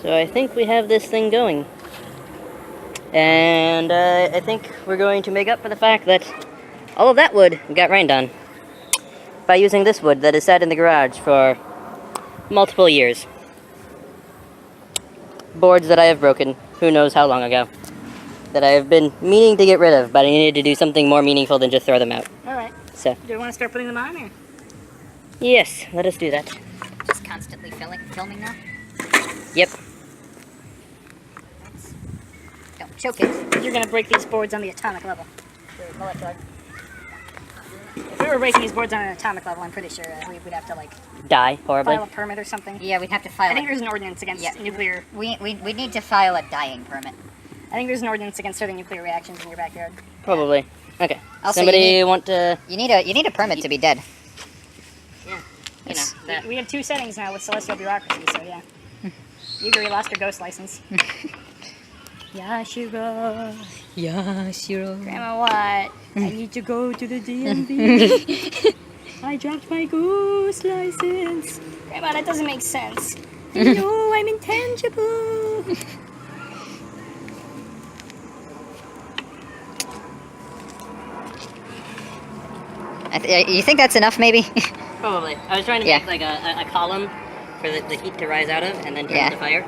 So I think we have this thing going. And I think we're going to make up for the fact that all of that wood got rained on by using this wood that has sat in the garage for multiple years. Boards that I have broken, who knows how long ago, that I have been meaning to get rid of, but I needed to do something more meaningful than just throw them out. Alright. So. Do you want to start putting them on, or? Yes, let us do that. Just constantly filming now? Yep. Don't choke it. You're going to break these boards on the atomic level. Molecular. If we were breaking these boards on an atomic level, I'm pretty sure we'd have to, like... Die horribly. File a permit or something. Yeah, we'd have to file I think there's an ordinance against nuclear... We need to file a dying permit. I think there's an ordinance against starting nuclear reactions in your backyard. Probably. Okay. Also, somebody want to... You need a permit to be dead. Yeah. You know, that. We have 2 settings now with celestial bureaucracy, so yeah. Yuguri lost her ghost license. Yashiro. Yashiro. Grandma, what? I need to go to the DMV. I dropped my ghost license. Grandma, that doesn't make sense. No, I'm intangible. You think that's enough, maybe? Probably. I was trying to make like a column for the heat to rise out of and then turn the fire.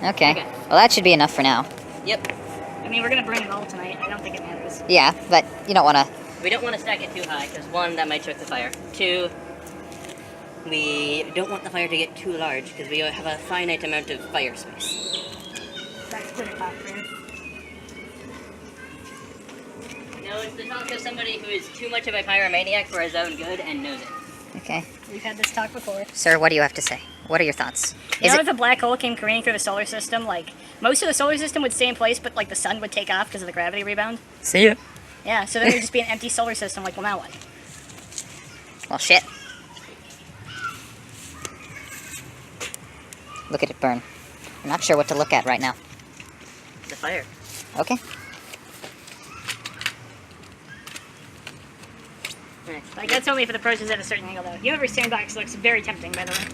Okay. Well, that should be enough for now. Yep. I mean, we're going to burn it all tonight. I don't think it matters. Yeah, but you don't want to... We don't want to stack it too high, because 1, that might choke the fire. 2, we don't want the fire to get too large, because we have a finite amount of fire space. That's good talk, man. No, it's the talk of somebody who is too much of a pyromaniac for his own good and knows it. Okay. We've had this talk before. Sir, what do you have to say? What are your thoughts? You know, if a black hole came careening through the solar system, like, most of the solar system would stay in place, but, like, the sun would take off because of the gravity rebound? See ya. Yeah, so then it would just be an empty solar system, like, well, now what? Well, shit. Look at it burn. I'm not sure what to look at right now. The fire. Okay. Nice. Like, that's only if it approaches at a certain angle, though. Universe Sandbox looks very tempting, by the way.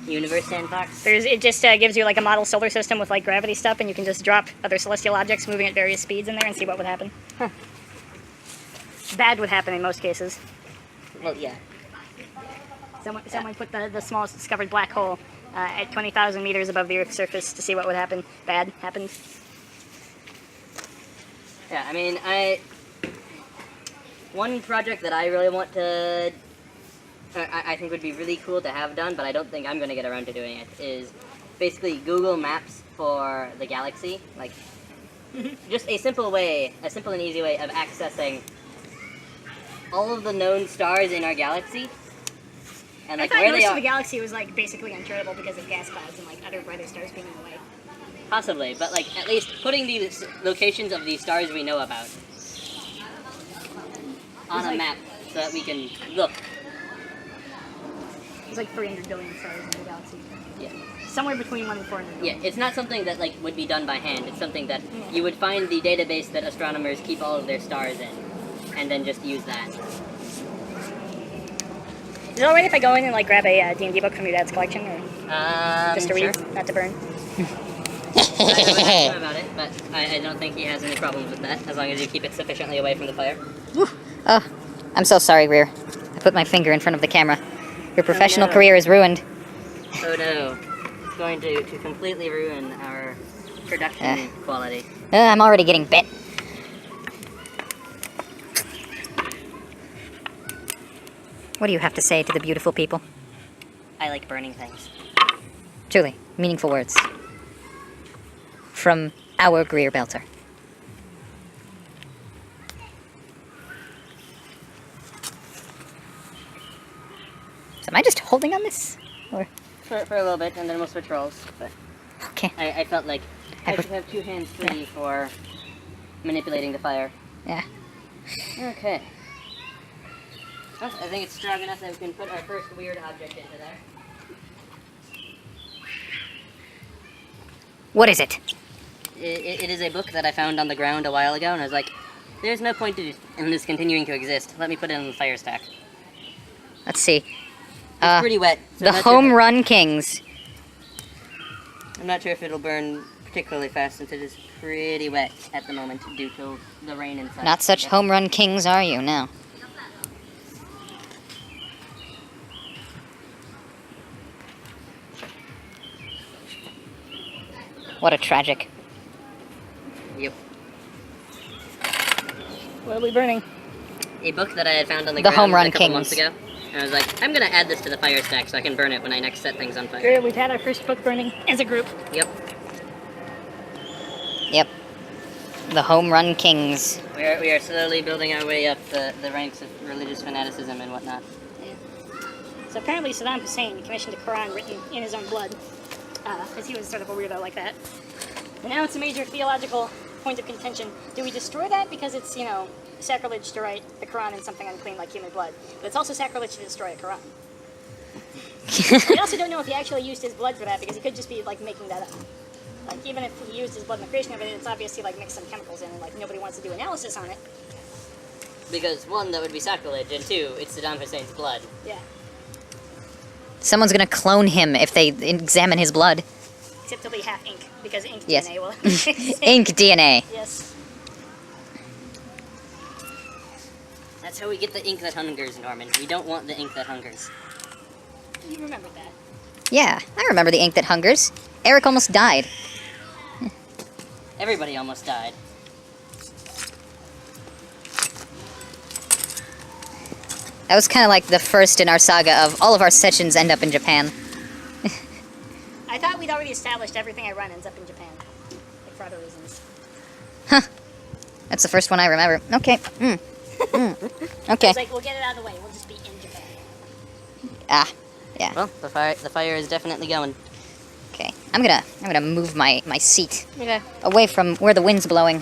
Universe Sandbox? It just gives you, like, a model solar system with, like, gravity stuff, and you can just drop other celestial objects moving at various speeds in there and see what would happen. Huh. Bad would happen in most cases. Well, yeah. Someone put the smallest discovered black hole at 20,000 meters above the Earth's surface to see what would happen. Bad happened. Yeah, I mean, one project that I really want to... I think would be really cool to have done, but I don't think I'm going to get around to doing it, is basically Google Maps for the galaxy. Like, just a simple and easy way of accessing all of the known stars in our galaxy. And like where they most are. of the galaxy was like basically unchartable because of gas clouds and like other brighter stars being in the way. Possibly, but like at least putting these locations of these stars we know about on a map so that we can look. There's like 300 billion stars in the galaxy. Yeah. Somewhere between 1 and 400 billion. Yeah, it's not something that like would be done by hand. It's something that you would find the database that astronomers keep all of their stars in, and then just use that. Is it alright if I go in and like grab a D&D book from your dad's collection, or just to read, sure. not to burn? I would ask him about it, but I don't think he has any problems with that, as long as you keep it sufficiently away from the fire. Oh, I'm so sorry, Grier. I put my finger in front of the camera. Your professional career is ruined. Oh no. It's going to completely ruin our production quality. I'm already getting bit. What do you have to say to the beautiful people? I like burning things. Truly, meaningful words. From our Grier Belter. So am I just holding on this? Or? For a little bit, and then we'll switch roles. But Okay. I felt like I should have 2 hands free for manipulating the fire. Yeah. Okay. Oh, I think it's strong enough that we can put our first weird object into there. What is it? It is a book that I found on the ground a while ago, and I was like, there's no point in this continuing to exist. Let me put it in the fire stack. Let's see. It's pretty wet. So The Home Run Kings. I'm not sure if it'll burn particularly fast since it is pretty wet at the moment due to the rain and such. Not such home run kings, are you, now? What a tragic. Yep. What are we burning? A book that I had found on the The ground Home Run a couple months Kings. ago. And I was like, I'm gonna add this to the fire stack so I can burn it when I next set things on fire. Grier, we've had our first book burning as a group. Yep. Yep. The home run kings. We are slowly building our way up the ranks of religious fanaticism and whatnot. Yeah. So apparently Saddam Hussein commissioned a Quran written in his own blood, because he was sort of a weirdo like that. And now it's a major theological point of contention. Do we destroy that because it's, you know, sacrilege to write the Quran in something unclean like human blood? But it's also sacrilege to destroy a Quran. We also don't know if he actually used his blood for that, because he could just be, like, making that up. Like, even if he used his blood in the creation of it, it's obviously, like, mixed some chemicals in, and, like, nobody wants to do analysis on it. Because one, that would be sacrilege, and two, it's Saddam Hussein's blood. Yeah. Someone's gonna clone him if they examine his blood. Except it'll be half ink, because ink Yes. DNA will... Ink DNA. Yes. That's how we get the ink that hungers, Norman. We don't want the ink that hungers. You remembered that. Yeah, I remember the ink that hungers. Eric almost died. Everybody almost died. That was kind of like the first in our saga of all of our sessions end up in Japan. I thought we'd already established everything I run ends up in Japan. Like, for other reasons. Huh. That's the first one I remember. Okay. Okay. It's like, we'll get it out of the way. We'll just be in Japan. Ah, yeah. Well, the fire is definitely going. Okay. I'm gonna move my seat Okay. away from where the wind's blowing.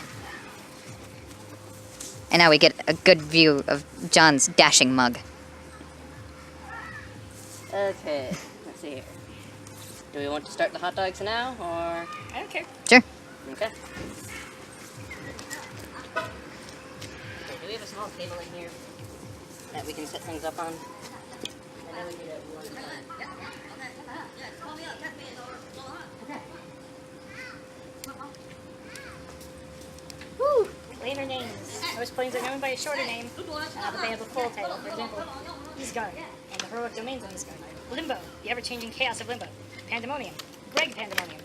And now we get a good view of John's dashing mug. Okay, let's see here. Do we want to start the hot dogs now, or...? I don't care. Sure. Okay. Okay, do we have a small table in here that we can set things up on? I know we need a one time. Woo! Later names. Most planes are known by a shorter name, but they have a full title. For example, Isgard, and the heroic domains of Isgard. Limbo, the ever-changing chaos of Limbo. Pandemonium, Greg Pandemonium.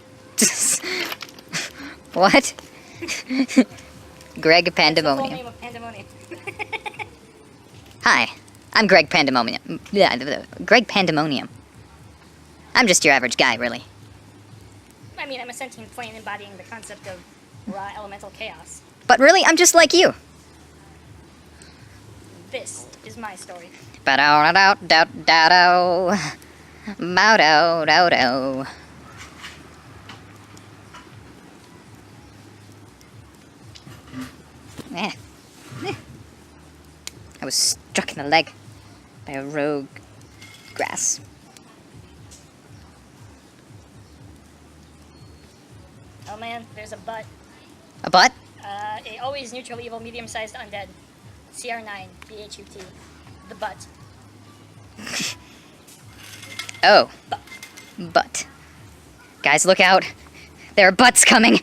What? Greg That's the full Pandemonium. name of Pandemonium. Hi, I'm Greg Pandemonium. Yeah, Greg Pandemonium. I'm just your average guy, really. I mean, I'm a sentient plane embodying the concept of raw elemental chaos. But really, I'm just like you. This is my story. Ba-do-da-do-da-do. Bow-do-do-do. Eh. I was struck in the leg by a rogue grass. Oh man, there's a butt. A butt? A always neutral evil medium-sized undead. CR9, BHUT. The butt. Oh. Butt. Guys, look out. There are butts coming.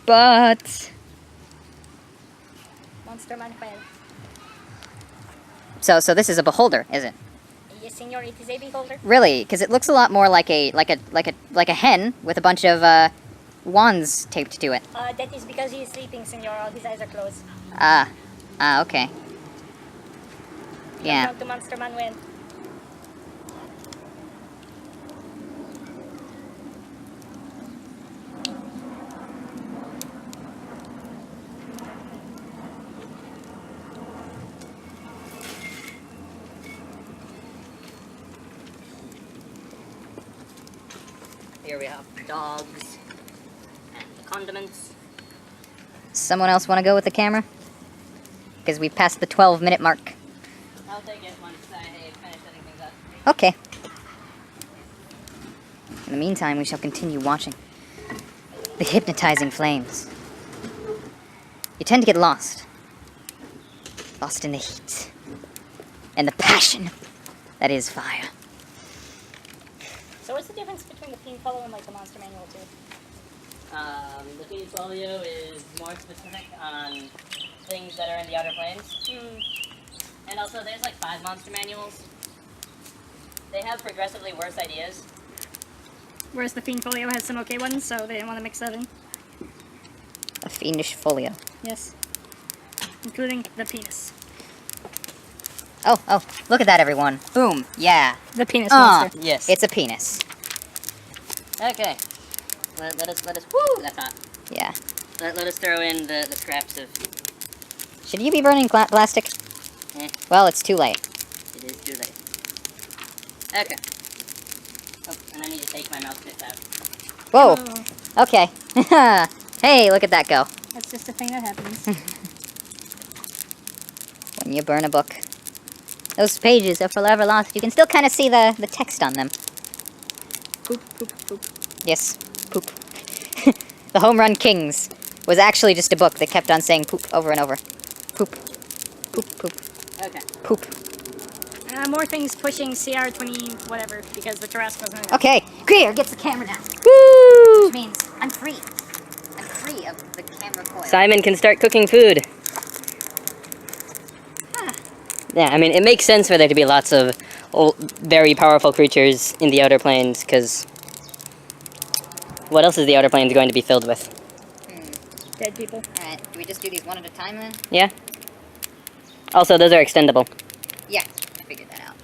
Butts. Monster man fail. So this is a beholder, is it? Yes, senor, it is a beholder. Really? Because it looks a lot more like a hen with a bunch of wands taped to it. That is because he is sleeping, senor. All his eyes are closed. Okay. Yeah. Welcome to Monster Man win. Here we have dogs and the condiments. Someone else want to go with the camera? Because we passed the 12-minute mark. I'll take it once I finish setting things up. Okay. In the meantime, we shall continue watching the hypnotizing flames. You tend to get lost. Lost in the heat. And the passion that is fire. So what's the difference between the Fiend Follow and like the Monster Manual too? The Fiend Folio is more specific on things that are in the Outer Planes. And also, there's like 5 monster manuals. They have progressively worse ideas. Whereas the Fiend Folio has some okay ones, so they didn't want to mix that in. A fiendish folio. Yes. Including the penis. Oh, look at that, everyone. Boom. Yeah. The penis monster. Yes. It's a penis. Okay. Let us, woo, that's hot. Yeah. Let us throw in the scraps of, Should you be burning plastic? Well, it's too late. it is too late. Okay. Oh, and I need to take my mouth bits out. Whoa. Oh, Okay. Hey, look at that go. that's just a thing that happens. When you burn a book. Those pages are forever lost. You can still kind of see the text on them. Poop, poop, poop. Yes, poop. The Home Run Kings was actually just a book that kept on saying poop over and over. Poop. Poop, poop, Okay. poop. More things pushing CR20 whatever, because the Tarrasque wasn't enough. Okay, Grier gets the camera now. Woo! Which means I'm free. I'm free of the camera coil. Simon can start cooking food. Yeah, I mean, it makes sense for there to be lots of very powerful creatures in the Outer Planes, because what else is the Outer Planes going to be filled with? Dead people. Alright, do we just do these one at a time then? Yeah? Also, those are extendable. Yeah, I figured that out.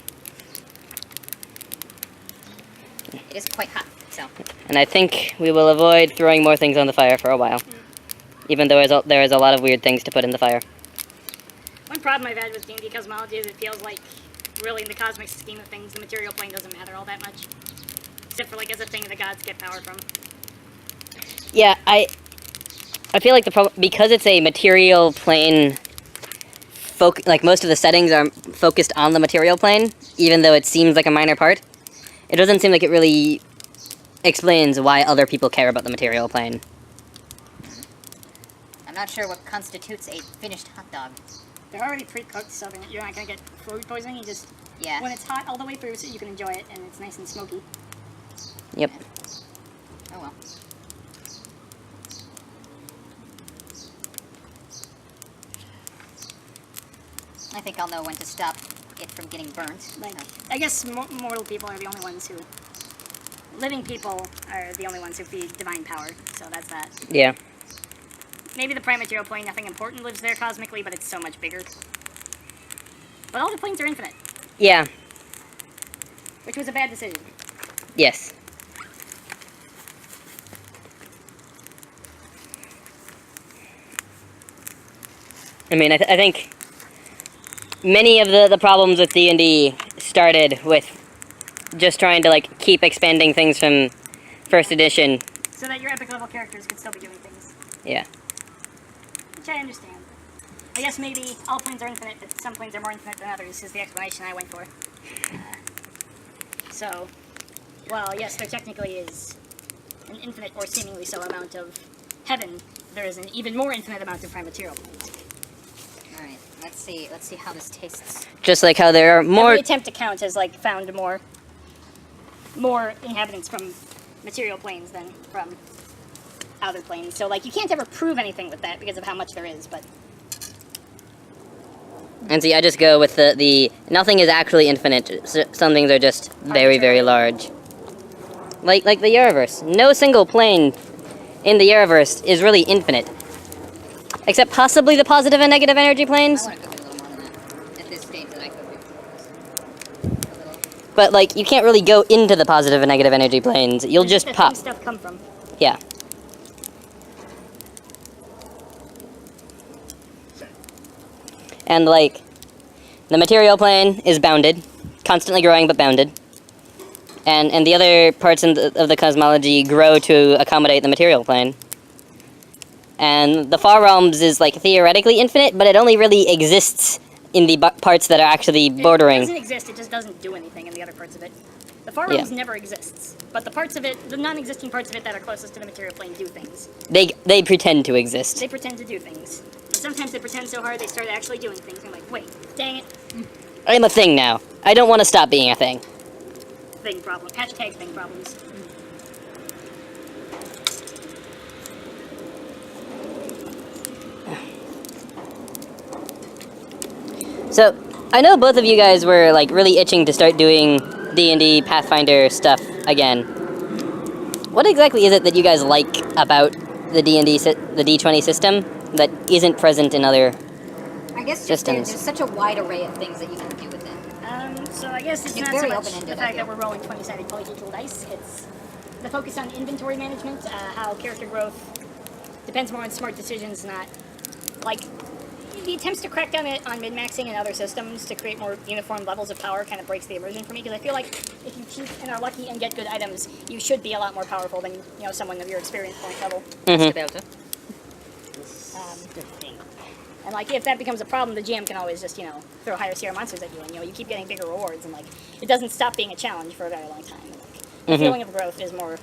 It is quite hot, so. And I think we will avoid throwing more things on the fire for a while. Even though there is a lot of weird things to put in the fire. One problem I've had with D&D cosmology is it feels like, really in the cosmic scheme of things, the material plane doesn't matter all that much. Except for, like, as a thing the gods get power from. Yeah, I feel like the problem, because it's a material plane, like most of the settings are focused on the material plane, even though it seems like a minor part. It doesn't seem like it really explains why other people care about the material plane. I'm not sure what constitutes a finished hot dog. They're already pre-cooked, so you're not going to get food poisoning. You just, Yeah. when it's hot all the way through, so you can enjoy it, and it's nice and smoky. Yep. Oh well. I think I'll know when to stop it from getting burnt. Like, I guess mortal people are the only ones who... Living people are the only ones who feed divine power, so that's that. Yeah. Maybe the prime material plane, nothing important lives there cosmically, but it's so much bigger. But all the planes are infinite, Yeah. which was a bad decision. Yes. I mean, I think many of the problems with D&D started with just trying to, like, keep expanding things from first edition. So that your epic level characters could still be doing things. Yeah. Which I understand. I guess maybe all planes are infinite, but some planes are more infinite than others, is the explanation I went for. So, well, yes, there technically is an infinite or seemingly so amount of heaven. There is an even more infinite amount of prime material planes. Alright, let's see how this tastes. Just like how there are more... Every attempt to count has, like, found more inhabitants from material planes than from outer planes. So, like, you can't ever prove anything with that because of how much there is, but... And see, I just go with the nothing is actually infinite. Some things are just very, very large. Like the Universe. No single plane in the Universe is really infinite. Except possibly the positive and negative energy planes. I want to cook it a little more than that. At this stage that I cook it. But, like, you can't really go into the positive and negative energy planes. You'll Where's just the pop. stuff come from? Yeah. And, like, the material plane is bounded. Constantly growing, but bounded. And the other parts of the cosmology grow to accommodate the material plane. And the Far Realms is, like, theoretically infinite, but it only really exists in the parts that are actually bordering. It doesn't exist, it just doesn't do anything in the other parts of it. The Far Realms never exists, but the parts of it, the non-existing parts of it that are closest to the material plane do things. They pretend to exist. They pretend to do things. And sometimes they pretend so hard they start actually doing things, and you're like, wait, dang it. I'm a thing now. I don't want to stop being a thing. being problems. Hashtags being problems. So, I know both of you guys were like really itching to start doing D&D Pathfinder stuff again. What exactly is it that you guys like about the the D20 system that isn't present in other I guess just systems? there's such a wide array of things that you can do with it. So I guess it's It's not so very much open-ended, the I fact feel. that we're rolling 20-sided polyhedral dice. It's the focus on inventory management, how character growth depends more on smart decisions, not like the attempts to crack down on min-maxing in other systems to create more uniform levels of power kind of breaks the immersion for me, because I feel like if you cheat and are lucky and get good items, you should be a lot more powerful than someone of your experience point level. Mm-hmm. And like if that becomes a problem, the GM can always just throw higher CR monsters at you, and you keep getting bigger rewards, and like it doesn't stop being a challenge for a very long time. And, like, the feeling of growth is more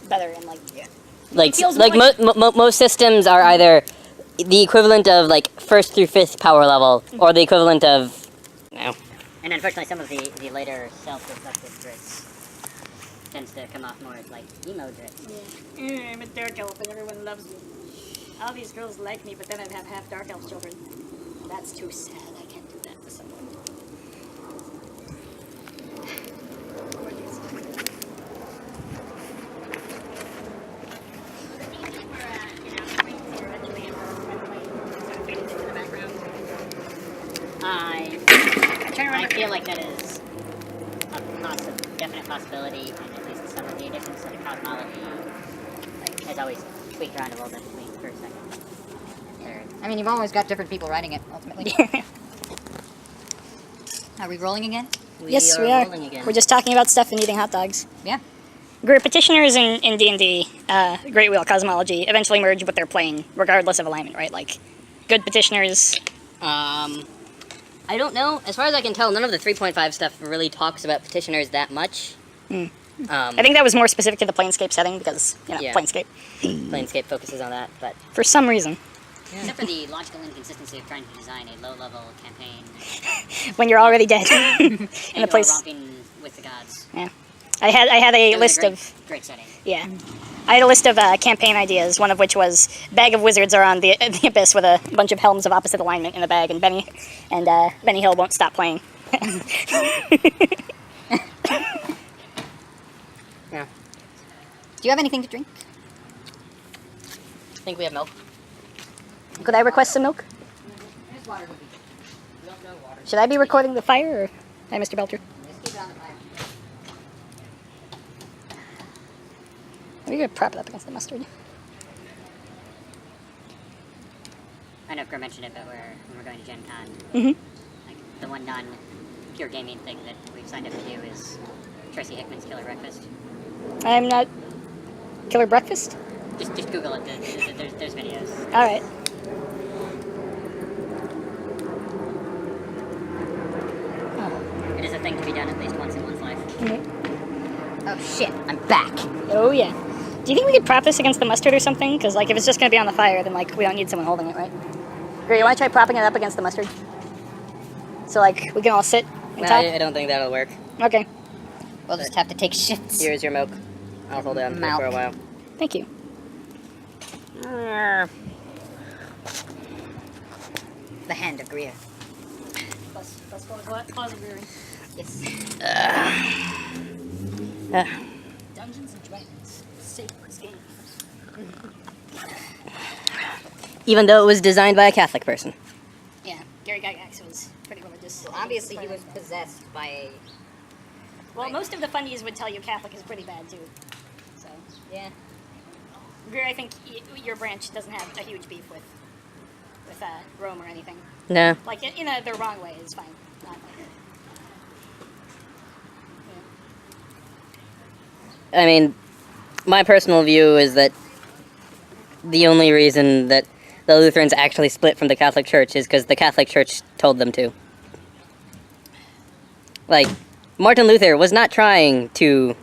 better, and like Like, feels like more most systems are either the equivalent of like 1st through 5th power level, or the equivalent of. No. And unfortunately, some of the later self-reflective drits tends to come off more as like emo drits. Yeah. I'm a dark elf, and everyone loves me. All these girls like me, but then I'd have half dark elf children. That's too sad. I can't do that to someone. I feel like that is a definite possibility, and at least some of the additions to the cosmology has always tweaked around a little bit between first, second, third. I mean, you've always got different people writing it, ultimately. Are we rolling again? Yes, we are. Rolling again. We're just talking about stuff and eating hot dogs. Yeah. Grier petitioners in D&D, Great Wheel Cosmology, eventually merge what they're playing, regardless of alignment, right? Like, good petitioners. I don't know. As far as I can tell, none of the 3.5 stuff really talks about petitioners that much. I think that was more specific to the Planescape setting because, Yeah. Planescape. Planescape focuses on that, but For some reason. except for the logical inconsistency of trying to design a low-level campaign When you're already dead. in the and/or place. romping with the gods. Yeah. I had a It was list a great, of... great setting. Yeah. I had a list of campaign ideas, one of which was Bag of Wizards are on the Abyss with a bunch of helms of opposite alignment in the bag, and Benny Hill won't stop playing. Yeah. Do you have anything to drink? I think we have milk. Could I request some milk? Should I be recording the fire, or... Hi, Mr. Belcher. Just keep it on the fire. Are you going to prop it up against the mustard? I know Grier mentioned it, but when we're going to Gen Con, Mm-hmm. like the one non-pure gaming thing that we've signed up to do is Tracy Hickman's Killer Breakfast. I'm not... Killer Breakfast? Just Google it. There's videos. All right. It is a thing to be done at least once in one's life. Mm-hmm. Oh shit, I'm back. Oh, yeah. Do you think we could prop this against the mustard or something? Because, like, if it's just going to be on the fire, then, like, we don't need someone holding it, right? Grier, you want to try propping it up against the mustard? So, like, we can all sit and talk? I don't think that'll work. Okay. We'll just have to take shifts. Here's your milk. I'll hold it on for a while. Thank you. The hand of Grier. Plus cause of rearing. Yes. Dungeons and Dragons. Sacred game. Even though it was designed by a Catholic person. Yeah, Gary Gygax was pretty religious. Well, obviously he was possessed by a... Well, most of the fundies would tell you Catholic is pretty bad, too. So, Yeah. Grier, I think your branch doesn't have a huge beef with Rome or anything. No. Like, in the wrong way is fine. Not like I mean, my personal view is that the only reason that the Lutherans actually split from the Catholic Church is because the Catholic Church told them to. Like, Martin Luther was not trying to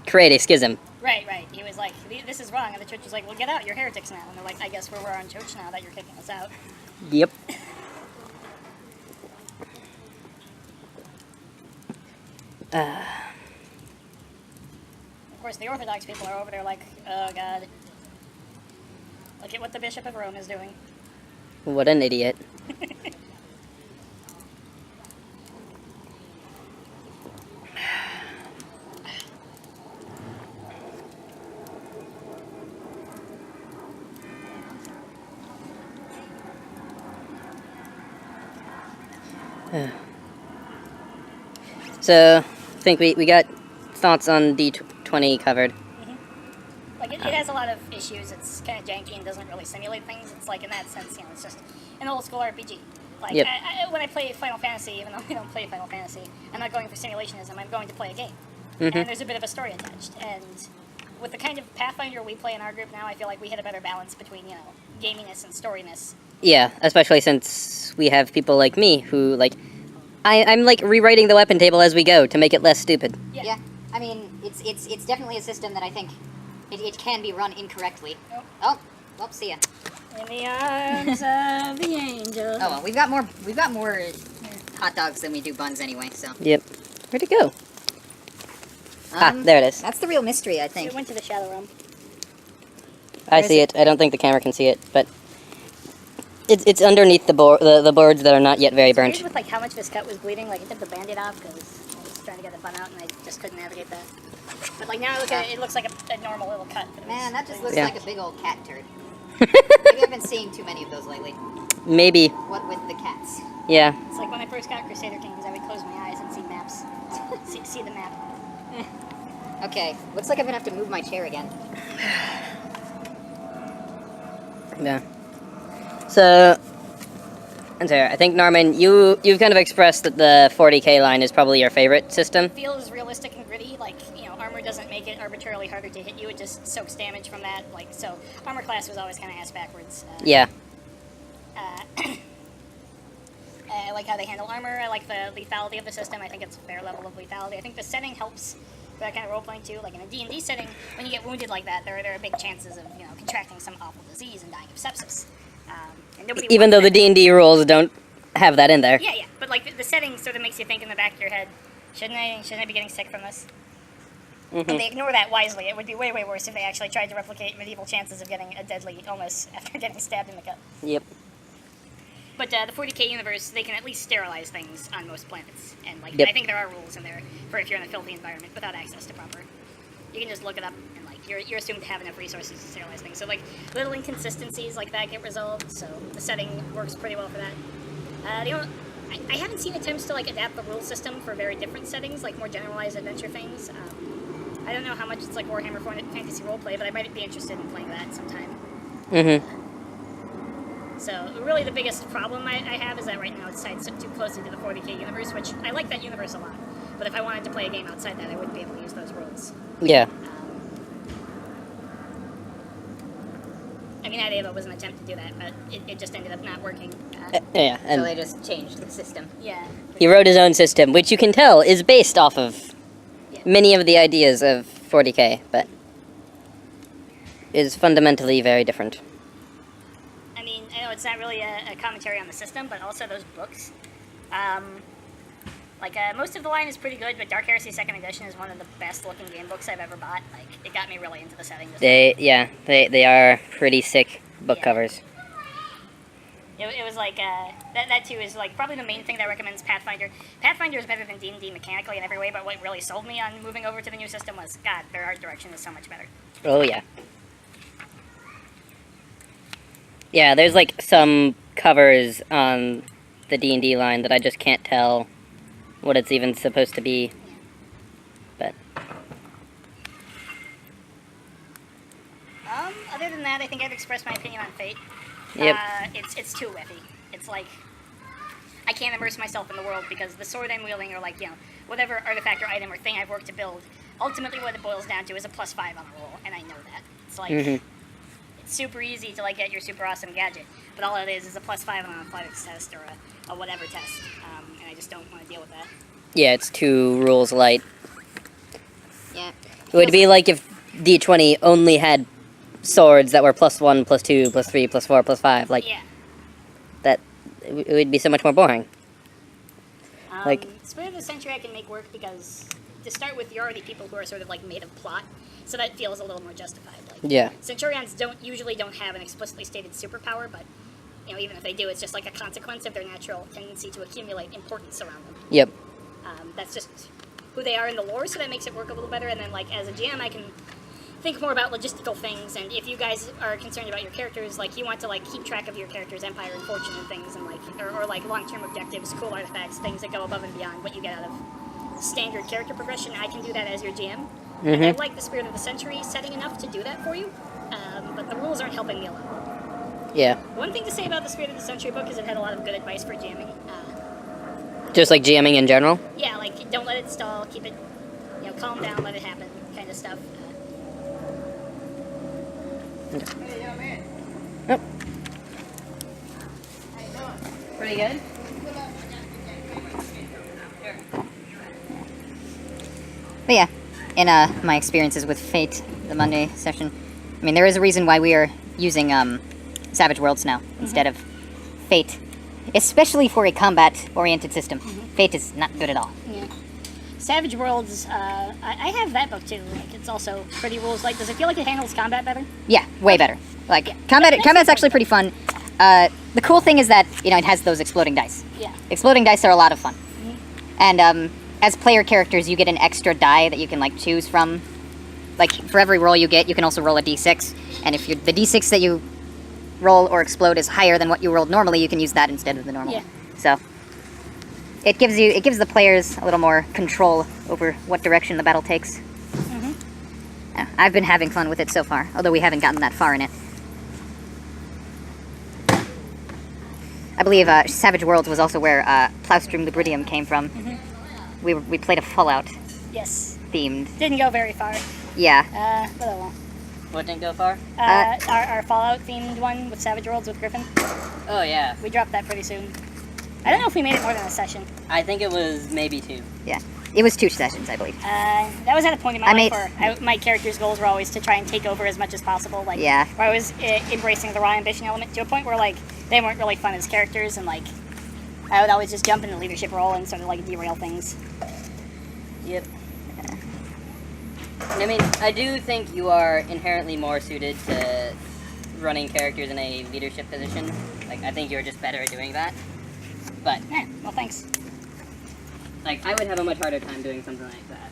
create a schism. Right. He was like, this is wrong. And the church was like, well, get out. You're heretics now. And they're like, I guess we're our own church now that you're kicking us out. Yep. course, the Orthodox people are over there like, oh god. Look at what the Bishop of Rome is doing. What an idiot. So, I think we got thoughts on D20 covered. Like, it has a lot of issues. It's kind of janky and doesn't really simulate things. It's like, in that sense, you know, it's just an old school RPG. Like, Yep. when I play Final Fantasy, even though I don't play Final Fantasy, I'm not going for simulationism, I'm going to play a game. Mhm. And there's a bit of a story attached. And with the kind of Pathfinder we play in our group now, I feel like we hit a better balance between, you know, gaminess and storyness. Yeah, especially since we have people like me who, like, I'm like rewriting the weapon table as we go to make it less stupid. Yeah. I mean, it's definitely a system that I think it can be run incorrectly. Oh, well, see ya. In the arms of the angel. Oh well, we've got more hot dogs than we do buns anyway. So. Yep. Where'd it go? There it is. That's the real mystery, I think. It went to the Shadow Realm. I see it. I don't think the camera can see it, but it's underneath the boards that are not yet very It's weird burnt. with like how much this cut was bleeding. Like, I took the Band-Aid off because I was trying to get the bun out and I just couldn't navigate that. But like now, look at it, it looks like a normal little cut. But it was- Man, that just looks Yeah. like a big old cat turd. Maybe I've been seeing too many of those lately. Maybe. What with the cats? Yeah. It's like when I first got Crusader Kings, I would close my eyes and see maps. see the map. Okay, looks like I'm gonna have to move my chair again. Yeah. So, and so I think Norman, you've kind of expressed that the 40k line is probably your favorite system. Feels realistic and gritty. Like, you know, armor doesn't make it arbitrarily harder to hit you. It just soaks damage from that. Like, so armor class was always kind of ass backwards. Yeah. I like how they handle armor. I like the lethality of the system. I think it's a fair level of lethality. I think the setting helps for that kind of role-playing too. Like in a D&D setting, when you get wounded like that, there are big chances of, you know, contracting some awful disease and dying of sepsis. And nobody Even wants though the that. D&D rules don't have that in there. Yeah, but like the setting sort of makes you think in the back of your head, shouldn't I be getting sick from this? Mm-hmm. And they ignore that wisely. It would be way, way worse if they actually tried to replicate medieval chances of getting a deadly illness after getting stabbed in the gut. Yep. But the 40k universe, they can at least sterilize things on most planets. And like, Yep. I think there are rules in there for if you're in a filthy environment without access to proper. You can just look it up and like you're assumed to have enough resources to sterilize things. So like little inconsistencies like that get resolved. So the setting works pretty well for that. I haven't seen attempts to like adapt the rule system for very different settings, like more generalized adventure things. I don't know how much it's like Warhammer Fantasy Roleplay, but I might be interested in playing that sometime. Mm-hmm. So really the biggest problem I have is that right now it's tied too closely to the 40k universe, which I like that universe a lot. But if I wanted to play a game outside that, I wouldn't be able to use those rules. Yeah. I mean, Adeva was an attempt to do that, but it just ended up not working. Yeah. So And they just changed the system. Yeah. he wrote his own system, which you can tell is based off of many of the ideas of 40k, but is fundamentally very different. I mean, I know it's not really a commentary on the system, but also those books. Most of the line is pretty good, but Dark Heresy 2nd Edition is one of the best looking game books I've ever bought. Like, it got me really into the setting. They are pretty sick book Yeah. covers. It was like, that too is like probably the main thing that recommends Pathfinder. Pathfinder is better than D&D mechanically in every way, but what really sold me on moving over to the new system was, God, their art direction is so much better. Oh yeah. Yeah, there's like some covers on the D&D line that I just can't tell what it's even supposed to be. But Other than that, I think I've expressed my opinion on Fate. Yep. It's too whiffy. It's like, I can't immerse myself in the world because the sword I'm wielding, or like, you know, whatever artifact or item or thing I've worked to build, ultimately what it boils down to is a +5 on a roll, and I know that. It's like, it's super easy to like get your super awesome gadget, but all it is a +5 on an athletics test or a whatever test, and I just don't want to deal with that. yeah, it's 2 rules light. Yeah. It would be like if D20 only had swords that were +1, +2, +3, +4, +5. Like, Yeah. that, it would be so much more boring. Like- Spirit of the Century I can make work because to start with, you're already people who are sort of like made of plot, so that feels a little more justified. Like, Yeah. Centurions usually don't have an explicitly stated superpower, but even if they do, it's just like a consequence of their natural tendency to accumulate importance around them. Yep. That's just who they are in the lore, so that makes it work a little better. And then, like, as a GM, I can think more about logistical things. And if you guys are concerned about your characters, like, you want to like keep track of your character's empire and fortune and things, and like, or like long-term objectives, cool artifacts, things that go above and beyond what you get out of standard character progression, I can do that as your GM. And I like the Spirit of the Century setting enough to do that for you, but the rules aren't helping me a lot. Yeah. One thing to say about the Spirit of the Century book is it had a lot of good advice for jamming. Just like GMing in general? Yeah, like, don't let it stall, keep it, calm down, let it happen, kind of stuff. Yep. Pretty good? But yeah, in my experiences with Fate, the Monday session, I mean, there is a reason why we are using Savage Worlds now instead of Fate, especially for a combat-oriented system. Fate is not good at all. Yeah. Savage Worlds, I have that book too. Like, it's also pretty rules. Like, does it feel like it handles combat better? Yeah, way better. Like, combat's actually pretty fun. The cool thing is that, it has those exploding dice. Yeah. Exploding dice are a lot of fun. And as player characters, you get an extra die that you can, like, choose from. Like, for every roll you get, you can also roll a d6. And if the d6 that you roll or explode is higher than what you rolled normally, you can use that instead of the normal. Yeah. So it gives the players a little more control over what direction the battle takes. Yeah, I've been having fun with it so far, although we haven't gotten that far in it. I believe Savage Worlds was also where Plaustrum Lubridium came from. We played a Fallout Yes. themed. Didn't go very far. Yeah. But oh well. What didn't go far? Our Fallout themed one with Savage Worlds with Griffin. Oh, yeah. We dropped that pretty soon. I don't know if we made it more than a session. I think it was maybe 2. Yeah. It was 2 sessions, I believe. That was at a point in my life where my character's goals were always to try and take over as much as possible. Like, Yeah. where I was embracing the raw ambition element to a point where, like, they weren't really fun as characters, and, like, I would always just jump in the leadership role and sort of, like, derail things. Yep. I mean, I do think you are inherently more suited to running characters in a leadership position. Like, I think you're just better at doing that. But, Well, thanks. like, I would have a much harder time doing something like that.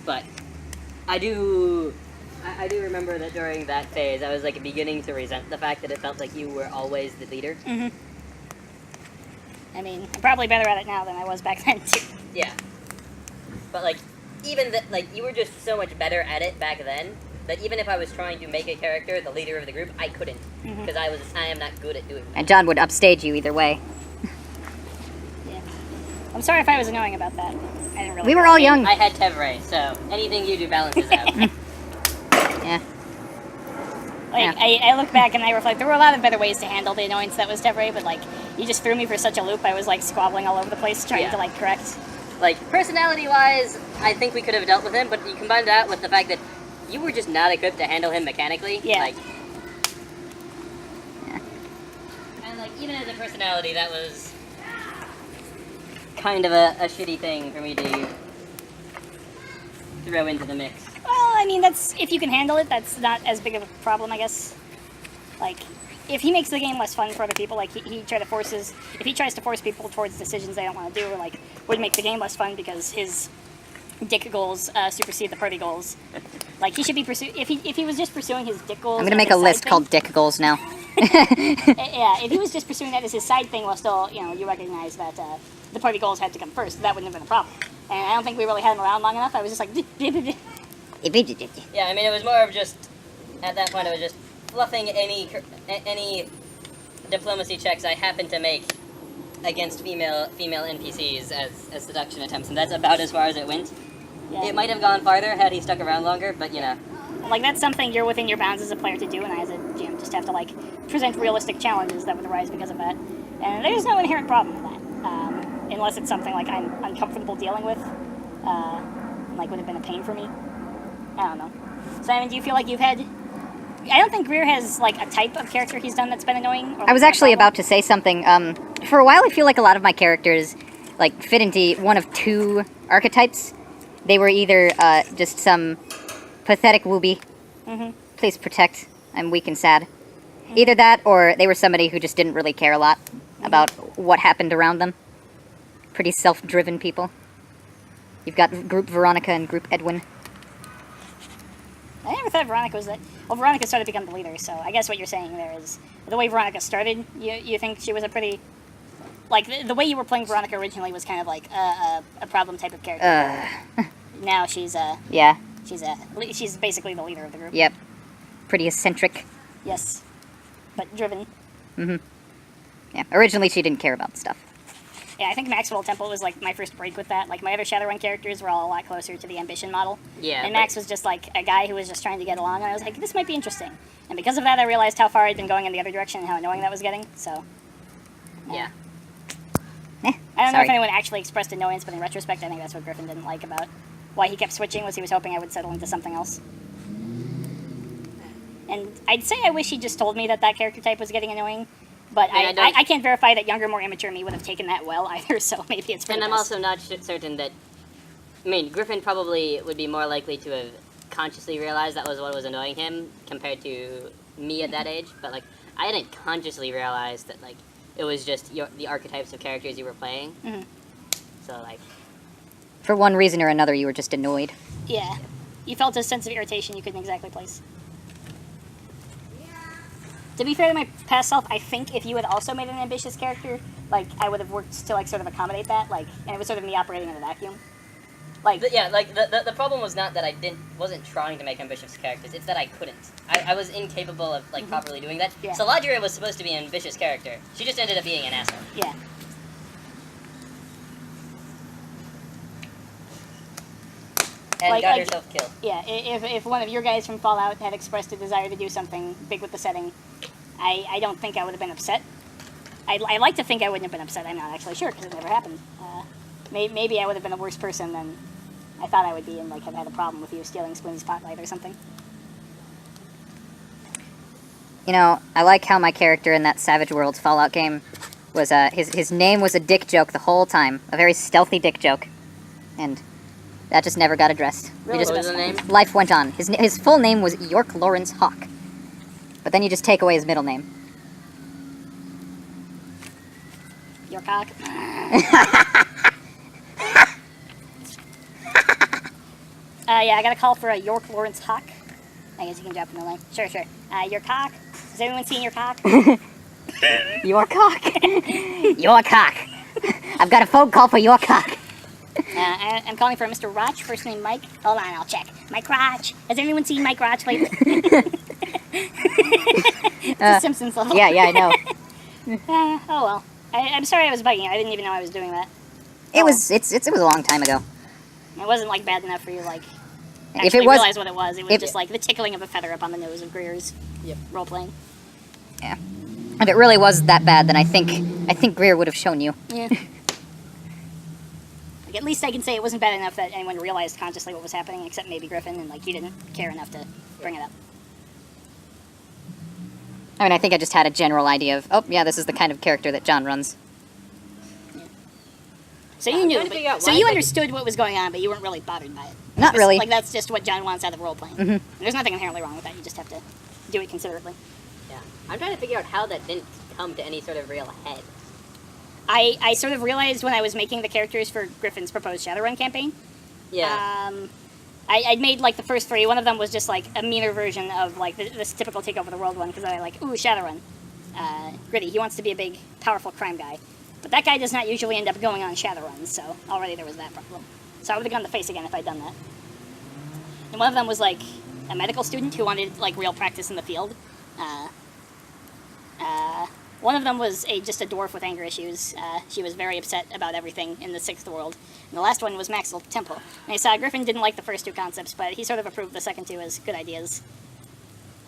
But I do remember that during that phase, I was, like, beginning to resent the fact that it felt like you were always the leader. I mean, I'm probably better at it now than I was back then, too. Yeah. But, like, even that, like, you were just so much better at it back then that even if I was trying to make a character the leader of the group, I couldn't. Because I am not good at doing that. And John would upstage you either way. Yeah. I'm sorry if I was annoying about that. I didn't really We were all young. I had Tevray, so anything you do balances out. Yeah. Like, I look back and I reflect, there were a lot of better ways to handle the annoyance that was Tevray, but, like, you just threw me for such a loop, I was, like, squabbling all over the place trying to, like, correct. Like, personality-wise, I think we could have dealt with him, but you combine that with the fact that you were just not equipped to handle him mechanically. Yeah. Like, and, like, even as a personality, that was kind of a shitty thing for me to throw into the mix. Well, I mean, that's, if you can handle it, that's not as big of a problem, I guess. Like, if he makes the game less fun for other people, like, if he tries to force people towards decisions they don't want to do, or, like, would make the game less fun because his dick goals supersede the party goals. Like, he should be if he was just pursuing his dick goals. I'm gonna make a list called Dick Goals now. Yeah, if he was just pursuing that as his side thing while still, you recognize that the party goals had to come first, that wouldn't have been a problem. And I don't think we really had him around long enough. I was just like, Yeah, I mean, it was more of just, at that point, it was just fluffing any diplomacy checks I happened to make against female NPCs as seduction attempts, and that's about as far as it went. Yeah. It might have gone farther had he stuck around longer, but you know. Like, that's something you're within your bounds as a player to do, and I as a GM just have to, like, present realistic challenges that would arise because of that. And there's no inherent problem with that, unless it's something, like, I'm uncomfortable dealing with, like, would have been a pain for me. I don't know. Simon, do you feel like you've had... I don't think Grier has, like, a type of character he's done that's been annoying. Or I was actually about to say something. For a while, I feel like a lot of my characters, like, fit into one of 2 archetypes. they were either just some pathetic wooby. Please protect. I'm weak and sad. Either that, or they were somebody who just didn't really care a lot about what happened around them. Pretty self-driven people. You've got Group Veronica and Group Edwin. I never thought Veronica was that. Well, Veronica started to become the leader, so I guess what you're saying there is the way Veronica started. You think she was a pretty, like the way you were playing Veronica originally was kind of like a problem type of character. Now she's Yeah. she's basically the leader of the group. Yep. Pretty eccentric. Yes, but driven. Yeah. Originally, she didn't care about stuff. Yeah, I think Maxwell Temple was like my first break with that. Like my other Shadowrun characters were all a lot closer to the ambition model. Yeah. And Max was just like a guy who was just trying to get along, and I was like, this might be interesting. And because of that, I realized how far I'd been going in the other direction and how annoying that was getting. So. Yeah. I don't know Sorry. if anyone actually expressed annoyance, but in retrospect, I think that's what Griffin didn't like about why he kept switching, was he was hoping I would settle into something else. And I'd say I wish he just told me that that character type was getting annoying, but Yeah, I can't verify that younger, more immature me would have taken that well either, so maybe it's for And the I'm best. also not certain that. I mean, Griffin probably would be more likely to have consciously realized that was what was annoying him compared to me at that age. But like, I didn't consciously realize that like it was just the archetypes of characters you were playing. So like, For one reason or another, you were just annoyed. Yeah. You felt a sense of irritation you couldn't exactly place. To be fair to my past self, I think if you had also made an ambitious character, like, I would have worked to, like, sort of accommodate that, like, and it was sort of me operating in a vacuum. Like, the problem was not that I wasn't trying to make ambitious characters. It's that I couldn't. I was incapable of like properly doing that. Yeah. Saladria was supposed to be an ambitious character. She just ended up being an asshole. yeah. And Like- got like- herself killed. Yeah, if one of your guys from Fallout had expressed a desire to do something big with the setting, I don't think I would have been upset. I like to think I wouldn't have been upset. I'm not actually sure because it never happened. Maybe I would have been a worse person than I thought I would be and like have had a problem with you stealing Spoony's spotlight or something. You know, I like how my character in that Savage Worlds Fallout game was, his name was a dick joke the whole time. A very stealthy dick joke. And that just never got addressed. We Really? just, What was the name? life went on. His full name was York Lawrence Hawk. But then you just take away his middle name. Your cock. Yeah, I got a call for a York Lawrence Hawk. I guess you can drop in the line. Sure. Your cock. Has anyone seen your cock? Your cock. Your cock. I've got a phone call for your cock. I'm calling for Mr. Roch, first name Mike. Hold on, I'll check. Mike Roch. Has anyone seen Mike Roch lately? It's a Simpsons level. Yeah, I know. Oh well. I'm sorry I was bugging you. I didn't even know I was doing that. It was a long time ago. It wasn't like bad enough for you, like, If actually it was, realize what it was. It was if- just like the tickling of a feather up on the nose of Grier's role playing. yeah. If it really was that bad, then I think Grier would have shown you. Yeah. Like, at least I can say it wasn't bad enough that anyone realized consciously what was happening, except maybe Griffin, and like you didn't care enough to bring it up. I mean, I think I just had a general idea of, oh yeah, this is the kind of character that John runs. So Yeah, you I'm knew, trying to figure out so why, you but- understood what was going on, but you weren't really bothered by it. Not It's- really. Like that's just what John wants out of role playing. Mhm. There's nothing inherently wrong with that. You just have to do it considerately. Yeah. I'm trying to figure out how that didn't come to any sort of real head. I sort of realized when I was making the characters for Griffin's proposed Shadowrun campaign. Yeah. I'd made like the first three. One of them was just like a meaner version of like this typical take over the world one because I like Shadowrun, gritty. He wants to be a big, powerful crime guy, but that guy does not usually end up going on Shadowruns. So already there was that problem. So I would have gone the face again if I'd done that. And one of them was like a medical student who wanted like real practice in the field. One of them was just a dwarf with anger issues. She was very upset about everything in the Sixth World. And the last one was Maxwell Temple. And I saw Griffin didn't like the first two concepts, but he sort of approved the second two as good ideas.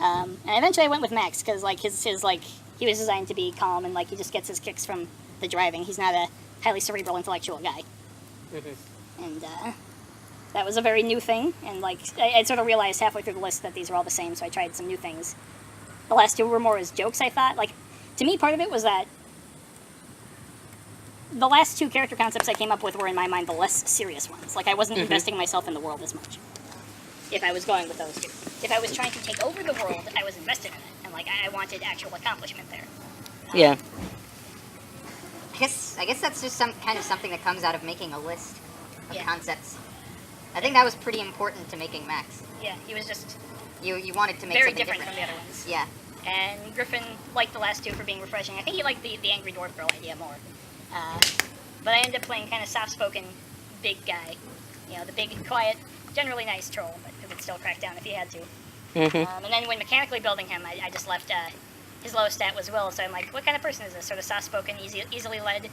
And eventually I went with Max, because like his like, he was designed to be calm and like he just gets his kicks from the driving. He's not a highly cerebral intellectual guy. And that was a very new thing. And like, I sort of realized halfway through the list that these were all the same, so I tried some new things. The last two were more as jokes, I thought. Like, to me, part of it was that the last two character concepts I came up with were, in my mind, the less serious ones. Like, I wasn't investing myself in the world as much. If I was going with those two. If I was trying to take over the world, I was invested in it. And, like, I wanted actual accomplishment there. Yeah. I guess that's just some kind of something that comes out of making a list of concepts. I think that was pretty important to making Max. Yeah, he was just You wanted to make very something different from the other ones. Yeah. And Griffin liked the last two for being refreshing. I think he liked the Angry Dwarf Girl idea more. But I ended up playing kind of soft-spoken, big guy. You know, the big, quiet, generally nice troll, but who would still crack down if he had to. And then when mechanically building him, I just left his lowest stat was will, so I'm like, what kind of person is this? Sort of soft-spoken, easily led,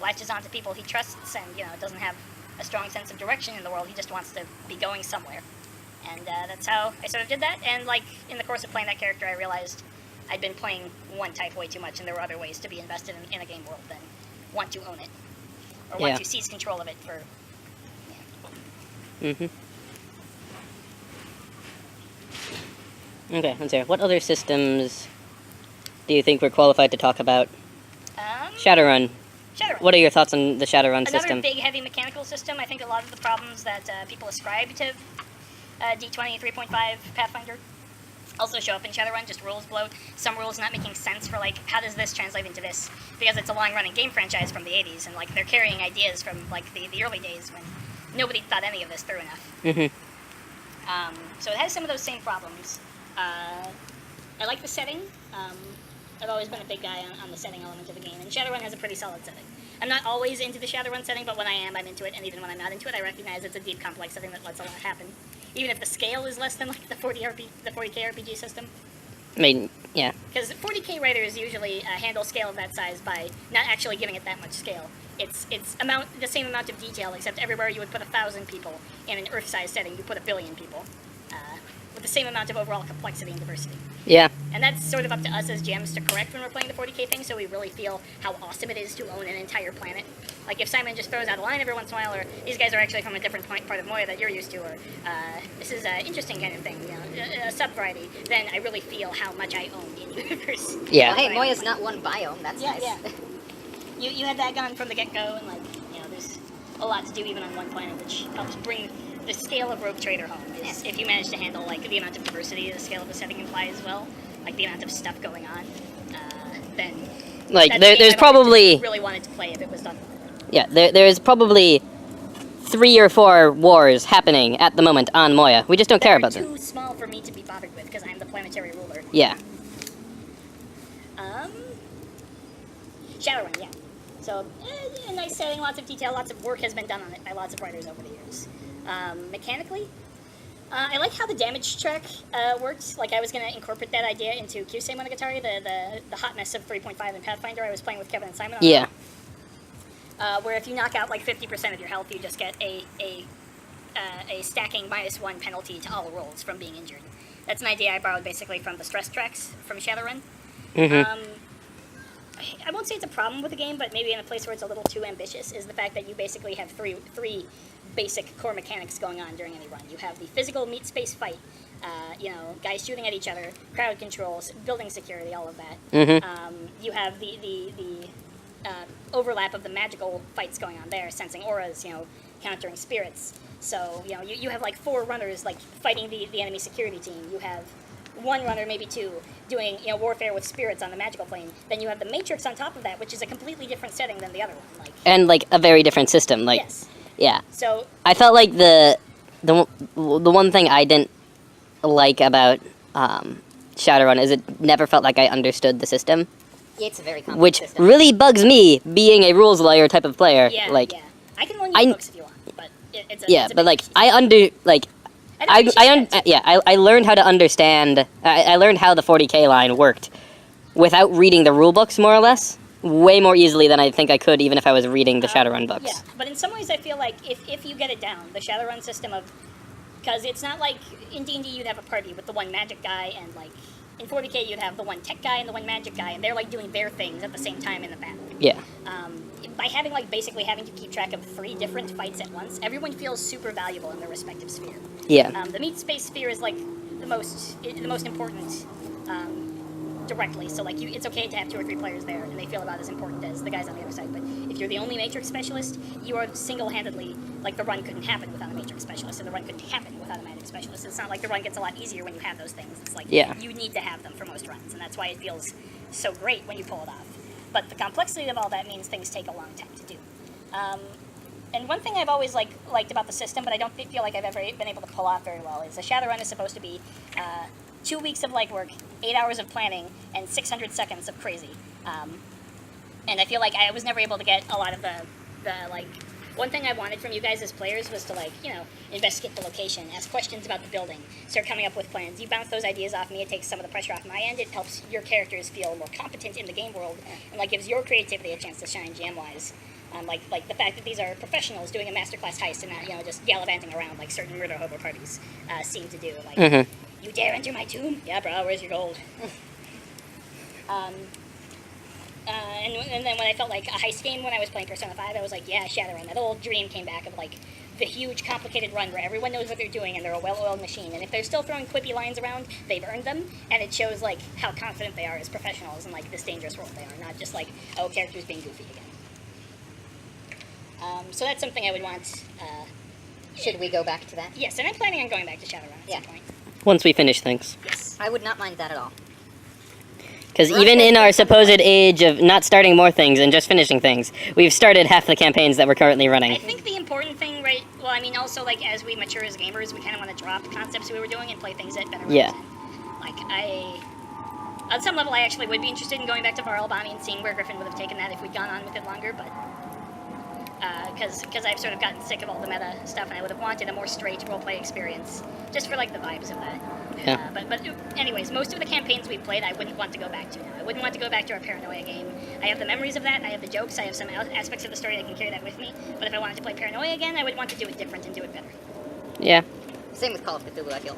latches onto people he trusts, and, you know, doesn't have a strong sense of direction in the world. He just wants to be going somewhere. And that's how I sort of did that. And, like, in the course of playing that character, I realized I'd been playing one type way too much, and there were other ways to be invested in a game world than want to own it. Or want to seize control of it for... Okay, let's hear. What other systems do you think we're qualified to talk about? Shadowrun. Shadowrun. What are your thoughts on the Shadowrun system? Another big, heavy mechanical system. I think a lot of the problems that people ascribe to D20 3.5 Pathfinder also show up in Shadowrun, just rules bloat. Some rules not making sense for, like, how does this translate into this? Because it's a long-running game franchise from the 80s, and, like, they're carrying ideas from, like, the early days when nobody thought any of this through enough. So it has some of those same problems. I like the setting. I've always been a big guy on the setting element of the game, and Shadowrun has a pretty solid setting. I'm not always into the Shadowrun setting, but when I am, I'm into it, and even when I'm not into it, I recognize it's a deep, complex setting that lets a lot happen. Even if the scale is less than, like, the 40k RPG system. I mean, yeah. Because 40k writers usually handle scale of that size by not actually giving it that much scale. It's the same amount of detail, except everywhere you would put 1,000 people, in an Earth-size setting, you put 1 billion people. With the same amount of overall complexity and diversity. Yeah. And that's sort of up to us as GMs to correct when we're playing the 40k thing, so we really feel how awesome it is to own an entire planet. Like, if Simon just throws out a line every once in a while, or these guys are actually from a different part of Moya that you're used to, or this is an interesting kind of thing, you know, a sub-variety, then I really feel how much I own the universe. Yeah. Well, hey, Moya's not one biome, that's nice. Yeah. You had that gun from the get-go, and, like, you know, there's a lot to do even on one planet, which helps bring the scale of Rogue Trader home. Is if you manage to handle, like, the amount of diversity the scale of the setting implies as well, like the amount of stuff going on, then... Like, there's probably... really wanted to play if it was done. Yeah, there's probably 3 or 4 wars happening at the moment on Moya. We just don't care about them. They're too small for me to be bothered with, because I'm the planetary ruler. Yeah. Shadowrun, yeah. So, a nice setting, lots of detail, lots of work has been done on it by lots of writers over the years. Mechanically, I like how the damage track works. Like, I was going to incorporate that idea into Kyusei Monogatari, the hotness of 3.5 in Pathfinder. I was playing with Kevin and Simon on that. Where if you knock out, like, 50% of your health, you just get a stacking -1 penalty to all rolls from being injured. That's an idea I borrowed basically from the stress tracks from Shadowrun. I won't say it's a problem with the game, but maybe in a place where it's a little too ambitious, is the fact that you basically have three basic core mechanics going on during any run. You have the physical meat space fight, you know, guys shooting at each other, crowd controls, building security, all of that. You have the overlap of the magical fights going on there, sensing auras, you know, countering spirits. So, you know, you have like 4 runners, like, fighting the enemy security team. You have 1 runner, maybe 2, doing, you know, warfare with spirits on the magical plane. Then you have the Matrix on top of that, which is a completely different setting than the other one. Like, And, like, a very different system. Like, yes. Yeah. So I felt like the one thing I didn't like about Shadowrun is it never felt like I understood the system. Yeah, it's a very complex Which system. really bugs me, being a rules lawyer type of player. yeah, Like, yeah. I can loan you books if you want, but it's a yeah, it's a but big like piece. I learned how to understand. I learned how the 40k line worked without reading the rule books, more or less, way more easily than I think I could, even if I was reading the Shadowrun books. Yeah, but in some ways I feel like if you get it down, the Shadowrun system of... Because it's not like in D&D you'd have a party with the one magic guy, and like in 40k you'd have the one tech guy and the one magic guy, and they're like doing their things at the same time in the battle. Yeah. By having like basically having to keep track of 3 different fights at once, everyone feels super valuable in their respective sphere. Yeah. The meat space sphere is like the most important directly. So like it's okay to have 2 or 3 players there, and they feel about as important as the guys on the other side. But if you're the only Matrix specialist, you are single-handedly, like, the run couldn't happen without a Matrix specialist, and the run couldn't happen without a Magic specialist. It's not like the run gets a lot easier when you have those things. It's like you need to have them for most runs, and that's why it feels so great when you pull it off. But the complexity of all that means things take a long time to do. And one thing I've always liked about the system, but I don't feel like I've ever been able to pull off very well, is a Shadow Run is supposed to be 2 weeks of legwork, 8 hours of planning, and 600 seconds of crazy. And I feel like I was never able to get a lot of the like, one thing I wanted from you guys as players was to, like, you know, investigate the location, ask questions about the building, start coming up with plans. You bounce those ideas off me, it takes some of the pressure off my end, it helps your characters feel more competent in the game world, and, like, gives your creativity a chance to shine jam-wise. Like the fact that these are professionals doing a masterclass heist and not, you know, just gallivanting around like certain murder hobo parties seem to do. Like, you dare enter my tomb? Yeah, bro, where's your gold? And then when I felt like a heist game when I was playing Persona 5, I was like, yeah, Shadowrun. That old dream came back of, like, the huge, complicated run where everyone knows what they're doing and they're a well-oiled machine. And if they're still throwing quippy lines around, they've earned them, and it shows, like, how confident they are as professionals in, like, this dangerous world they are, not just, like, oh, characters being goofy again. So that's something I would want. Should we go back to that? Yes, and I'm planning on going back to Shadowrun at some point. Once we finish things. Yes. I would not mind that at all. Because even in our supposed age of not starting more things and just finishing things, we've started half the campaigns that we're currently running. I think the important thing, right, well, I mean, also, like, as we mature as gamers, we kind of want to drop concepts we were doing and play things that better represent. Like, on some level, I actually would be interested in going back to Varl Bami and seeing where Griffin would have taken that if we'd gone on with it longer, but because I've sort of gotten sick of all the meta stuff, and I would have wanted a more straight roleplay experience, just for, like, the vibes of that. Yeah. But anyways, most of the campaigns we played, I wouldn't want to go back to now. I wouldn't want to go back to our Paranoia game. I have the memories of that, I have the jokes, I have some aspects of the story that can carry that with me, but if I wanted to play Paranoia again, I would want to do it different and do it better. Yeah. Same with Call of Cthulhu, I feel.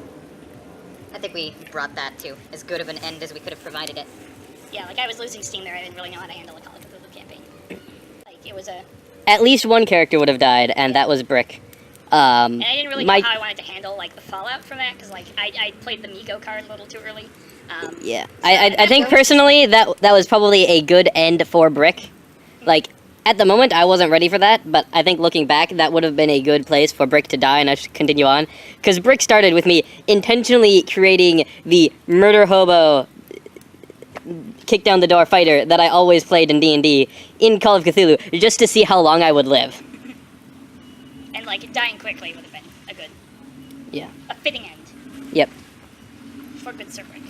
I think we brought that to as good of an end as we could have provided it. Yeah, like, I was losing steam there, I didn't really know how to handle a Call of Cthulhu campaign. Like, it was a... At least one character would have died, and that was Brick. And I didn't really know how I wanted to handle, like, the fallout from that, because, like, I played the Miko card a little too early. Yeah. I think, personally, that was probably a good end for Brick. Like, at the moment, I wasn't ready for that, but I think looking back, that would have been a good place for Brick to die, and I should continue on. Because Brick started with me intentionally creating the murder hobo kick down the door fighter that I always played in D&D in Call of Cthulhu, just to see how long I would live. And, like, dying quickly would have been a fitting end. Yep. For good Sir Brick.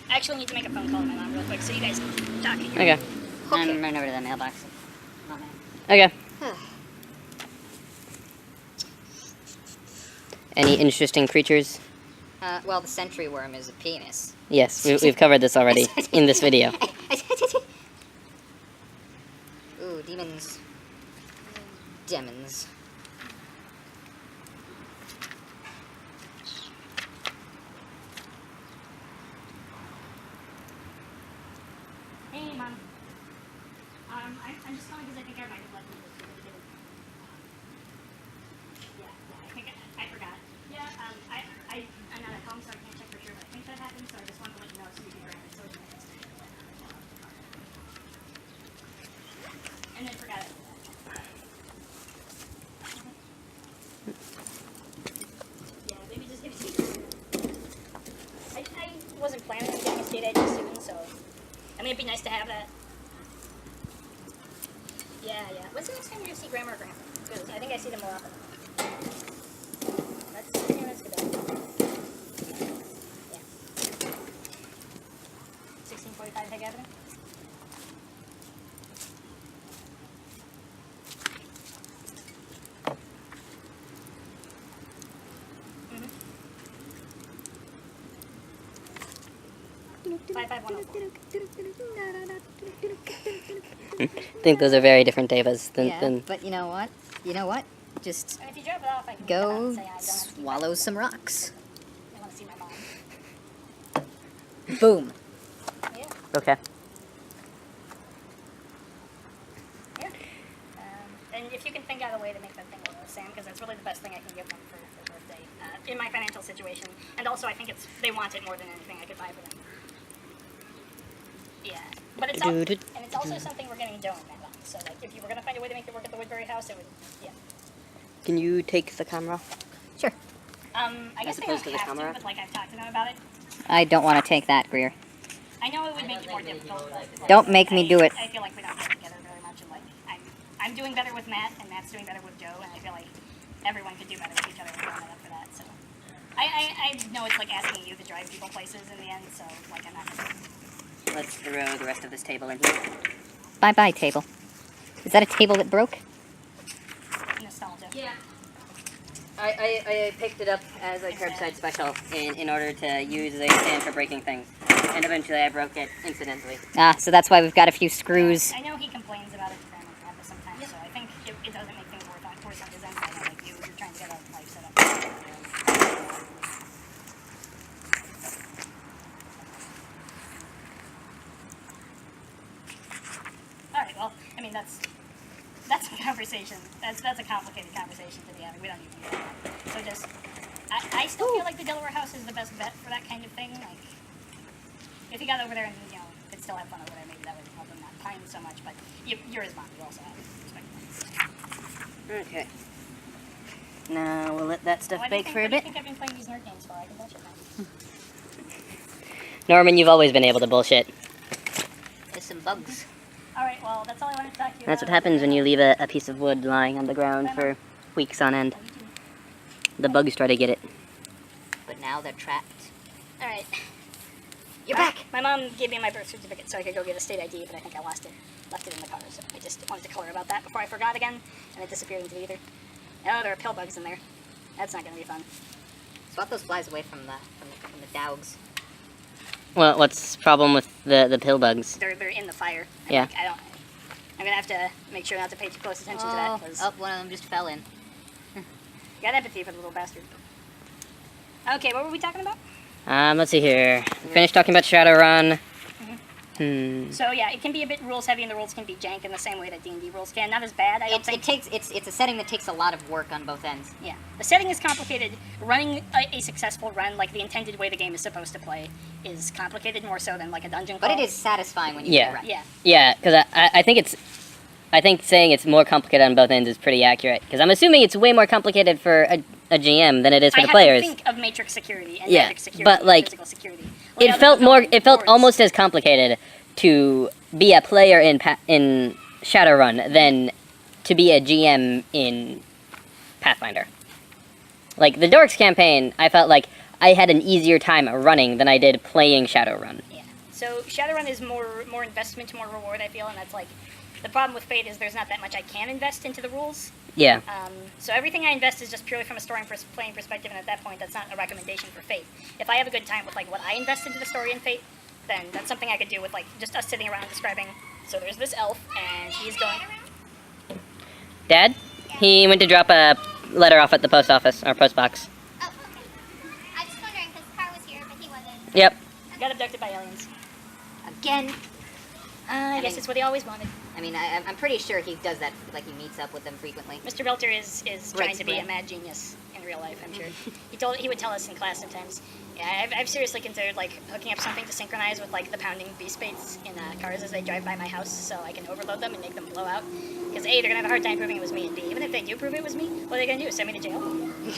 I actually need to make a phone call to my mom real quick, so you guys can talk again. Okay. I'm running over to the mailbox. Oh, man. Okay. Any interesting creatures? Well, the sentry worm is a penis. Yes, we've covered this already in this video. Ooh, demons. Demons. Hey, Mom. I'm just calling because I think I might have left you this really good. Yeah, I think I forgot. Yeah, I'm not at home, so I can't check for sure, but I think that happened, so I just wanted to let you know so you can grab it, so it's next. And then forgot it. Yeah, maybe just give it to you. I wasn't planning on getting a state ID soon, so I mean, it'd be nice to have that. Yeah. When's the next time you're gonna see Grandma or Grandpa? Because I think I see them more often. That's good. Yeah. 1645 Hague Avenue? Mm-hmm. 55104. I think those are very different devas than but you know what? Just And if you drop it off, I can go say I don't have to keep swallow some rocks. I want to see my mom. Boom. Yeah. Okay. Yeah. And if you can think out a way to make that thing work with Sam, because that's really the best thing I can give them for their birthday, in my financial situation. And also, I think they want it more than anything I could buy for them. Yeah, but it's and it's also something we're getting dough mad on. So like, if you were gonna find a way to make it work at the Woodbury house, it would. Yeah. Can you take the camera? Sure. I guess I don't opposed to the have camera? to, but like I've talked to them about it. I don't want to take that, Grier. I know it would make it more difficult. But Don't make me do it. I feel like we don't work together very much, and like I'm doing better with Matt, and Matt's doing better with Joe, and I feel like everyone could do better with each other and throwing that up for that. So I know it's like asking you to drive people places in the end. So like I'm not gonna. Let's throw the rest of this table in here. Bye-bye, table. Is that a table that broke? Nostalgia. Yeah. I picked it up as a curbside special in order to use as a stand for breaking things. And eventually I broke it incidentally. Ah, so that's why we've got a few screws. I know he complains about it to family and campus sometimes, so I think it doesn't make things worse on his end. I know, like you're trying to get a life set up. Alright, well, I mean, that's a conversation. That's a complicated conversation to be having. We don't need to do that. So just, I still feel like the Delaware house is the best bet for that kind of thing. Like, if you got over there and, you know, could still have fun over there, maybe that would help him not pine so much, but you're his mom, you also have respect. Okay. Now we'll let that stuff bake for a bit. What do you think I've been playing these nerd games for? I can bullshit now. Norman, you've always been able to bullshit. There's some bugs. Alright, well, that's all I wanted to talk to you That's about. what happens when you leave a piece of wood lying on the ground for weeks on end. The bugs try to get it. But now they're trapped. Alright. You're back! My mom gave me my birth certificate so I could go get a state ID, but I think I lost it. Left it in the car, so I just wanted to call her about that before I forgot again, and it disappeared into the ether. Oh, there are pill bugs in there. That's not gonna be fun. Swat those flies away from the dogs. Well, what's the problem with the pill bugs? They're in the fire. And Yeah. like, I'm gonna have to make sure not to pay too close attention to that, because one of them just fell in. got empathy for the little bastard. Okay, what were we talking about? Let's see here. Finished talking about Shadowrun. So yeah, it can be a bit rules heavy, and the rules can be jank in the same way that D&D rules can. Not as bad, I don't think. It's a setting that takes a lot of work on both ends. Yeah, the setting is complicated. Running a successful run, like the intended way the game is supposed to play, is complicated more so than like a dungeon crawl. But it is satisfying when you Yeah. get it right. Yeah. Yeah, because I think saying it's more complicated on both ends is pretty accurate. Because I'm assuming it's way more complicated for a GM than it is for the players. I have to think of matrix security and Yeah, magic security but, and like, physical security. It felt boards. almost as complicated to be a player in Shadowrun than to be a GM in Pathfinder. Like the Dorks campaign, I felt like I had an easier time running than I did playing Shadowrun. Yeah. So Shadowrun is more investment, more reward, I feel, and that's like the problem with Fate is there's not that much I can invest into the rules. Yeah. So everything I invest is just purely from a story and playing perspective, and at that point, that's not a recommendation for Fate. If I have a good time with like what I invest into the story in Fate, then that's something I could do with like just us sitting around describing. So there's this elf, and he's going. Dad? He went to drop a letter off at the post office, or post box. Oh, okay. I was just wondering because the car was here, but he wasn't. Yep. Got abducted by aliens. Again. I guess mean- it's what he always wanted. I mean, I'm pretty sure he does that, like he meets up with them frequently. Mr. Belter is trying Breaks to be a bread. mad genius in real life, I'm sure. He would tell us in class sometimes. Yeah, I've seriously considered like hooking up something to synchronize with like the pounding beast baits in cars as they drive by my house, so I can overload them and make them blow out. Because A, they're gonna have a hard time proving it was me, and B, even if they do prove it was me, what are they gonna do? Send me to jail?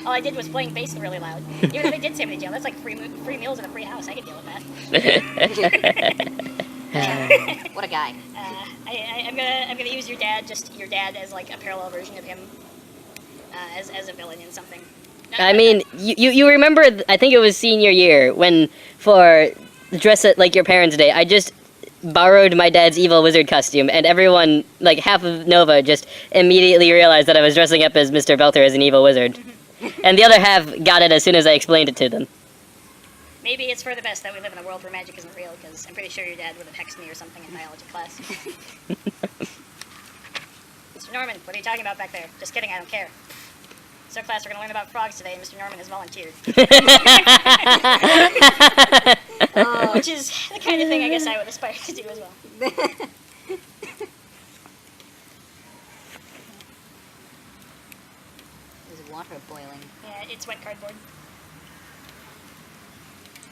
All I did was playing bass really loud. Even if they did send me to jail, that's like free meals and a free house. I could deal with that. What a guy. I'm gonna use your dad as like a parallel version of him, as a villain in something. I mean, you remember, I think it was senior year, when for Dress It Like Your Parents' Day, I just borrowed my dad's evil wizard costume, and everyone, like half of Nova, just immediately realized that I was dressing up as Mr. Belter as an evil wizard. And the other half got it as soon as I explained it to them. Maybe it's for the best that we live in a world where magic isn't real, because I'm pretty sure your dad would have hexed me or something in biology class. Mr. Norman, what are you talking about back there? Just kidding, I don't care. So class, we're going to learn about frogs today, and Mr. Norman has volunteered. Which is the kind of thing I guess I would aspire to do as well. There's water boiling. Yeah, it's wet cardboard.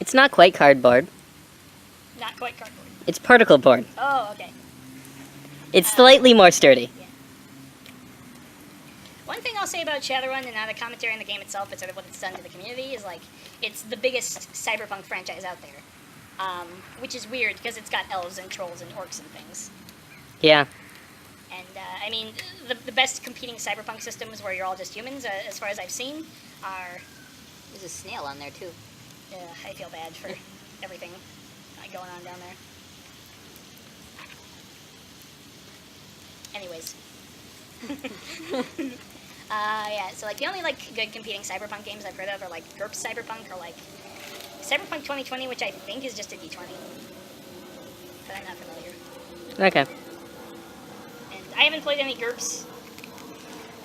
It's not quite cardboard. Not quite cardboard. It's particle board. Oh, okay. It's slightly more sturdy. One thing I'll say about Shadowrun and not a commentary on the game itself, but sort of what it's done to the community, is like it's the biggest cyberpunk franchise out there, which is weird because it's got elves and trolls and orcs and things. Yeah. And I mean, the best competing cyberpunk systems where you're all just humans, as far as I've seen, are. There's a snail on there too. I feel bad for everything going on down there. Anyways. Yeah, so like the only like good competing cyberpunk games I've heard of are like GURPS Cyberpunk or like Cyberpunk 2020, which I think is just a D20. But I'm not familiar. Okay. And I haven't played any GURPS.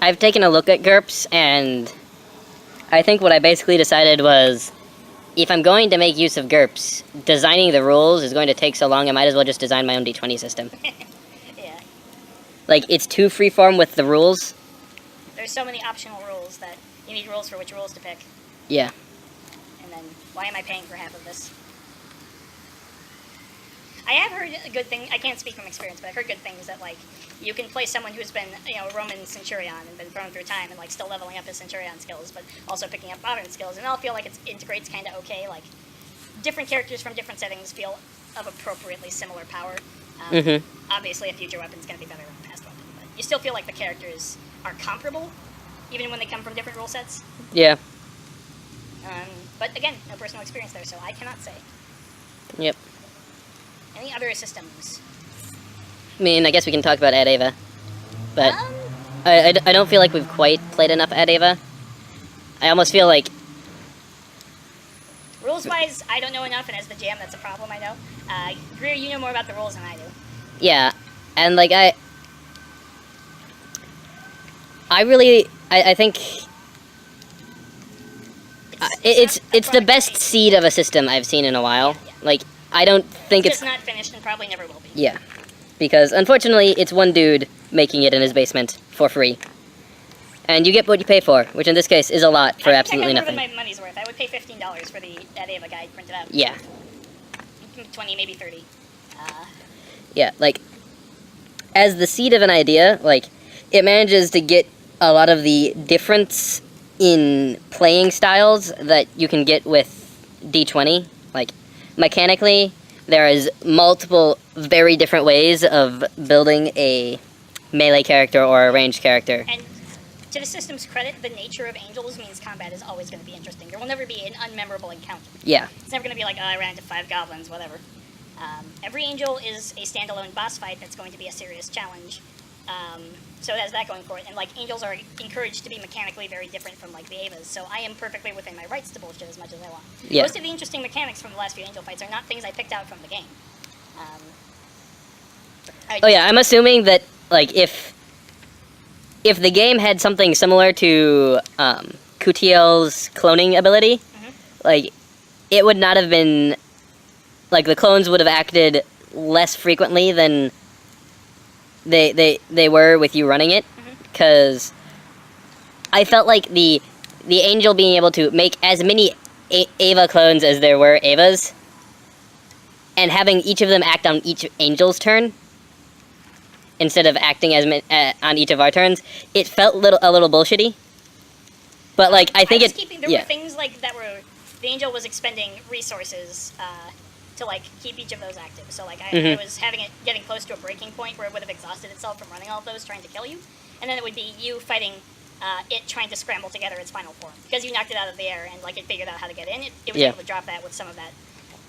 I've taken a look at GURPS, and I think what I basically decided was, if I'm going to make use of GURPS, designing the rules is going to take so long, I might as well just design my own D20 system. Yeah. Like, it's too freeform with the rules. There's so many optional rules that you need rules for which rules to pick. Yeah. And then, why am I paying for half of this? I have heard a good thing. I can't speak from experience, but I've heard good things that like you can play someone who's been a Roman centurion and been thrown through time and like still leveling up his centurion skills, but also picking up modern skills, and I'll feel like it integrates kind of okay. Like different characters from different settings feel of appropriately similar power. Obviously, a future weapon's going to be better than a past weapon, but you still feel like the characters are comparable, even when they come from different rule sets. Yeah. But again, no personal experience there, so I cannot say. Yep. Any other systems? I mean, I guess we can talk about Ad Ava, but I don't feel like we've quite played enough Ad Ava. I almost feel like... Rules-wise, I don't know enough, and as the GM, that's a problem, I know. Grier, you know more about the rules than I do. Yeah, and like I think it's the best seed of a system I've seen in a while. Yeah. Like, I don't think It's just not finished and probably never will be. Yeah, because unfortunately it's one dude making it in his basement for free, and you get what you pay for, which in this case is a lot for absolutely I nothing. my money's worth. I would pay $15 for the Ad Ava guide printed out. Yeah. 20, maybe 30. Yeah, like, as the seed of an idea, like, it manages to get a lot of the difference in playing styles that you can get with D20. Like, mechanically, there is multiple very different ways of building a melee character or a ranged character. And to the system's credit, the nature of angels means combat is always going to be interesting. There will never be an unmemorable encounter. Yeah. It's never going to be like, oh, I ran into 5 goblins, whatever. Every angel is a standalone boss fight that's going to be a serious challenge. So it has that going for it. And, like, angels are encouraged to be mechanically very different from, like, the Avas. So I am perfectly within my rights to bullshit as much as I want. Yeah. Most of the interesting mechanics from the last few angel fights are not things I picked out from the game. Oh yeah, I'm assuming that, like, if the game had something similar to Kutiel's cloning ability, like, it would not have been... Like, the clones would have acted less frequently than they were with you running it, because I felt like the angel being able to make as many Ava clones as there were Avas, and having each of them act on each angel's turn, instead of acting as on each of our turns, it felt a little bullshitty. But, like, I think there were things like that were the angel was expending resources to like keep each of those active. So like I was getting close to a breaking point where it would have exhausted itself from running all of those trying to kill you, and then it would be you fighting it trying to scramble together its final form because you knocked it out of the air and like it figured out how to get in. It was able to drop that with some of that.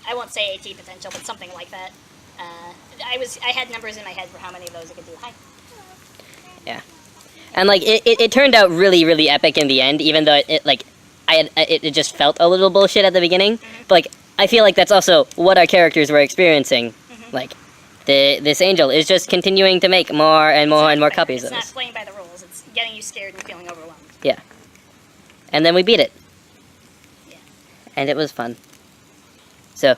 I won't say AT potential, but something like that. I had numbers in my head for how many of those it could do. Hi. Yeah, and like it turned out really, really epic in the end, even though it just felt a little bullshit at the beginning. But like I feel like that's also what our characters were experiencing. Like this angel is just continuing to make more and more and more copies of this. this. It's not playing by the rules. It's getting you scared and feeling overwhelmed. Yeah, and then we beat it. Yeah. And it was fun. So,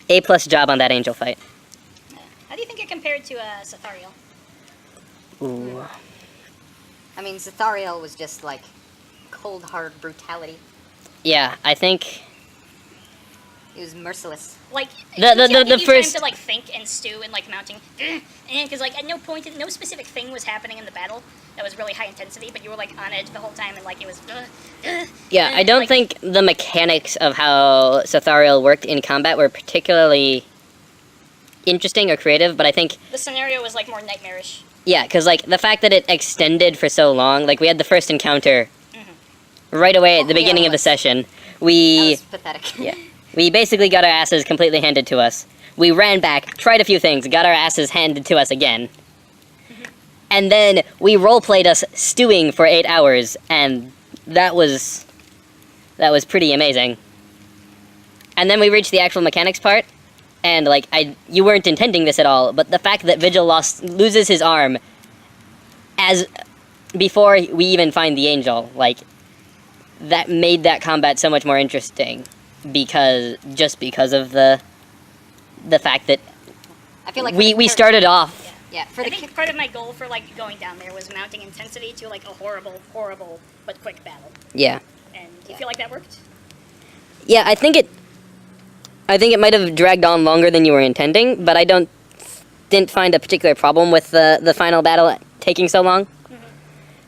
A+ job on that angel fight. How do you think it compared to Sathariel? Ooh. I mean, Zathariel was just like cold hard brutality. Yeah, I think It was merciless. Like The give you first- time to like think and stew and like mounting, and because like at no point, no specific thing was happening in the battle that was really high intensity, but you were like on edge the whole time and like it was. Yeah, I don't like, think the mechanics of how Sothariel worked in combat were particularly interesting or creative, but I think, the scenario was like more nightmarish. yeah, because like the fact that it extended for so long, like we had the first encounter right away at the Oh, yeah, beginning it of the was. session. That We was pathetic. Yeah. We basically got our asses completely handed to us. We ran back, tried a few things, got our asses handed to us again. And then we role-played us stewing for 8 hours, and that was pretty amazing. And then we reached the actual mechanics part, and like you weren't intending this at all, but the fact that Vigil loses his arm as before we even find the angel, like that made that combat so much more interesting because of the fact that I feel like we started off. Yeah, for I the think part of my goal for like going down there was mounting intensity to like a horrible but quick battle. Yeah. And do you feel like that worked? Yeah, I think it might have dragged on longer than you were intending, but I didn't find a particular problem with the final battle taking so long.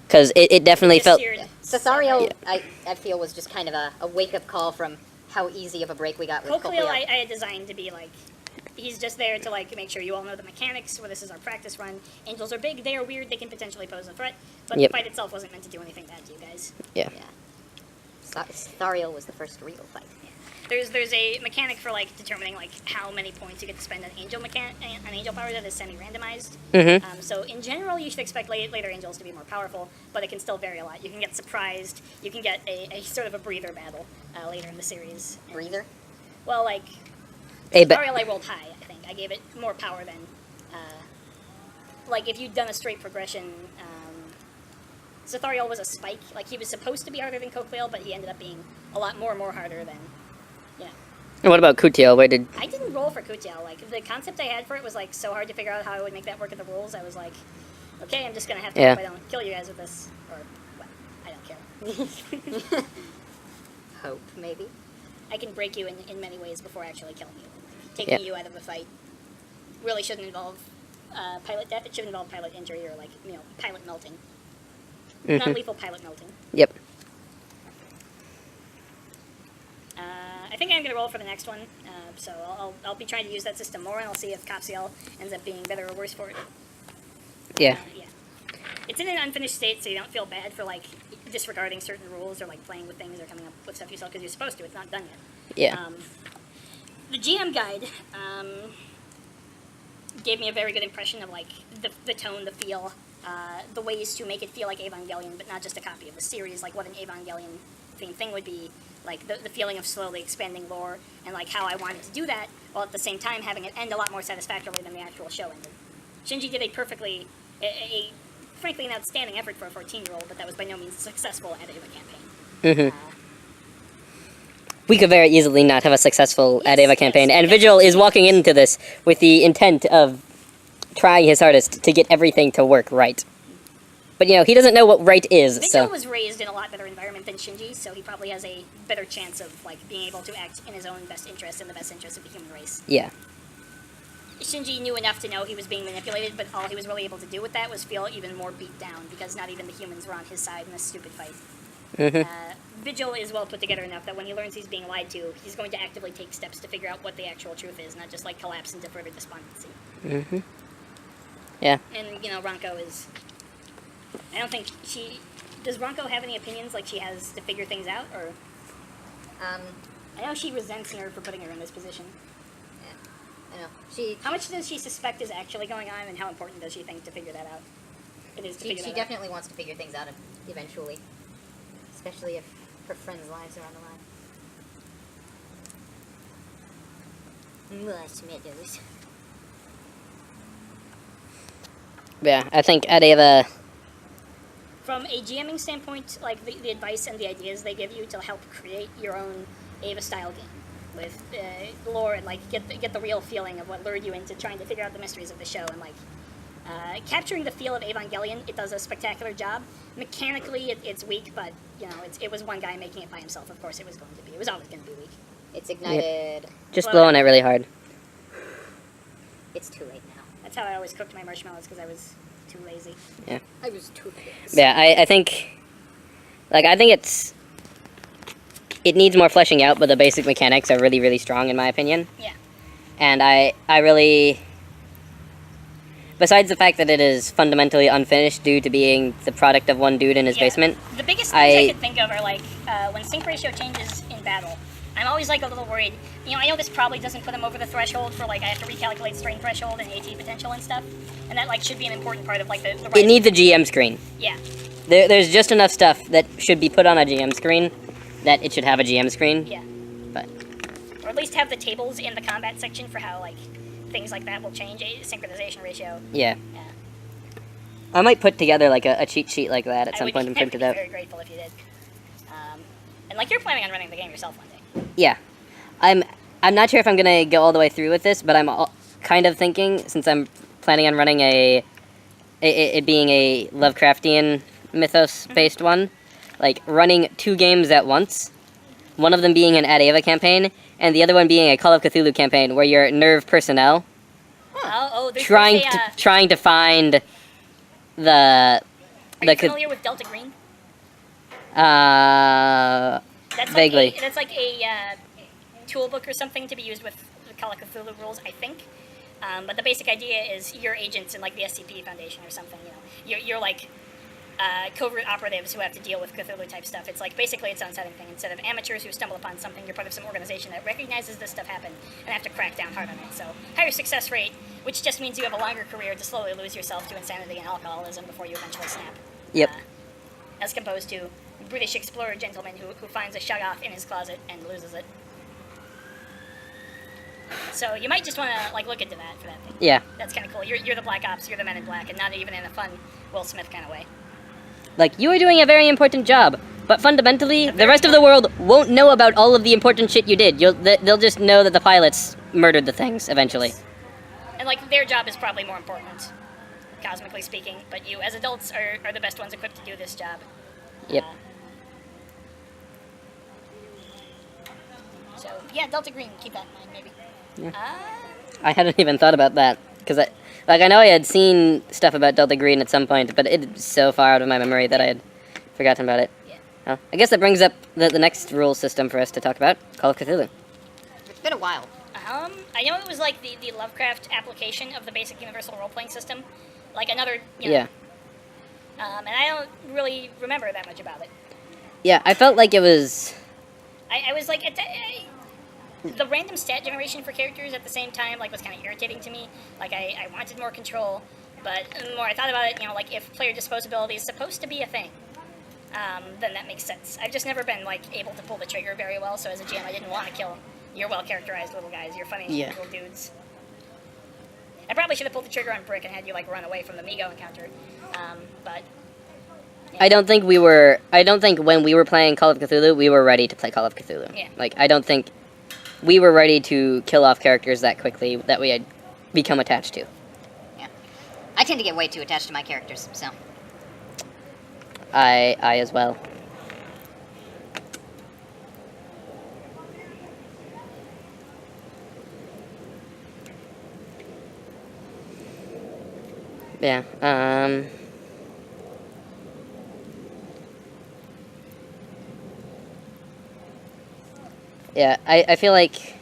Because it definitely felt. Cesario, I feel, was just kind of a wake-up call from how easy of a break we got with Cochleal, Cochleal. I had designed to be like, he's just there to like make sure you all know the mechanics. Well, this is our practice run. Angels are big, they are weird, they can potentially pose a threat, but Yep. the fight itself wasn't meant to do anything bad to you guys. Yeah. Cesario was the first real fight. There's a mechanic for like determining like how many points you get to spend on angel power that is semi-randomized. Mm-hmm. So in general, you should expect later angels to be more powerful, but it can still vary a lot. You can get surprised. You can get a sort of a breather battle later in the series. And- Breather? Well, like Hey, Ariel I rolled high, I think. I gave it more power than, like, if you'd done a straight progression, Cesario was a spike. Like, he was supposed to be harder than Cochleal, but he ended up being a lot more harder than, you know. And what about Kutiel? Where did? I didn't roll for Kutiel. Like, the concept I had for it was, like, so hard to figure out how I would make that work in the rules. I was like, okay, I'm just gonna have to Yeah. hope I don't kill you guys with this. Or, well, I don't care. Hope, maybe. I can break you in many ways before actually killing you. Taking you out of the fight really shouldn't involve pilot death. It should involve pilot injury or, like, you know, pilot melting. Non-lethal pilot melting. Yep. I think I'm going to roll for the next one. So I'll be trying to use that system more, and I'll see if Copsiel ends up being better or worse for it. Yeah. Yeah. It's in an unfinished state, so you don't feel bad for, like, disregarding certain rules or, like, playing with things or coming up with stuff yourself, because you're supposed to. It's not done yet. Yeah. The GM guide gave me a very good impression of, like, the tone, the feel, the ways to make it feel like Evangelion, but not just a copy of the series, like what an Evangelion thing would be, like the feeling of slowly expanding lore, and like how I wanted to do that, while at the same time having it end a lot more satisfactorily than the actual show ended. Shinji did a frankly, an outstanding effort for a 14-year-old, but that was by no means successful at Eva campaign. Mm-hmm. We could very easily not have a successful Yes, Ad Eva yes, campaign, and yes. Vigil is walking into this with the intent of trying his hardest to get everything to work right. But, you know, he doesn't know what right is, Vigil so... was raised in a lot better environment than Shinji, so he probably has a better chance of like being able to act in his own best interest and the best interest of the human race. Yeah. Shinji knew enough to know he was being manipulated, but all he was really able to do with that was feel even more beat down, because not even the humans were on his side in this stupid fight. Mm-hmm. Vigil is well put together enough that when he learns he's being lied to, he's going to actively take steps to figure out what the actual truth is, not just like collapse into further despondency. Mm-hmm. Yeah. And, you know, Ranko is... I don't think she... Does Ranko have any opinions like she has to figure things out, or... I know she resents Nerd for putting her in this position. Yeah, I know. How much does she suspect is actually going on, and how important does she think to figure that out? It is to figure She that out. definitely wants to figure things out eventually. Especially if her friends' lives are on the line. Marshmallows. Yeah, I think Ad Eva... From a GMing standpoint, like the advice and the ideas they give you to help create your own Ava-style game with lore and like get the real feeling of what lured you into trying to figure out the mysteries of the show, and like capturing the feel of Evangelion, it does a spectacular job. Mechanically, it's weak, but you know it was one guy making it by himself. Of course, it was going to be. It was always going to be weak. It's ignited. Just blow on it really hard. It's too late now. That's how I always cooked my marshmallows, because I was too lazy. I was too late. Yeah, I think, like, I think it needs more fleshing out, but the basic mechanics are really, really strong in my opinion. Yeah. And I really, besides the fact that it is fundamentally unfinished due to being the product of one dude in his basement. The biggest things I could think of are like when sync ratio changes in battle. I'm always like a little worried. You know, I know this probably doesn't put him over the threshold for like I have to recalculate strain threshold and AT potential and stuff, and that like should be an important part of like the It needs a GM screen. Yeah. There's just enough stuff that should be put on a GM screen that it should have a GM screen. Yeah. But Or at least have the tables in the combat section for how like things like that will change a synchronization ratio. yeah. Yeah. I might put together like a cheat sheet like that at some point and I would print be it out. very grateful if you did. And like you're planning on running the game yourself one day. Yeah. I'm not sure if I'm gonna go all the way through with this, but I'm kind of thinking, since I'm planning on running it being a Lovecraftian mythos-based one, like running 2 games at once, one of them being an Ad Ava campaign, and the other one being a Call of Cthulhu campaign, where you're Nerve personnel There's trying to find the Are you familiar with Delta Green? That's vaguely. That's like a tool book or something to be used with the Call of Cthulhu rules, I think. But the basic idea is you're agents in like the SCP Foundation or something. You know, you're like covert operatives who have to deal with Cthulhu type stuff. It's like basically its own setting thing. Instead of amateurs who stumble upon something, you're part of some organization that recognizes this stuff happen and have to crack down hard on it. So higher success rate, which just means you have a longer career to slowly lose yourself to insanity and alcoholism before you eventually snap. Yep. As opposed to British explorer gentleman who finds a shut-off in his closet and loses it. So you might just want to like look into that for that thing. Yeah. That's kind of cool. You're the Black Ops, you're the Men in Black, and not even in a fun Will Smith kind of way. Like, you are doing a very important job, but fundamentally, the rest of the world won't know about all of the important shit you did. They'll just know that the pilots murdered the things, eventually. And like their job is probably more important, cosmically speaking, but you as adults are the best ones equipped to do this job. Yep. So yeah, Delta Green, keep that in mind maybe. I hadn't even thought about that, because I know I had seen stuff about Delta Green at some point, but it's so far out of my memory that I had forgotten about it. Yeah. Well, I guess that brings up the next rule system for us to talk about, Call of Cthulhu. It's been a while. I know it was like the Lovecraft application of the basic universal role-playing system, like another, you know, Yeah. and I don't really remember that much about it. Yeah, I felt like it was... I was like, the random stat generation for characters at the same time like was kind of irritating to me. Like I wanted more control, but the more I thought about it, you know, like if player disposability is supposed to be a thing, then that makes sense. I've just never been like able to pull the trigger very well, so as a GM I didn't want to kill your well-characterized little guys, your funny little dudes. I probably should have pulled the trigger on Brick and had you like run away from the Migo encounter, but... Yeah. I don't think when we were playing Call of Cthulhu, we were ready to play Call of Cthulhu. Yeah. Like, I don't think we were ready to kill off characters that quickly that we had become attached to. Yeah. I tend to get way too attached to my characters, so. I as well. Yeah, yeah, I feel like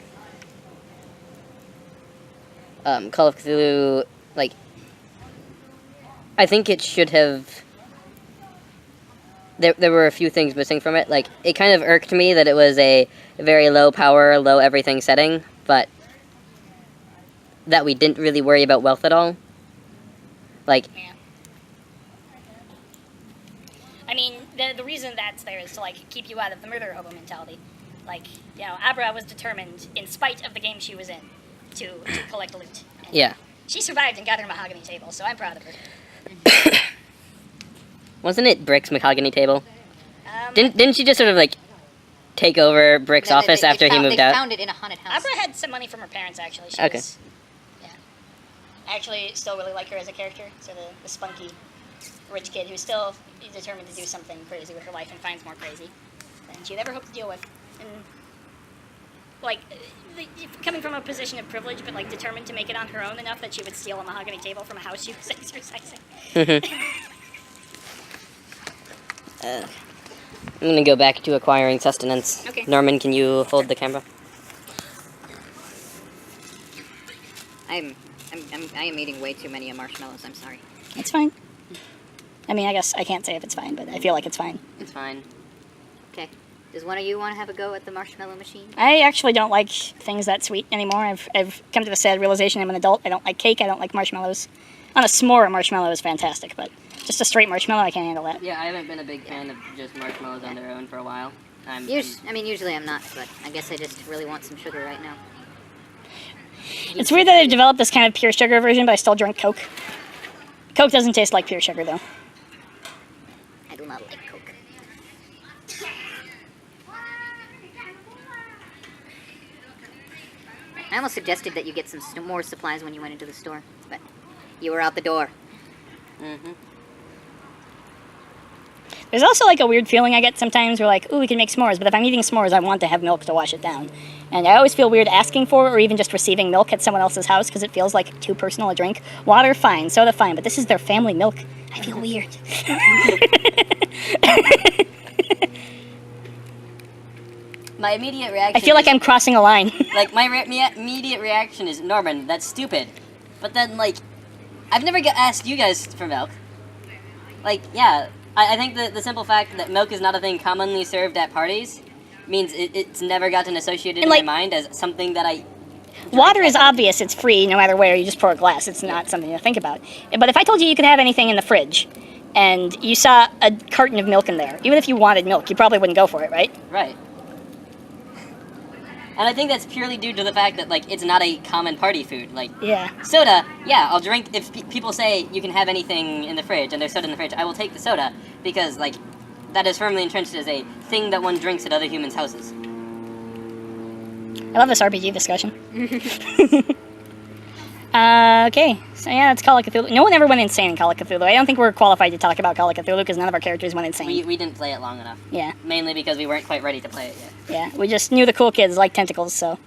Call of Cthulhu, like, I think it should have... There were a few things missing from it. Like, it kind of irked me that it was a very low power, low everything setting, but that we didn't really worry about wealth at all. Like... Yeah. I mean, the reason that's there is to, like, keep you out of the murder hobo mentality. Like, you know, Abra was determined, in spite of the game she was in, to collect loot. And Yeah. she survived and got her mahogany table, so I'm proud of her. Wasn't it Brick's mahogany table? Didn't she just sort of, like, take over Brick's office after he moved out? They found it in a haunted house. Abra had some money from her parents, actually. She Okay. was, yeah. I actually still really like her as a character. So the spunky, rich kid who's still determined to do something crazy with her life and finds more crazy than she'd ever hoped to deal with. And like, coming from a position of privilege, but like determined to make it on her own enough that she would steal a mahogany table from a house she was exercising. I'm gonna go back to acquiring sustenance. Okay. Norman, can you hold the camera? I am eating way too many marshmallows. I'm sorry. It's fine. I mean, I guess I can't say if it's fine, but I feel like it's fine. It's fine. Okay. Does one of you want to have a go at the marshmallow machine? I actually don't like things that sweet anymore. I've come to the sad realization I'm an adult. I don't like cake. I don't like marshmallows. On a s'more, a marshmallow is fantastic, but just a straight marshmallow, I can't handle that. Yeah, I haven't been a big fan of just marshmallows on their own for a while. Usually I'm not, but I guess I just really want some sugar right now. It's weird that I've developed this kind of pure sugar version, but I still drink Coke. Coke doesn't taste like pure sugar, though. I do not like Coke. I almost suggested that you get some more supplies when you went into the store, but you were out the door. There's also like a weird feeling I get sometimes where like, ooh, we can make s'mores, but if I'm eating s'mores, I want to have milk to wash it down. And I always feel weird asking for or even just receiving milk at someone else's house because it feels like too personal a drink. Water, fine. Soda, fine. But this is their family milk. I feel weird. My immediate reaction I feel like I'm crossing a line. Like, my immediate reaction is, Norman, that's stupid. But then, like, I've never asked you guys for milk. Like, yeah, I think the simple fact that milk is not a thing commonly served at parties means it's never gotten associated in my mind as something that I... Water is obvious. It's free no matter where. You just pour a glass. It's not something to think about. But if I told you you could have anything in the fridge, and you saw a carton of milk in there, even if you wanted milk, you probably wouldn't go for it, right? Right. And I think that's purely due to the fact that, like, it's not a common party food. Like, Yeah. soda, yeah, I'll drink. If people say you can have anything in the fridge and there's soda in the fridge, I will take the soda because, like, that is firmly entrenched as a thing that one drinks at other humans' houses. I love this RPG discussion. Okay, so yeah, it's Call of Cthulhu. No one ever went insane in Call of Cthulhu. I don't think we're qualified to talk about Call of Cthulhu because none of our characters went insane. We didn't play it long enough. Yeah. Mainly because we weren't quite ready to play it yet. Yeah, we just knew the cool kids liked tentacles, so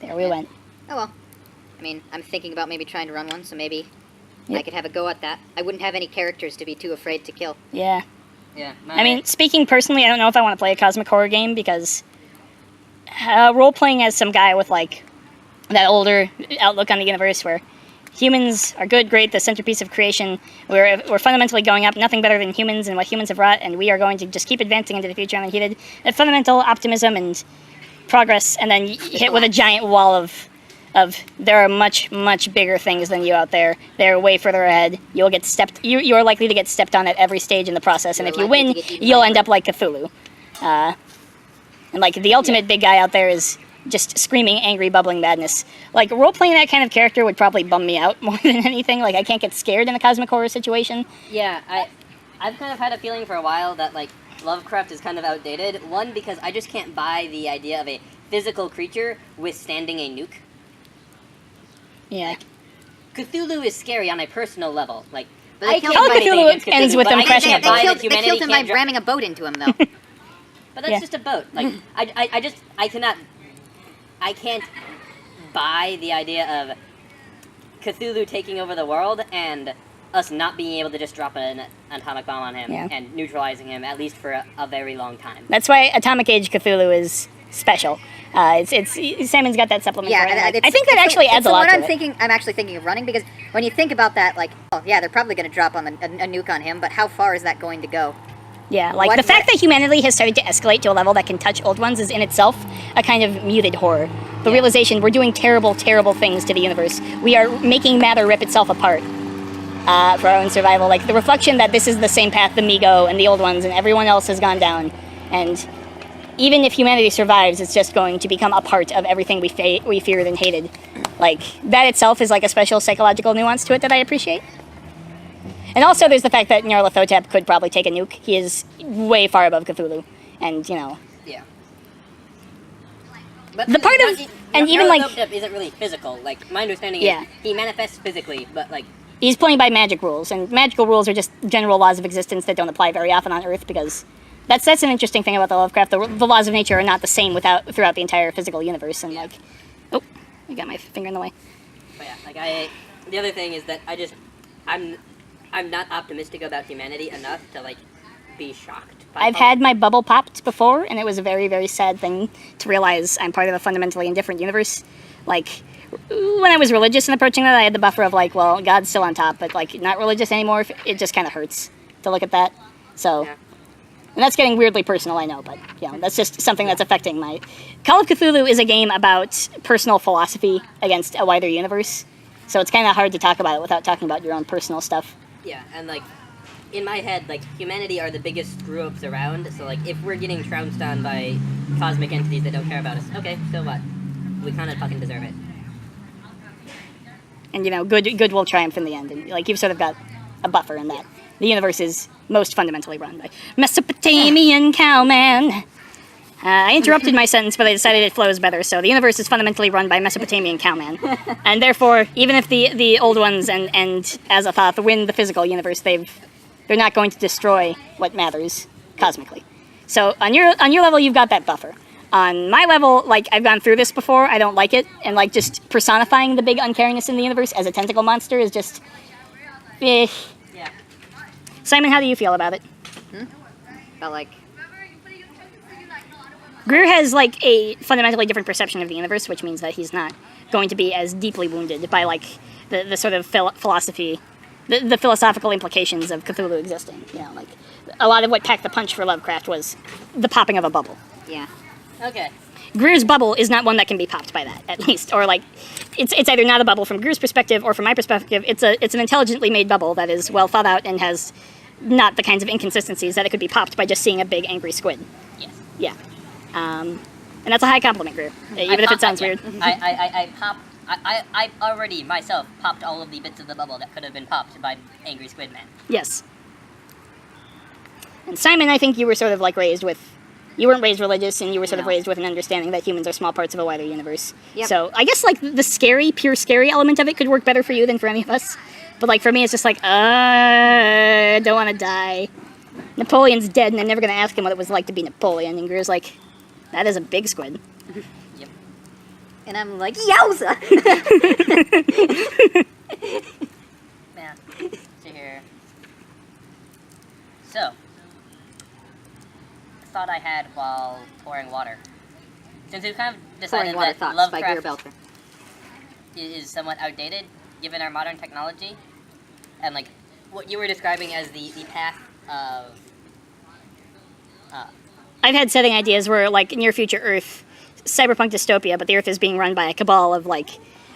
there we went. Oh well. I mean, I'm thinking about maybe trying to run one, so maybe I could have a go at that. I wouldn't have any characters to be too afraid to kill. Yeah. Yeah. I mean, speaking personally, I don't know if I want to play a cosmic horror game because role-playing as some guy with, like, that older outlook on the universe where humans are good, great, the centerpiece of creation. We're fundamentally going up, nothing better than humans and what humans have wrought, and we are going to just keep advancing into the future unheeded. That fundamental optimism and progress, and then hit with a giant wall of there are much, much bigger things than you out there. They're way further ahead. You'll get you're likely to get stepped on at every stage in the process, and if you win, you'll end up like Cthulhu. And like the ultimate big guy out there is just screaming, angry, bubbling madness. Like, role-playing that kind of character would probably bum me out more than anything. Like, I can't get scared in a cosmic horror situation. Yeah, I've kind of had a feeling for a while that, like, Lovecraft is kind of outdated. One, because I just can't buy the idea of a physical creature withstanding a nuke. Yeah. Cthulhu is scary on a personal level. Like, But I they can't killed fight him. anything against ends Cthulhu, with but them I crashing can't a buy boat. that They humanity killed him by can't ramming a boat into him, though. But that's Yeah. just a boat. Like, I can't buy the idea of Cthulhu taking over the world and us not being able to just drop an atomic bomb on him and neutralizing him, at least for a very long time. That's why Atomic Age Cthulhu is special. Simon's got that supplement for it. I think that actually adds a lot to it. I'm actually thinking of running, because when you think about that, like, oh yeah, they're probably going to drop on a nuke on him, but how far is that going to go? Yeah, like the fact that humanity has started to escalate to a level that can touch old ones is in itself a kind of muted horror. The realization we're doing terrible, terrible things to the universe. We are making matter rip itself apart for our own survival. Like the reflection that this is the same path the Migo and the old ones and everyone else has gone down. And even if humanity survives, it's just going to become a part of everything we feared and hated. Like, that itself is like a special psychological nuance to it that I appreciate. And also there's the fact that Nyarlathotep could probably take a nuke. He is way far above Cthulhu. And, you know... Yeah. But the part of... And even, like... Nyarlathotep isn't really physical. Like, my understanding is he manifests physically, but, like... He's playing by magic rules, and magical rules are just general laws of existence that don't apply very often on Earth because That's an interesting thing about the Lovecraft. The laws of nature are not the same throughout the entire physical universe, and like, oh, I got my finger in the way. But yeah, like the other thing is that I'm not optimistic about humanity enough to like be shocked. I've had my bubble popped before, and it was a very, very sad thing to realize I'm part of a fundamentally indifferent universe. Like, when I was religious and approaching that, I had the buffer of like, well, God's still on top, but like not religious anymore. It just kind of hurts to look at that. So. Yeah. And that's getting weirdly personal, I know, but that's just something that's affecting my... Call of Cthulhu is a game about personal philosophy against a wider universe, so it's kind of hard to talk about it without talking about your own personal stuff. Yeah, and like, in my head, like, humanity are the biggest screw-ups around, so like, if we're getting trounced on by cosmic entities that don't care about us, okay, so what? We kind of fucking deserve it. And, good will triumph in the end, and like, you've sort of got a buffer in that. The universe is most fundamentally run by Mesopotamian cowman. I interrupted my sentence, but I decided it flows better. So the universe is fundamentally run by Mesopotamian cowman, and therefore, even if the old ones and Azathoth win the physical universe, they're not going to destroy what matters cosmically. So on your level, you've got that buffer. On my level, like, I've gone through this before. I don't like it, and like just personifying the big uncaringness in the universe as a tentacle monster is just. Yeah. Simon, how do you feel about it? But like, Grier has like a fundamentally different perception of the universe, which means that he's not going to be as deeply wounded by like the sort of philosophy, the philosophical implications of Cthulhu existing. Like a lot of what packed the punch for Lovecraft was the popping of a bubble. yeah. Okay. Grier's bubble is not one that can be popped by that, at least, or like it's either not a bubble from Grier's perspective or from my perspective. It's an intelligently made bubble that is well thought out and has not the kinds of inconsistencies that it could be popped by just seeing a big angry squid. Yes. Yeah. And that's a high compliment, Grier, even if it sounds weird. I already myself popped all of the bits of the bubble that could have been popped by Angry Squid Man. Yes. And Simon, I think you were sort of like raised with... You weren't raised religious, and you were sort of No. raised with an understanding that humans are small parts of a wider universe. Yep. So I guess like the pure scary element of it could work better for you than for any of us. But like for me, it's just like, I don't want to die. Napoleon's dead, and I'm never going to ask him what it was like to be Napoleon. And Grier's like, that is a big squid. Yep. And I'm like, yowza! Yeah. So here. So. Thought I had while pouring water. Since we've kind of decided Pouring Water that Thoughts by Grier Lovecraft Belcher. is somewhat outdated, given our modern technology, and like what you were describing as the path of I've had setting ideas where, like, near future Earth, cyberpunk dystopia, but the Earth is being run by a cabal of, like,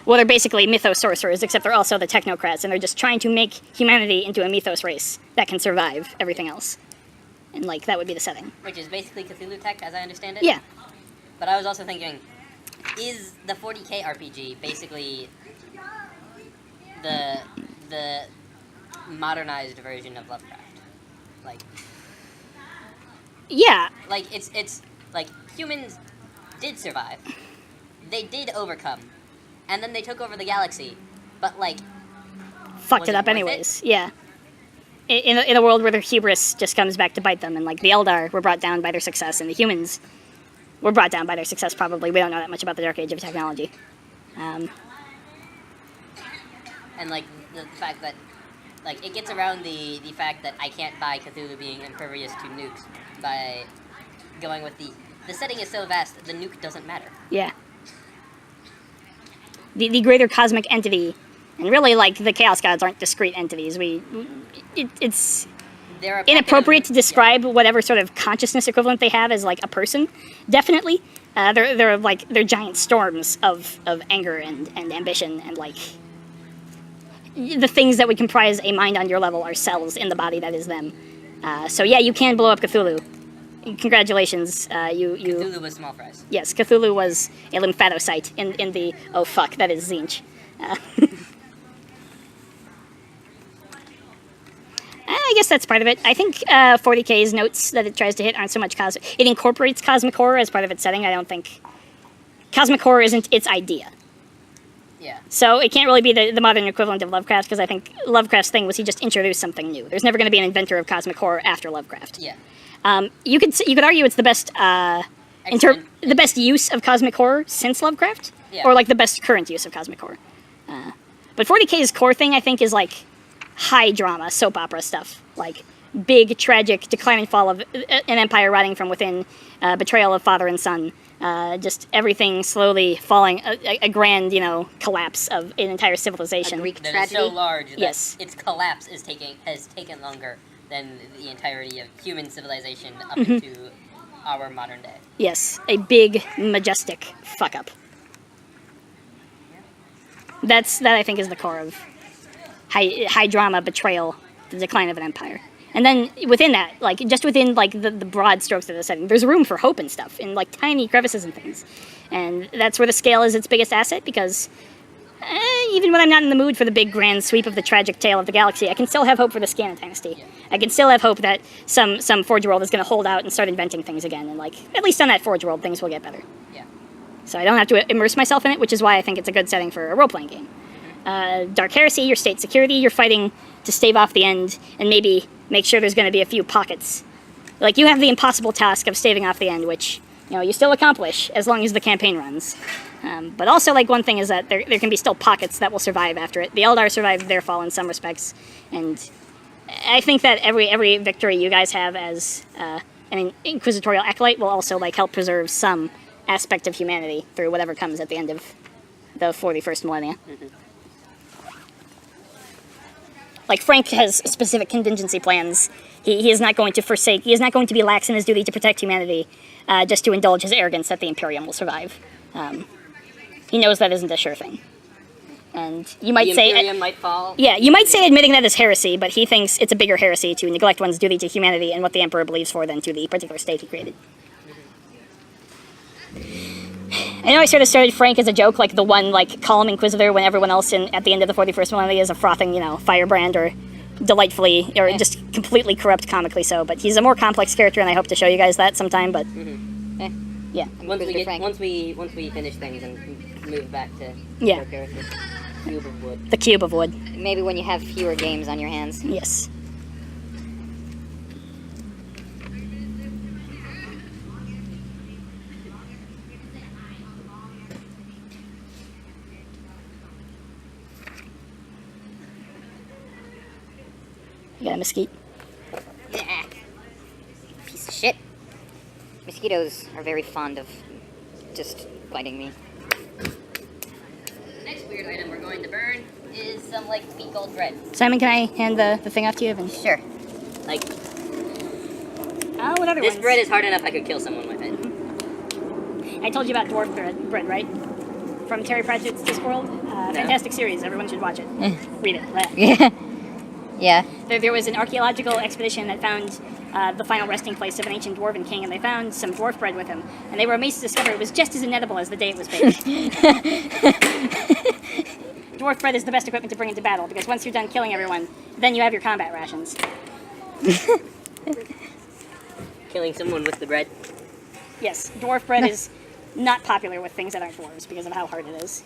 well, they're basically mythos sorcerers, except they're also the technocrats, and they're just trying to make humanity into a mythos race that can survive everything else. And, like, that would be the setting. which is basically Cthulhu tech, as I understand it. Yeah. But I was also thinking, is the 40K RPG basically the modernized version of Lovecraft? Yeah. Like it's like humans did survive. They did overcome. And then they took over the galaxy. But like Fucked Was it it up worth anyways. Yeah. In a world where their hubris just comes back to bite them, and, like, the Eldar were brought down by their success, and the humans were brought down by their success, probably. We don't know that much about the Dark Age of technology. and like the fact that like it gets around the fact that I can't buy Cthulhu being impervious to nukes by going with the setting is so vast that the nuke doesn't matter. Yeah. The greater cosmic entity, and really, like, the Chaos Gods aren't discrete entities. It's They're a inappropriate to packet of- describe whatever sort of consciousness equivalent they have as, like, a person. Definitely. They're giant storms of anger and ambition, and, like, the things that would comprise a mind on your level are cells in the body that is them. So yeah, you can blow up Cthulhu. Congratulations, you. Cthulhu was small fries. Yes, Cthulhu was a lymphatocyte in the. Oh fuck, that is Zinch. I guess that's part of it. I think 40K's notes that it tries to hit aren't so much cosmic. It incorporates cosmic horror as part of its setting. I don't think cosmic horror isn't its idea. Yeah. So it can't really be the modern equivalent of Lovecraft, because I think Lovecraft's thing was he just introduced something new. There's never going to be an inventor of cosmic horror after Lovecraft. Yeah. You could argue it's the best the best use of cosmic horror since Lovecraft, Yeah. or like the best current use of cosmic horror. But 40K's core thing, I think, is like high drama soap opera stuff, like big tragic decline and fall of an empire rotting from within, betrayal of father and son, just everything slowly falling, a grand collapse of an entire civilization. A Greek That is tragedy. so large that Yes. its collapse has taken longer than the entirety of human civilization up Mm-hmm. into our modern day. Yes, a big, majestic fuck up. That I think is the core of high drama betrayal, the decline of an empire. And then within that, like just within like the broad strokes of the setting, there's room for hope and stuff in like tiny crevices and things. And that's where the scale is its biggest asset, because even when I'm not in the mood for the big grand sweep of the tragic tale of the galaxy, I can still have hope for the Scanna dynasty. I can still have hope that some Forge World is going to hold out and start inventing things again, and like at least on that Forge World, things will get better. Yeah. So I don't have to immerse myself in it, which is why I think it's a good setting for a role-playing game. Dark Heresy, your state security, you're fighting to stave off the end and maybe make sure there's going to be a few pockets. Like, you have the impossible task of staving off the end, which, you still accomplish as long as the campaign runs. But also, like, one thing is that there can be still pockets that will survive after it. The Eldar survived their fall in some respects, and I think that every victory you guys have as an inquisitorial acolyte will also, like, help preserve some aspect of humanity through whatever comes at the end of the 41st millennia. Like, Frank has specific contingency plans. He is not going to forsake, he is not going to be lax in his duty to protect humanity just to indulge his arrogance that the Imperium will survive. He knows that isn't a sure thing. And you might The say... Imperium might fall. Yeah, you might say admitting that is heresy, but he thinks it's a bigger heresy to neglect one's duty to humanity and what the Emperor believes for than to the particular state he created. I know I sort of started Frank as a joke, like the one, like, calm Inquisitor when everyone else at the end of the 41st millennia is a frothing, firebrand or delightfully, or just completely corrupt comically so, but he's a more complex character, and I hope to show you guys that sometime, but... Yeah. Once we Frank. once we finish things and move back to Yeah. our characters. Cube of wood. The Cube of Wood. Maybe when you have fewer games on your hands. Yes. You got a mesquite? Yeah. Piece of shit. Mosquitoes are very fond of just biting me. The next weird item we're going to burn is some like meat gold bread. Simon, can I hand the thing off to you? And... Sure. Like what other this ones? bread is hard enough I could kill someone with it. I told you about dwarf bread, right? From Terry Pratchett's Discworld. Fantastic series. Everyone should watch it. Read it. Yeah. Yeah. There was an archaeological expedition that found the final resting place of an ancient dwarven king, and they found some dwarf bread with him. And they were amazed to discover it was just as inedible as the day it was baked. Dwarf bread is the best equipment to bring into battle, because once you're done killing everyone, then you have your combat rations. Killing someone with the bread. Yes, dwarf bread is not popular with things that aren't dwarves because of how hard it is.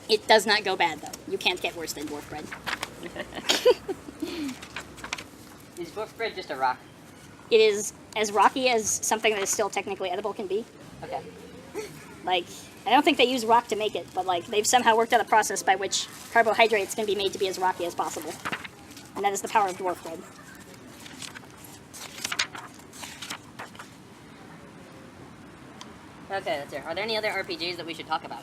It does not go bad, though. You can't get worse than dwarf bread. Is dwarf bread just a rock? It is as rocky as something that is still technically edible can be. Okay. Like, I don't think they use rock to make it, but like they've somehow worked out a process by which carbohydrates can be made to be as rocky as possible. And that is the power of dwarf bread. Okay, that's it. Are there any other RPGs that we should talk about?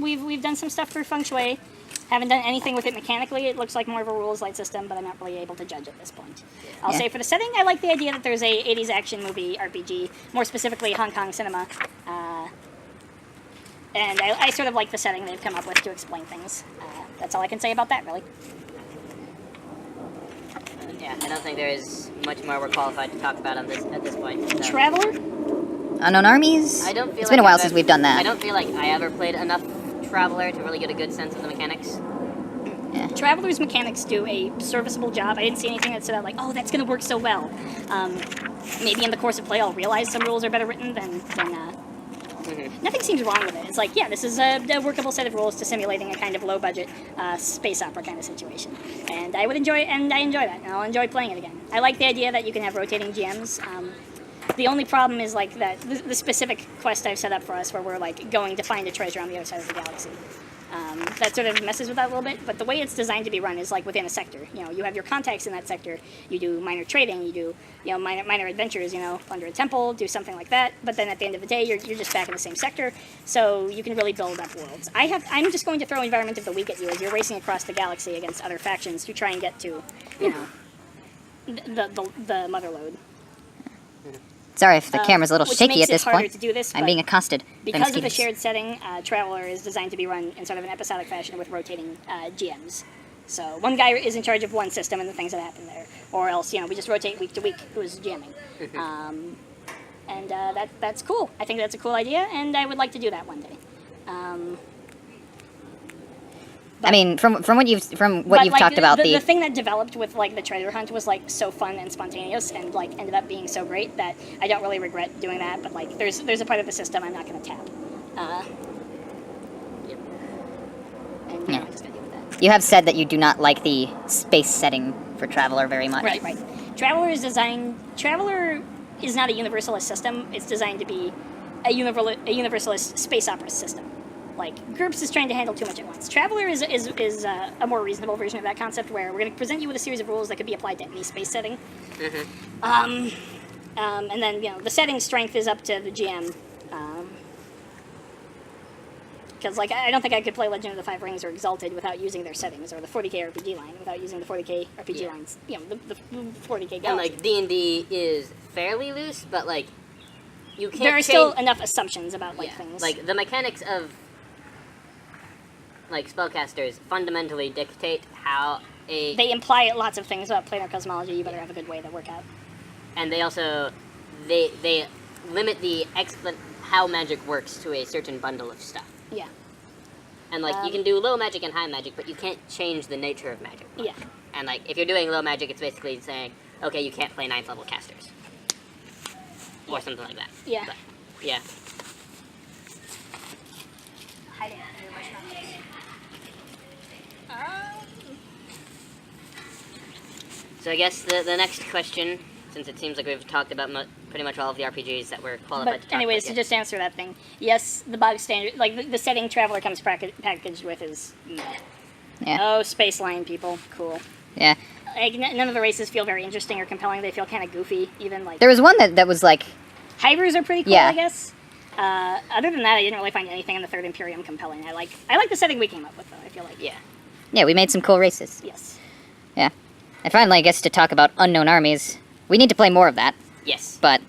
We've done some stuff for Feng Shui. Haven't done anything with it mechanically. It looks like more of a rules light system, but I'm not really able to judge at this point. I'll say for the setting, I like the idea that there's a 80s action movie RPG, more specifically Hong Kong cinema. And I sort of like the setting they've come up with to explain things. That's all I can say about that, really. Yeah, I don't think there is much more we're qualified to talk about on this at this point. So. Traveler? Unknown Armies? I don't feel It's like been a while I've since we've done that. I don't feel like I ever played enough Traveler to really get a good sense of the mechanics. Traveler's mechanics do a serviceable job. I didn't see anything that stood out like, oh, that's going to work so well. Maybe in the course of play I'll realize some rules are better written than nothing seems wrong with it. It's like, yeah, this is a workable set of rules to simulating a kind of low-budget space opera kind of situation. And I enjoy that, and I'll enjoy playing it again. I like the idea that you can have rotating GMs. The only problem is like that the specific quest I've set up for us, where we're like going to find a treasure on the other side of the galaxy. That sort of messes with that a little bit, but the way it's designed to be run is like within a sector. You know, you have your contacts in that sector. You do minor trading. You do, you know, minor adventures. You know, plunder a temple, do something like that. But then at the end of the day, you're just back in the same sector, so you can really build up worlds. I'm just going to throw Environment of the Week at you as you're racing across the galaxy against other factions to try and get to, you know, the motherlode. Sorry if the camera's a little Which shaky makes at this it harder point. to do this, I'm but being accosted. by because of the mosquitoes. shared setting, Traveler is designed to be run in sort of an episodic fashion with rotating GMs. So one guy is in charge of one system and the things that happen there, or else, you know, we just rotate week to week who's jamming. That's cool. I think that's a cool idea, and I would like to do that one day. I mean, from what you've But, talked about, the thing that developed with like the treasure hunt was like so fun and spontaneous, and like ended up being so great that I don't really regret doing that. But like, there's a part of the system I'm not going to tap. And you know, I'm just going to deal with that. you have said that you do not like the space setting for Traveler very much. Right. Traveler is not a universalist system. It's designed to be a universalist space opera system. Like, GURPS is trying to handle too much at once. Traveler is a more reasonable version of that concept, where we're going to present you with a series of rules that could be applied to any space setting. And then, you know, the setting strength is up to the GM. Because, like, I don't think I could play Legend of the Five Rings or Exalted without using their settings, or the 40k RPG line without using the 40k RPG lines. You know, the 40k galaxy. And like D&D is fairly loose, but like you can't. There are change... still enough assumptions about like things. Like the mechanics of like spellcasters fundamentally dictate how a. They imply lots of things about planar cosmology. You better have a good way to work out. And they also they limit the how magic works to a certain bundle of stuff. Yeah. And like you can do low magic and high magic, but you can't change the nature of magic. Yeah. And like if you're doing low magic, it's basically saying, okay, you can't play 9th level casters. Or something like that. Yeah. But, yeah. So I guess the next question, since it seems like we've talked about pretty much all of the RPGs that we're qualified But to talk anyways, about to just answer that thing, yes, the bog standard, like the setting Traveler comes packaged with is. Yeah. Oh, space line people, cool. Yeah. Like, none of the races feel very interesting or compelling. They feel kind of goofy, even like. There was one that was like. Hybers are pretty cool, Yeah. I guess. Other than that, I didn't really find anything in the Third Imperium compelling. I like the setting we came up with, though. I feel like. Yeah, we made some cool races. Yes. Yeah. And finally, I guess to talk about unknown armies, we need to play more of that. Yes. But,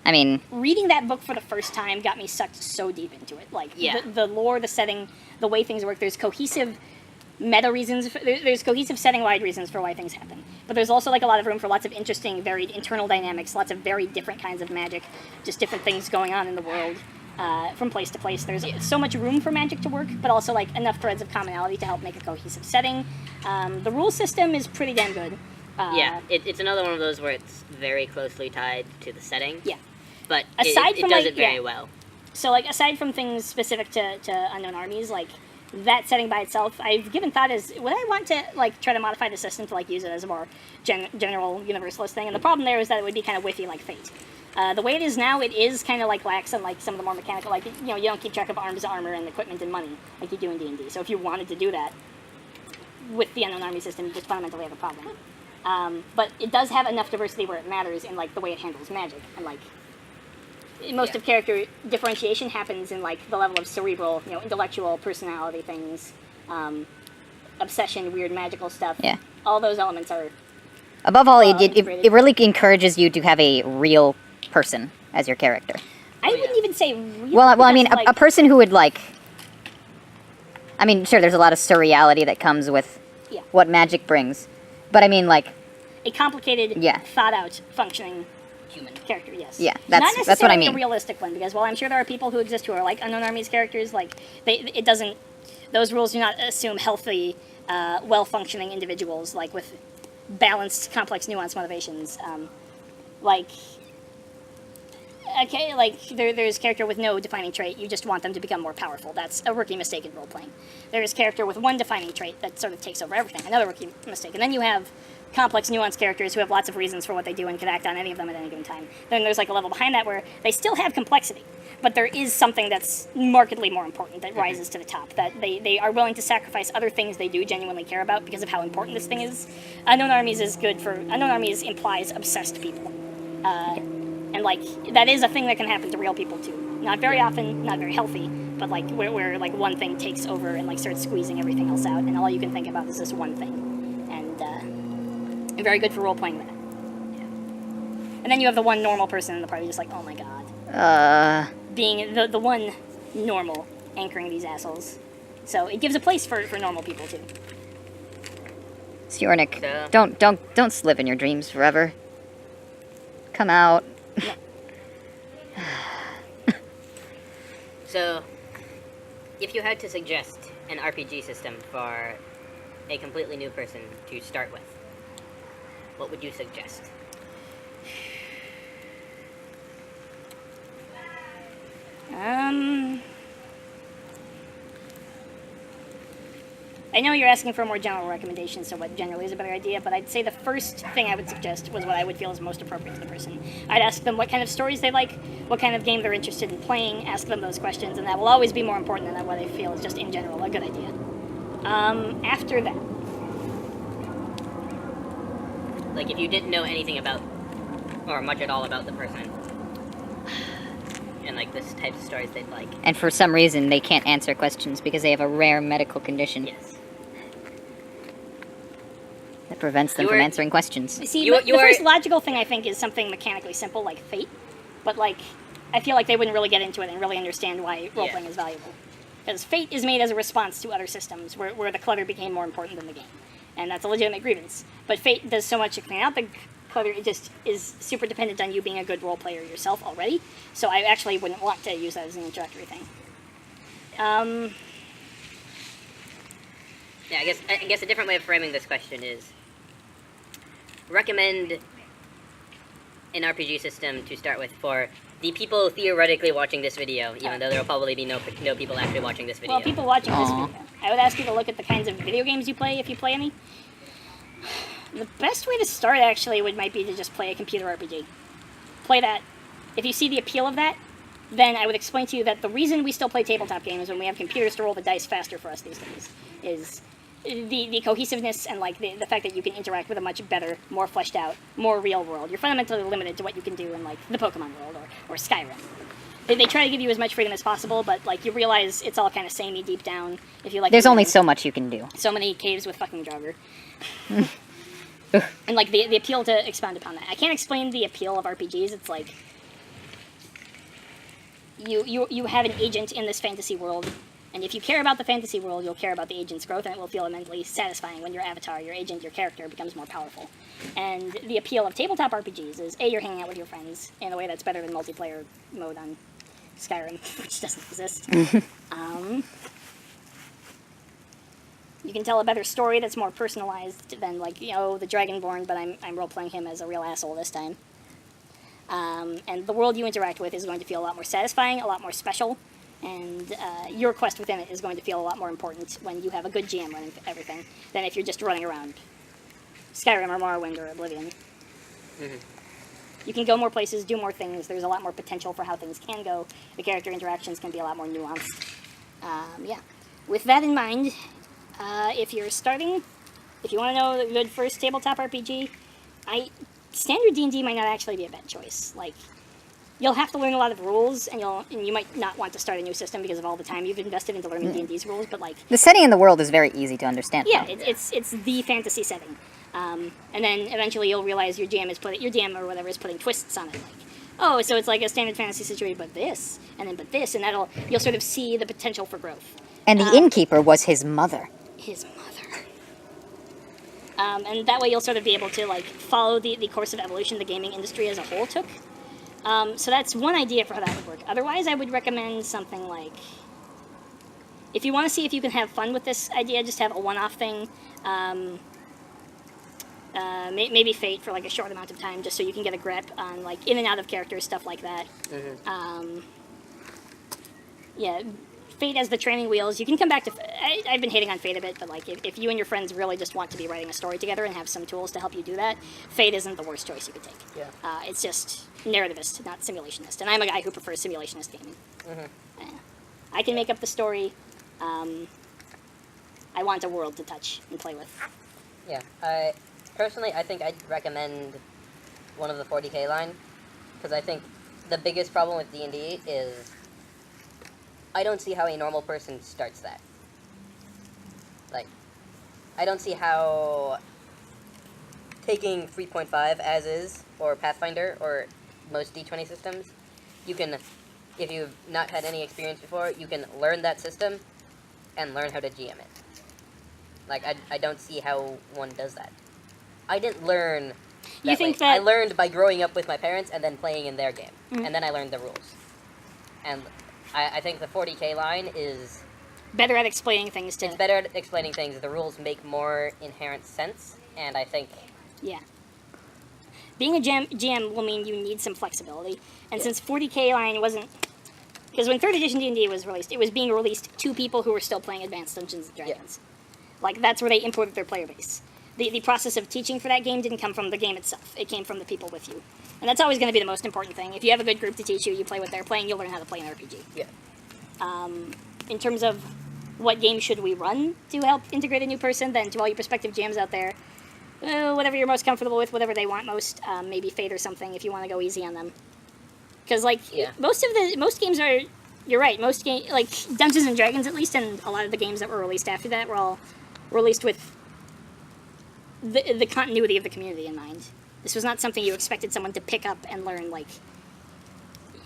I mean, Reading that book for the first time got me sucked so deep into it. Like, Yeah. the lore, the setting, the way things work. There's cohesive meta reasons. There's cohesive setting-wide reasons for why things happen. But there's also like a lot of room for lots of interesting, varied internal dynamics. Lots of very different kinds of magic. Just different things going on in the world. From place to place. There's so much room for magic to work, but also like enough threads of commonality to help make a cohesive setting. The rule system is pretty damn good. Yeah, it's another one of those where it's very closely tied to the setting. Yeah. But Aside it from, does like, it very yeah. well. So like aside from things specific to unknown armies, like that setting by itself, I've given thought as would I want to like try to modify the system to like use it as a more general universalist thing? And the problem there is that it would be kind of whiffy like Fate. The way it is now, it is kind of like lax on like some of the more mechanical, like, you know, you don't keep track of arms, armor, and equipment and money like you do in D&D. So if you wanted to do that with the unknown army system, you just fundamentally have a problem. But it does have enough diversity where it matters in like the way it handles magic, and like most of character differentiation happens in like the level of cerebral, you know, intellectual personality things, obsession, weird magical stuff. Yeah. All those elements are. above all, it integrated. it really encourages you to have a real person as your character. I wouldn't even say real. Well, I mean, because, like, a person who would like. I mean, sure, there's a lot of surreality that comes with Yeah. what magic brings, but I mean, like, a complicated, Yeah. thought-out, functioning human character. Yes. Yeah, Not that's what I necessarily mean. a realistic one, because while I'm sure there are people who exist who are like unknown armies characters, like it doesn't. Those rules do not assume healthy, well-functioning individuals like with balanced, complex, nuanced motivations. Like Okay, like there's character with no defining trait. You just want them to become more powerful. That's a rookie mistake in role playing. There's character with one defining trait that sort of takes over everything. Another rookie mistake. And then you have complex, nuanced characters who have lots of reasons for what they do and can act on any of them at any given time. Then there's like a level behind that where they still have complexity, but there is something that's markedly more important that rises to the top. That they are willing to sacrifice other things they do genuinely care about because of how important this thing is. Unknown Armies is good for Unknown Armies implies obsessed people. And, like, that is a thing that can happen to real people, too. Not very often, not very healthy, but, like, where like, one thing takes over and, like, starts squeezing everything else out, and all you can think about is this one thing. And very good for role-playing that. Yeah. And then you have the one normal person in the party just like, oh my god. Being the one normal anchoring these assholes. So it gives a place for normal people, too. Syornik, don't live in your dreams forever. Come out. So, if you had to suggest an RPG system for a completely new person to start with, what would you suggest? I know you're asking for a more general recommendation, so what generally is a better idea, but I'd say the first thing I would suggest was what I would feel is most appropriate to the person. I'd ask them what kind of stories they like, what kind of game they're interested in playing, ask them those questions, and that will always be more important than what they feel is just in general a good idea. After that. Like, if you didn't know anything about, or much at all about the person, and, like, this type of stories they'd like. And for some reason, they can't answer questions because they have a rare medical condition. Yes. That prevents them from answering questions. See, the first logical thing I think is something mechanically simple like Fate, but like I feel like they wouldn't really get into it and really understand why role-playing is valuable. Because Fate is made as a response to other systems where the clutter became more important than the game. And that's a legitimate grievance. But Fate does so much to clean out the clutter, it just is super dependent on you being a good role player yourself already. So I actually wouldn't want to use that as an introductory thing. Yeah, I guess a different way of framing this question is recommend an RPG system to start with for the people theoretically watching this video, even though there will probably be no people actually watching this video. Well, people watching this video, I would ask you to look at the kinds of video games you play, if you play any. The best way to start, actually, might be to just play a computer RPG. Play that. If you see the appeal of that, then I would explain to you that the reason we still play tabletop games when we have computers to roll the dice faster for us these days is the cohesiveness and like the fact that you can interact with a much better, more fleshed out, more real world. You're fundamentally limited to what you can do in like the Pokemon world or Skyrim. They try to give you as much freedom as possible, but like you realize it's all kind of samey deep down. If you like, there's only so much you can do. So many caves with fucking Draugr. And like the appeal to expound upon that. I can't explain the appeal of RPGs. It's like you have an agent in this fantasy world. And if you care about the fantasy world, you'll care about the agent's growth, and it will feel immensely satisfying when your avatar, your agent, your character becomes more powerful. And the appeal of tabletop RPGs is, A, you're hanging out with your friends in a way that's better than multiplayer mode on Skyrim, which doesn't exist. You can tell a better story that's more personalized than, like, you know, the Dragonborn, but I'm role-playing him as a real asshole this time. And the world you interact with is going to feel a lot more satisfying, a lot more special. And your quest within it is going to feel a lot more important when you have a good GM running everything than if you're just running around Skyrim or Morrowind or Oblivion. Mm-hmm. You can go more places, do more things. There's a lot more potential for how things can go. The character interactions can be a lot more nuanced. Yeah. With that in mind, if you're starting, if you want to know the good first tabletop RPG, standard D&D might not actually be a bad choice. Like, you'll have to learn a lot of rules, and you might not want to start a new system because of all the time you've invested into learning D&D's rules, but like... The setting in the world is very easy to understand. Yeah, it's the fantasy setting. And then eventually you'll realize your GM or whatever is putting twists on it. Like, oh, so it's like a standard fantasy situation, but this, and you'll sort of see the potential for growth. And the innkeeper was his mother. His mother. And that way you'll sort of be able to like follow the course of evolution the gaming industry as a whole took. So that's one idea for how that would work. Otherwise, I would recommend something like, if you want to see if you can have fun with this idea, just have a one-off thing. maybe Fate for like a short amount of time, just so you can get a grip on like in and out of characters, stuff like that. Yeah, Fate as the training wheels. You can come back to. I've been hating on Fate a bit, but like if you and your friends really just want to be writing a story together and have some tools to help you do that, Fate isn't the worst choice you could take. Yeah. It's just narrativist, not simulationist, and I'm a guy who prefers simulationist gaming. I can make up the story. I want a world to touch and play with. Yeah, personally, I think I'd recommend one of the 40k line, because I think the biggest problem with D&D is I don't see how a normal person starts that. Like, I don't see how taking 3.5 as is, or Pathfinder, or most D20 systems, you can, if you've not had any experience before, you can learn that system and learn how to GM it. Like, I don't see how one does that. I didn't learn that You think way. that- I learned by growing up with my parents and then playing in their game. And then I learned the rules. And I think the 40k line is Better at explaining things to. it's better at explaining things. The rules make more inherent sense, and I think Yeah. Being a GM will mean you need some flexibility, and since 40k line wasn't, because when 3rd edition D&D was released, it was being released to people who were still playing Advanced Dungeons and Dragons. Like that's where they imported their player base. The process of teaching for that game didn't come from the game itself. It came from the people with you, and that's always going to be the most important thing. If you have a good group to teach you, you play what they're playing, you'll learn how to play an RPG. yeah. In terms of what game should we run to help integrate a new person, then to all you prospective GMs out there, whatever you're most comfortable with, whatever they want most, maybe Fate or something if you want to go easy on them. Because like most games are, you're right. Most game like Dungeons and Dragons at least, and a lot of the games that were released after that were all released with the continuity of the community in mind. This was not something you expected someone to pick up and learn. Like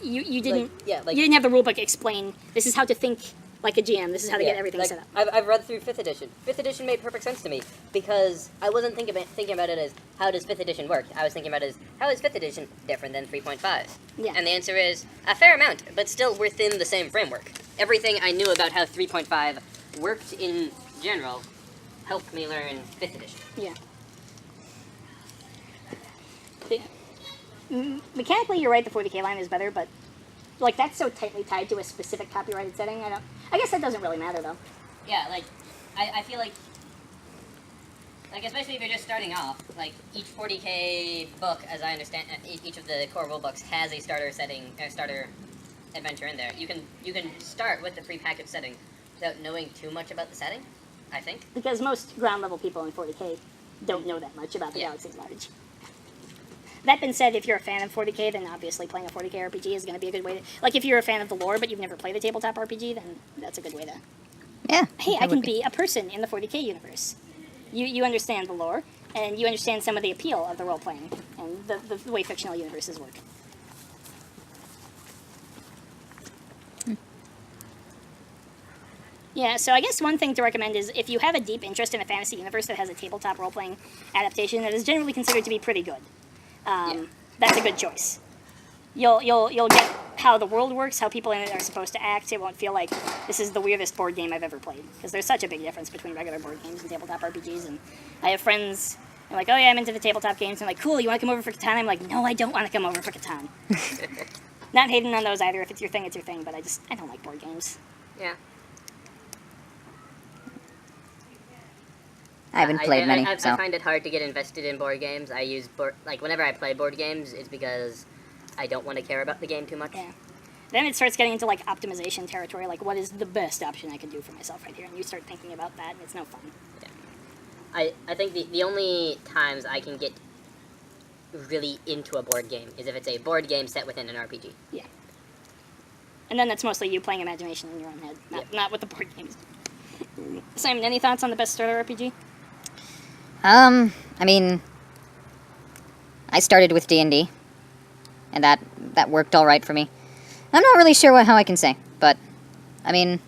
you didn't you didn't have the rulebook explain this is how to think like a GM. This is how to get everything set up. I've read through 5th edition. 5th edition made perfect sense to me because I wasn't thinking about it as how does 5th edition work. I was thinking about it as how is 5th edition different than 3.5? Yeah. And the answer is a fair amount, but still within the same framework. Everything I knew about how 3.5 worked in general helped me learn 5th edition. Yeah. Mechanically, you're right. The 40k line is better, but like that's so tightly tied to a specific copyrighted setting. I guess that doesn't really matter though. Yeah, like I feel like especially if you're just starting off, like each 40k book, as I understand, each of the core rule books has a starter setting, a starter adventure in there. You can start with the prepackaged setting without knowing too much about the setting, I think. Because most ground level people in 40k don't know that much about the galaxy at large. That being said, if you're a fan of 40k, then obviously playing a 40k RPG is going to be a good way to... Like, if you're a fan of the lore, but you've never played a tabletop RPG, then that's a good way to... Yeah. Hey, I can be a person in the 40k universe. You understand the lore, and you understand some of the appeal of the role-playing, and the way fictional universes work. Yeah, so I guess one thing to recommend is if you have a deep interest in a fantasy universe that has a tabletop role-playing adaptation that is generally considered to be pretty good, that's a good choice. You'll get how the world works, how people in it are supposed to act. It won't feel like this is the weirdest board game I've ever played, because there's such a big difference between regular board games and tabletop RPGs. And I have friends who are like, oh yeah, I'm into the tabletop games. And I'm like, cool, you want to come over for Catan? I'm like, no, I don't want to come over for Catan. Not hating on those either. If it's your thing, it's your thing. But I don't like board games. Yeah. I haven't played many, I so... find it hard to get invested in board games. I use whenever I play board games, it's because I don't want to care about the game too much. Yeah. Then it starts getting into like optimization territory. Like, what is the best option I can do for myself right here? And you start thinking about that, and it's no fun. Yeah. I think the only times I can get really into a board game is if it's a board game set within an RPG. Yeah. And then that's mostly you playing imagination in your own head, not with the board games. Simon, any thoughts on the best starter RPG? I mean, I started with D&D, and that worked all right for me. I'm not really sure how I can say, but, I mean,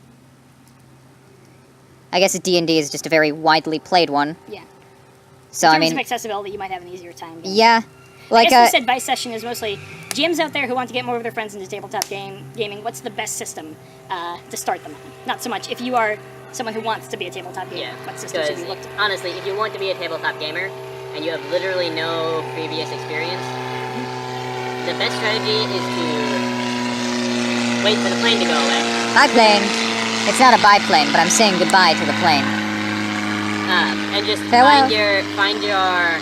I guess D&D is just a very widely played one. Yeah. So, in I terms mean... of accessibility, you might have an easier time. Yeah. Like, I guess this advice session is mostly GMs out there who want to get more of their friends into tabletop gaming. What's the best system to start them on? Not so much if you are someone who wants to be a tabletop gamer. Yeah, what system should be looked at? Honestly, if you want to be a tabletop gamer, and you have literally no previous experience, the best strategy is to wait for the plane to go away. Bye, plane. It's not a biplane, but I'm saying goodbye to the plane. And just Farewell. find your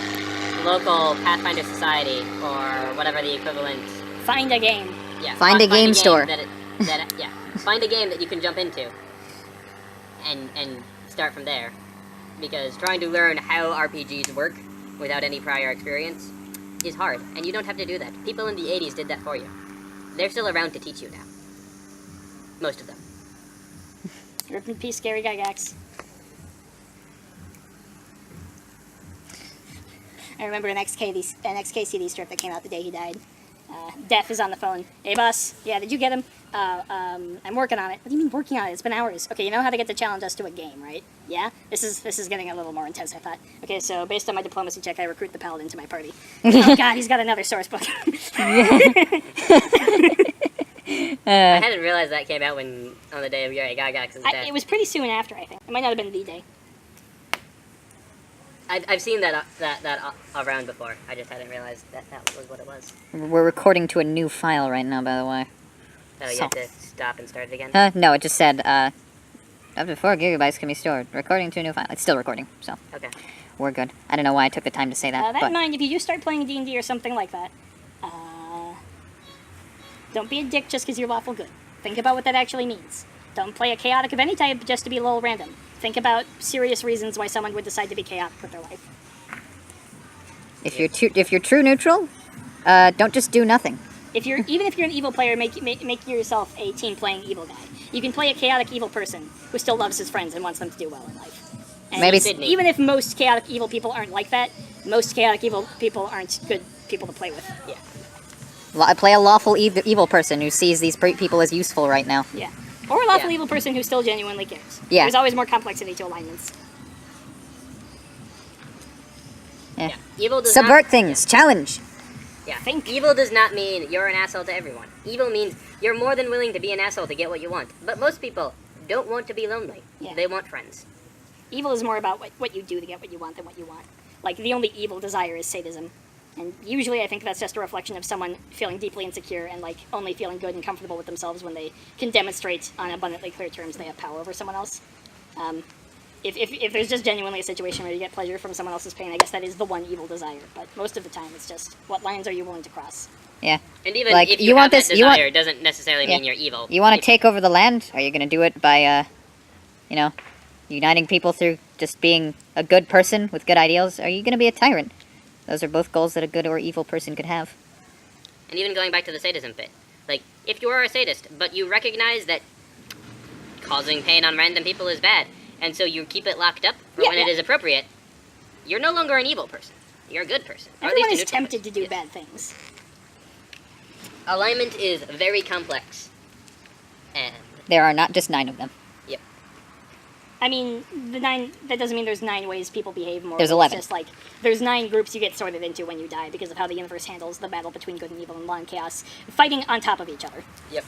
local Pathfinder Society or whatever the equivalent. Find a game. Yeah. Find a game store. Find a game that you can jump into, and start from there, because trying to learn how RPGs work without any prior experience is hard, and you don't have to do that. People in the 80s did that for you. They're still around to teach you now. Most of them. Rip in peace, Gary Gygax. I remember an XKCD strip that came out the day he died. Def is on the phone. Hey, boss. Yeah, did you get him? I'm working on it. What do you mean working on it? It's been hours. Okay, you know how to get to challenge us to a game, right? Yeah? This is getting a little more intense, I thought. Okay, so based on my diplomacy check, I recruit the paladin to my party. Oh, God, he's got another source book. I hadn't realized that came out on the day of Gary Gygax's death. It was pretty soon after, I think. It might not have been the day. I've seen that around before. I just hadn't realized that was what it was. We're recording to a new file right now, by the way. Oh, you have to stop and start it again? No, it just said, up to 4 gigabytes can be stored. Recording to a new file. It's still recording, so Okay. we're good. I don't know why I took the time to say that, That but in mind, if you do start playing D&D or something like that, don't be a dick just because you're lawful good. Think about what that actually means. Don't play a chaotic of any type just to be a little random. Think about serious reasons why someone would decide to be chaotic with their life. if you're true neutral, don't just do nothing. Even if you're an evil player, make yourself a team playing evil guy. You can play a chaotic evil person who still loves his friends and wants them to do well in life. And Maybe even if most chaotic evil people aren't like that, most chaotic evil people aren't good people to play with. Yeah. Play a lawful evil person who sees these people as useful right now. Yeah. Or a lawful evil person who still genuinely cares. Yeah. There's always more complexity to alignments. Yeah. Evil does Subvert not, things. Challenge. Yeah. Think. Evil does not mean you're an asshole to everyone. Evil means you're more than willing to be an asshole to get what you want. But most people don't want to be lonely. Yeah. They want friends. Evil is more about what you do to get what you want than what you want. Like, the only evil desire is sadism. And usually I think that's just a reflection of someone feeling deeply insecure and, like, only feeling good and comfortable with themselves when they can demonstrate on abundantly clear terms they have power over someone else. If there's just genuinely a situation where you get pleasure from someone else's pain, I guess that is the one evil desire. But most of the time it's just, what lines are you willing to cross? Yeah. And even Like, if you you want have this- that you want- desire, it doesn't necessarily mean you're evil. You want to take over the land? Are you going to do it by, uniting people through just being a good person with good ideals? Are you going to be a tyrant? Those are both goals that a good or evil person could have. And even going back to the sadism bit. Like, if you are a sadist, but you recognize that causing pain on random people is bad, and so you keep it locked up for when it is appropriate, you're no longer an evil person. You're a good person. Or at Everyone least is a neutral tempted to do person. bad things. Alignment is very complex. And, There are not just 9 of them. yep. I mean, that doesn't mean there's 9 ways people behave more. There's 11. It's just like, there's 9 groups you get sorted into when you die because of how the universe handles the battle between good and evil and law and chaos, fighting on top of each other. Yep.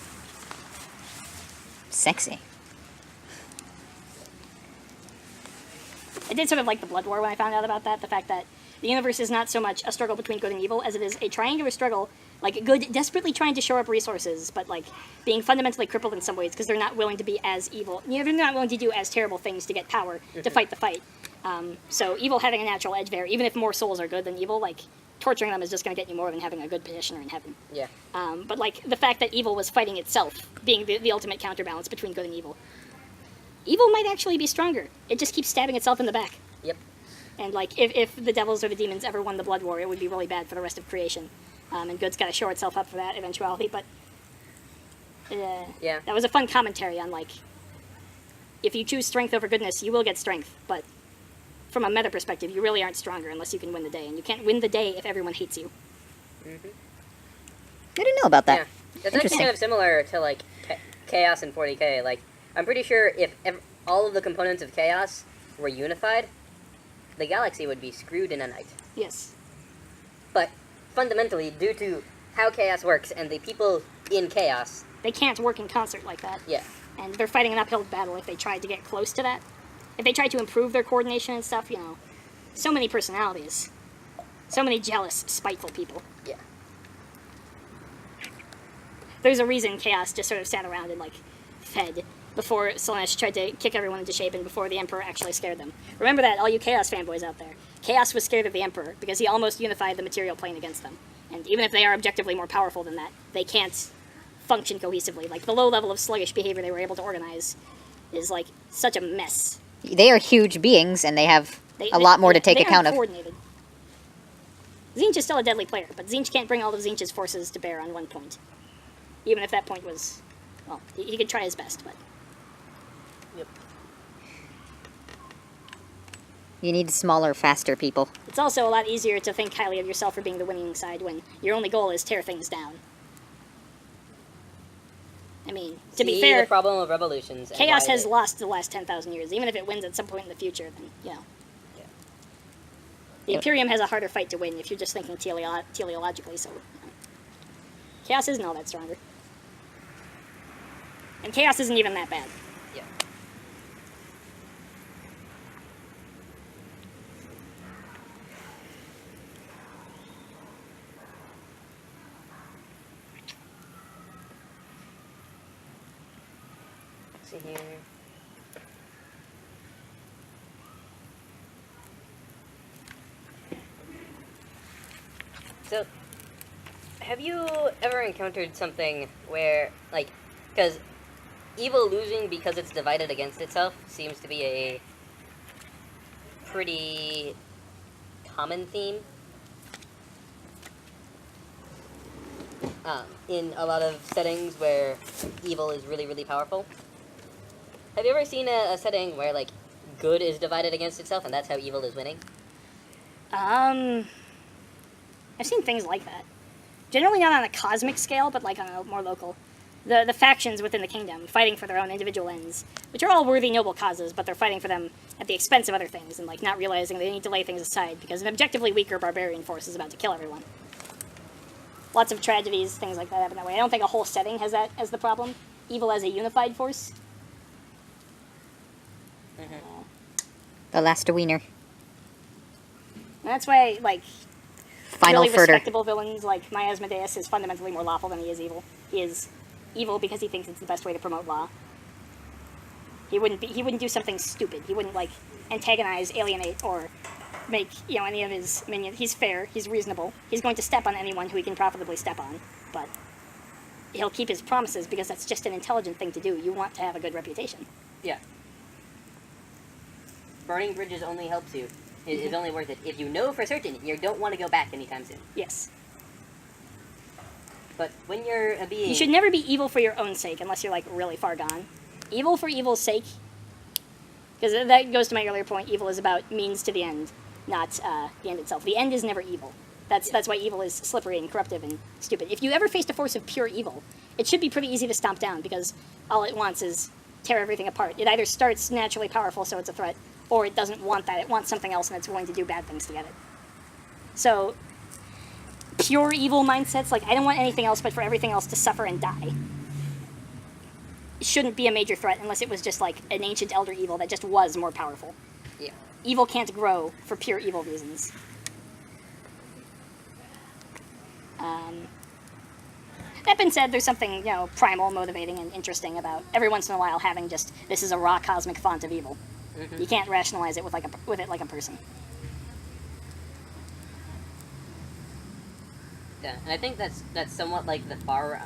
Sexy. I did sort of like the Blood War when I found out about that, the fact that the universe is not so much a struggle between good and evil as it is a triangular struggle, like good desperately trying to shore up resources, but like being fundamentally crippled in some ways because they're not willing to be as evil. You know, they're not willing to do as terrible things to get power to fight the fight. So evil having a natural edge there, even if more souls are good than evil, like torturing them is just going to get you more than having a good petitioner in heaven. Yeah. But like the fact that evil was fighting itself, being the ultimate counterbalance between good and evil. Evil might actually be stronger. It just keeps stabbing itself in the back. Yep. And like, if the devils or the demons ever won the Blood War, it would be really bad for the rest of creation. And good's got to shore itself up for that eventuality. But Yeah. that was a fun commentary on like, if you choose strength over goodness, you will get strength. But from a meta perspective, you really aren't stronger unless you can win the day, and you can't win the day if everyone hates you. I didn't know about that. Yeah. That's actually Interesting. kind of similar to, like, Chaos in 40k. Like, I'm pretty sure if all of the components of Chaos were unified, the galaxy would be screwed in a night. Yes. But fundamentally, due to how Chaos works and the people in Chaos, They can't work in concert like that. yeah. And they're fighting an uphill battle if they tried to get close to that. If they tried to improve their coordination and stuff, you know, so many personalities. So many jealous, spiteful people. Yeah. There's a reason Chaos just sort of sat around and, like, fed before Slaanesh tried to kick everyone into shape and before the Emperor actually scared them. Remember that, all you Chaos fanboys out there. Chaos was scared of the Emperor because he almost unified the material plane against them. And even if they are objectively more powerful than that, they can't function cohesively. Like, the low level of sluggish behavior they were able to organize is, like, such a mess. They are huge beings, and they have a lot more to take they account aren't of. coordinated. Tzeentch is still a deadly player, but Tzeentch can't bring all of Tzeentch's forces to bear on one point. Even if that point was... Well, he could try his best, but... Yep. You need smaller, faster people. It's also a lot easier to think highly of yourself for being the winning side when your only goal is tear things down. I mean, to be fair, the problem of revolutions. And Chaos why has they- lost the last 10,000 years. Even if it wins at some point in the future, then, you know. Yeah. The Imperium has a harder fight to win if you're just thinking teleologically, so... You know. Chaos isn't all that stronger. And Chaos isn't even that bad. Yeah. See here. So, have you ever encountered something where, like, because evil losing because it's divided against itself seems to be a pretty common theme in a lot of settings where evil is really, really powerful? Have you ever seen a setting where, like, good is divided against itself and that's how evil is winning? I've seen things like that. Generally not on a cosmic scale, but like on a more local. The factions within the kingdom fighting for their own individual ends, which are all worthy, noble causes, but they're fighting for them at the expense of other things and like not realizing they need to lay things aside because an objectively weaker barbarian force is about to kill everyone. Lots of tragedies, things like that happen that way. I don't think a whole setting has that as the problem. Evil as a unified force. The last wiener. And that's why, like, Final really further. respectable villains like my Asmodeus is fundamentally more lawful than he is evil. He is evil because he thinks it's the best way to promote law. He wouldn't do something stupid. He wouldn't like antagonize, alienate, or make any of his minions. He's fair. He's reasonable. He's going to step on anyone who he can profitably step on, but he'll keep his promises because that's just an intelligent thing to do. You want to have a good reputation. Yeah. Burning bridges only helps you. It's only worth it if you know for certain you don't want to go back anytime soon. Yes. But when you're a being... You should never be evil for your own sake unless you're like really far gone. Evil for evil's sake, because that goes to my earlier point. Evil is about means to the end, not the end itself. The end is never evil. That's why evil is slippery and corruptive and stupid. If you ever faced a force of pure evil, it should be pretty easy to stomp down because all it wants is tear everything apart. It either starts naturally powerful, so it's a threat, or it doesn't want that. It wants something else, and it's willing to do bad things to get it. So, pure evil mindsets, like, I don't want anything else but for everything else to suffer and die. It shouldn't be a major threat unless it was just, like, an ancient elder evil that just was more powerful. Yeah. Evil can't grow for pure evil reasons. That being said, there's something, primal, motivating, and interesting about every once in a while having just, this is a raw cosmic font of evil. Mm-hmm. You can't rationalize it with it like a person. Yeah, and I think that's somewhat like the far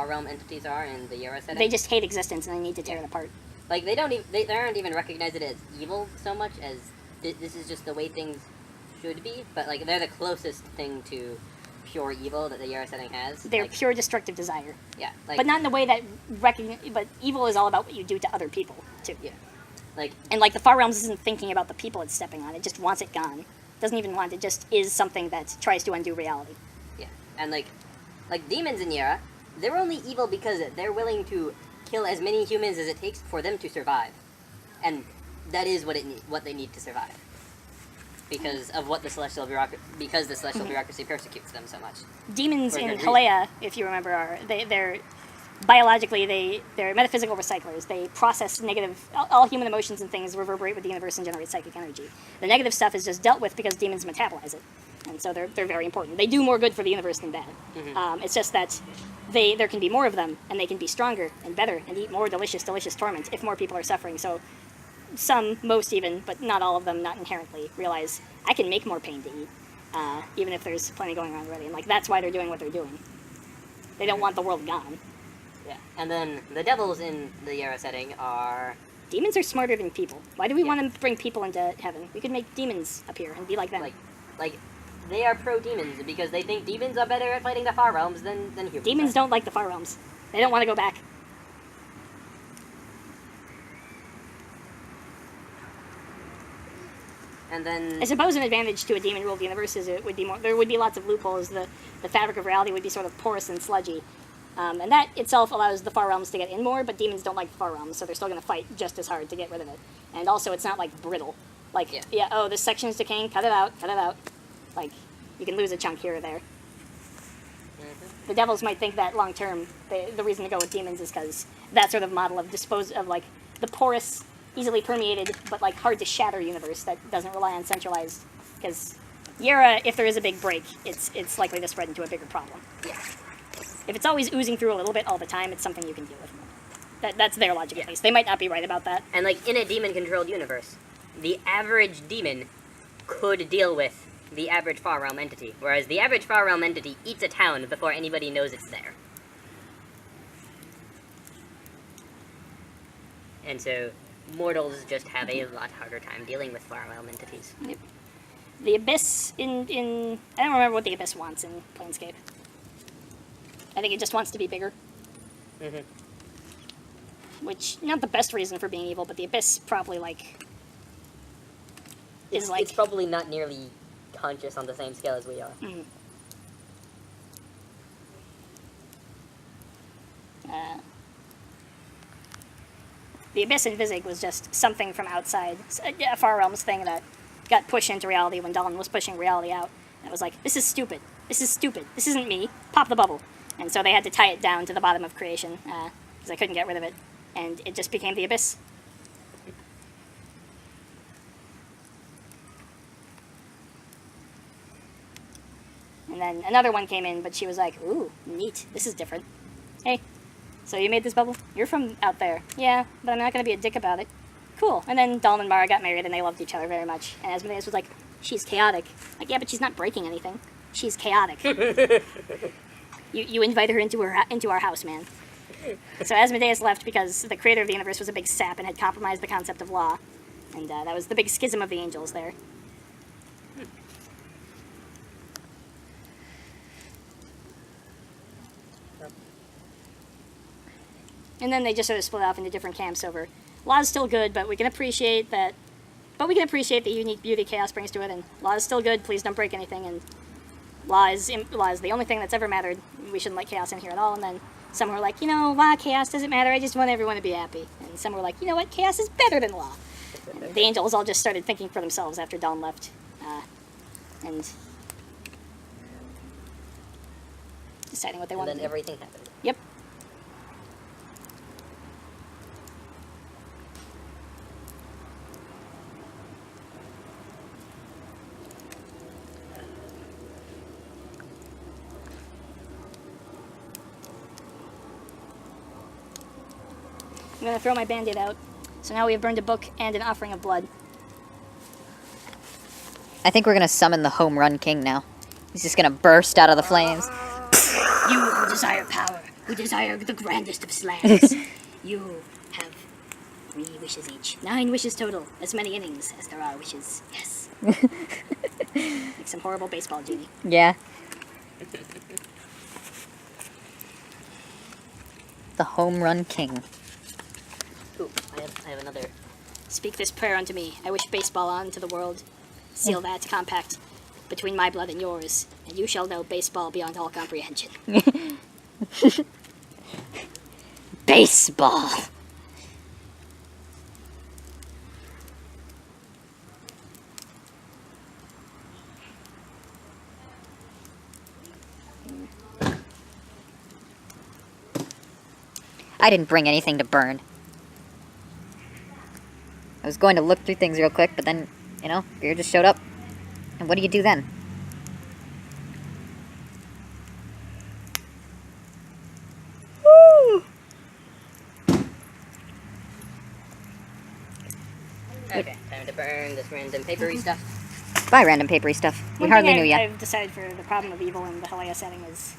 realm entities are in the Euro setting. They just hate existence and they need to tear it apart. Like, they aren't even recognizing it as evil so much as this is just the way things should be, but, like, they're the closest thing to pure evil that the Euro setting has. They're like, pure destructive desire. Yeah. Like, But not in the way that but evil is all about what you do to other people, too. Yeah. Like, And, like, the Far Realms isn't thinking about the people it's stepping on. It just wants it gone. Doesn't even want it. Just is something that tries to undo reality. yeah. And, like demons in Yara, they're only evil because they're willing to kill as many humans as it takes for them to survive. And that is what they need to survive. Because of what the celestial bureaucracy persecutes them so much. Demons For a in good reason. Halea, if you remember, they're biologically, they're metaphysical recyclers. They process negative, all human emotions and things reverberate with the universe and generate psychic energy. The negative stuff is just dealt with because demons metabolize it. and so they're very important. They do more good for the universe than bad. It's just that there can be more of them, and they can be stronger and better and eat more delicious torment if more people are suffering. So some, most even, but not all of them, not inherently, realize I can make more pain to eat, even if there's plenty going on already. And like that's why they're doing what they're doing. They don't want the world gone. Yeah. And then the devils in the Yara setting are... Demons are smarter than people. Why do we want to bring people into heaven? We could make demons appear and be like them. Like they are pro-demons because they think demons are better at fighting the far realms than humans. Demons don't like the far realms. They don't want to go back. And then... I suppose an advantage to a demon-ruled universe is it would be more. There would be lots of loopholes. The fabric of reality would be sort of porous and sludgy. And that itself allows the far realms to get in more, but demons don't like the far realms, so they're still going to fight just as hard to get rid of it. And also, it's not, like, brittle. Like, oh, this section is decaying, cut it out. Like, you can lose a chunk here or there. The devils might think that long-term, the reason to go with demons is because that sort of model of like, the porous, easily permeated, but, like, hard-to-shatter universe that doesn't rely on centralized... Because Yara, if there is a big break, it's likely to spread into a bigger problem. Yeah. If it's always oozing through a little bit all the time, it's something you can deal with. That's their logic, at least. They might not be right about that. And, like, in a demon-controlled universe, the average demon could deal with the average Far Realm entity, whereas the average Far Realm entity eats a town before anybody knows it's there. And so, mortals just have a lot harder time dealing with Far Realm entities. Yep. The Abyss in... I don't remember what the Abyss wants in Planescape. I think it just wants to be bigger. Which, not the best reason for being evil, but the Abyss probably, like... It's probably not nearly conscious on the same scale as we are. The Abyss in Vizig was just something from outside. A Far Realms thing that got pushed into reality when Dawn was pushing reality out. And it was like, this is stupid. This is stupid. This isn't me. Pop the bubble. And so they had to tie it down to the bottom of creation, because I couldn't get rid of it. And it just became the Abyss. And then another one came in, but she was like, ooh, neat. This is different. Hey, so you made this bubble? You're from out there. Yeah, but I'm not going to be a dick about it. Cool. And then Dawn and Mara got married, and they loved each other very much. And Asmodeus was like, she's chaotic. Like, yeah, but she's not breaking anything. She's chaotic. You invite her into our house, man. So Asmodeus left because the creator of the universe was a big sap and had compromised the concept of law. And that was the big schism of the angels there. And then they just sort of split off into different camps over, law's still good, but we can appreciate that, the unique beauty chaos brings to it, and law is still good, please don't break anything, and law is the only thing that's ever mattered, we shouldn't let chaos in here at all. And then some were like, you know, law, chaos doesn't matter, I just want everyone to be happy. And some were like, you know what, chaos is better than law. And the angels all just started thinking for themselves after Dawn left, and deciding what they wanted And then to do. everything happened. Yep. I'm gonna throw my band-aid out. So now we have burned a book and an offering of blood. I think we're gonna summon the home run king now. He's just gonna burst out of the flames. You who desire power, who desire the grandest of slams, you have 3 wishes each. 9 wishes total. As many innings as there are wishes. Yes. Like some horrible baseball genie. Yeah. The home run king. Ooh, I have another. Speak this prayer unto me. I wish baseball on to the world. Seal that compact between my blood and yours, and you shall know baseball beyond all comprehension. Baseball. I didn't bring anything to burn. I was going to look through things real quick, but then, you know, Grier just showed up. And what do you do then? Okay, time to burn this random papery stuff. Buy random papery stuff. We One hardly thing knew yet. I've decided for the problem of evil in the Helaya setting is,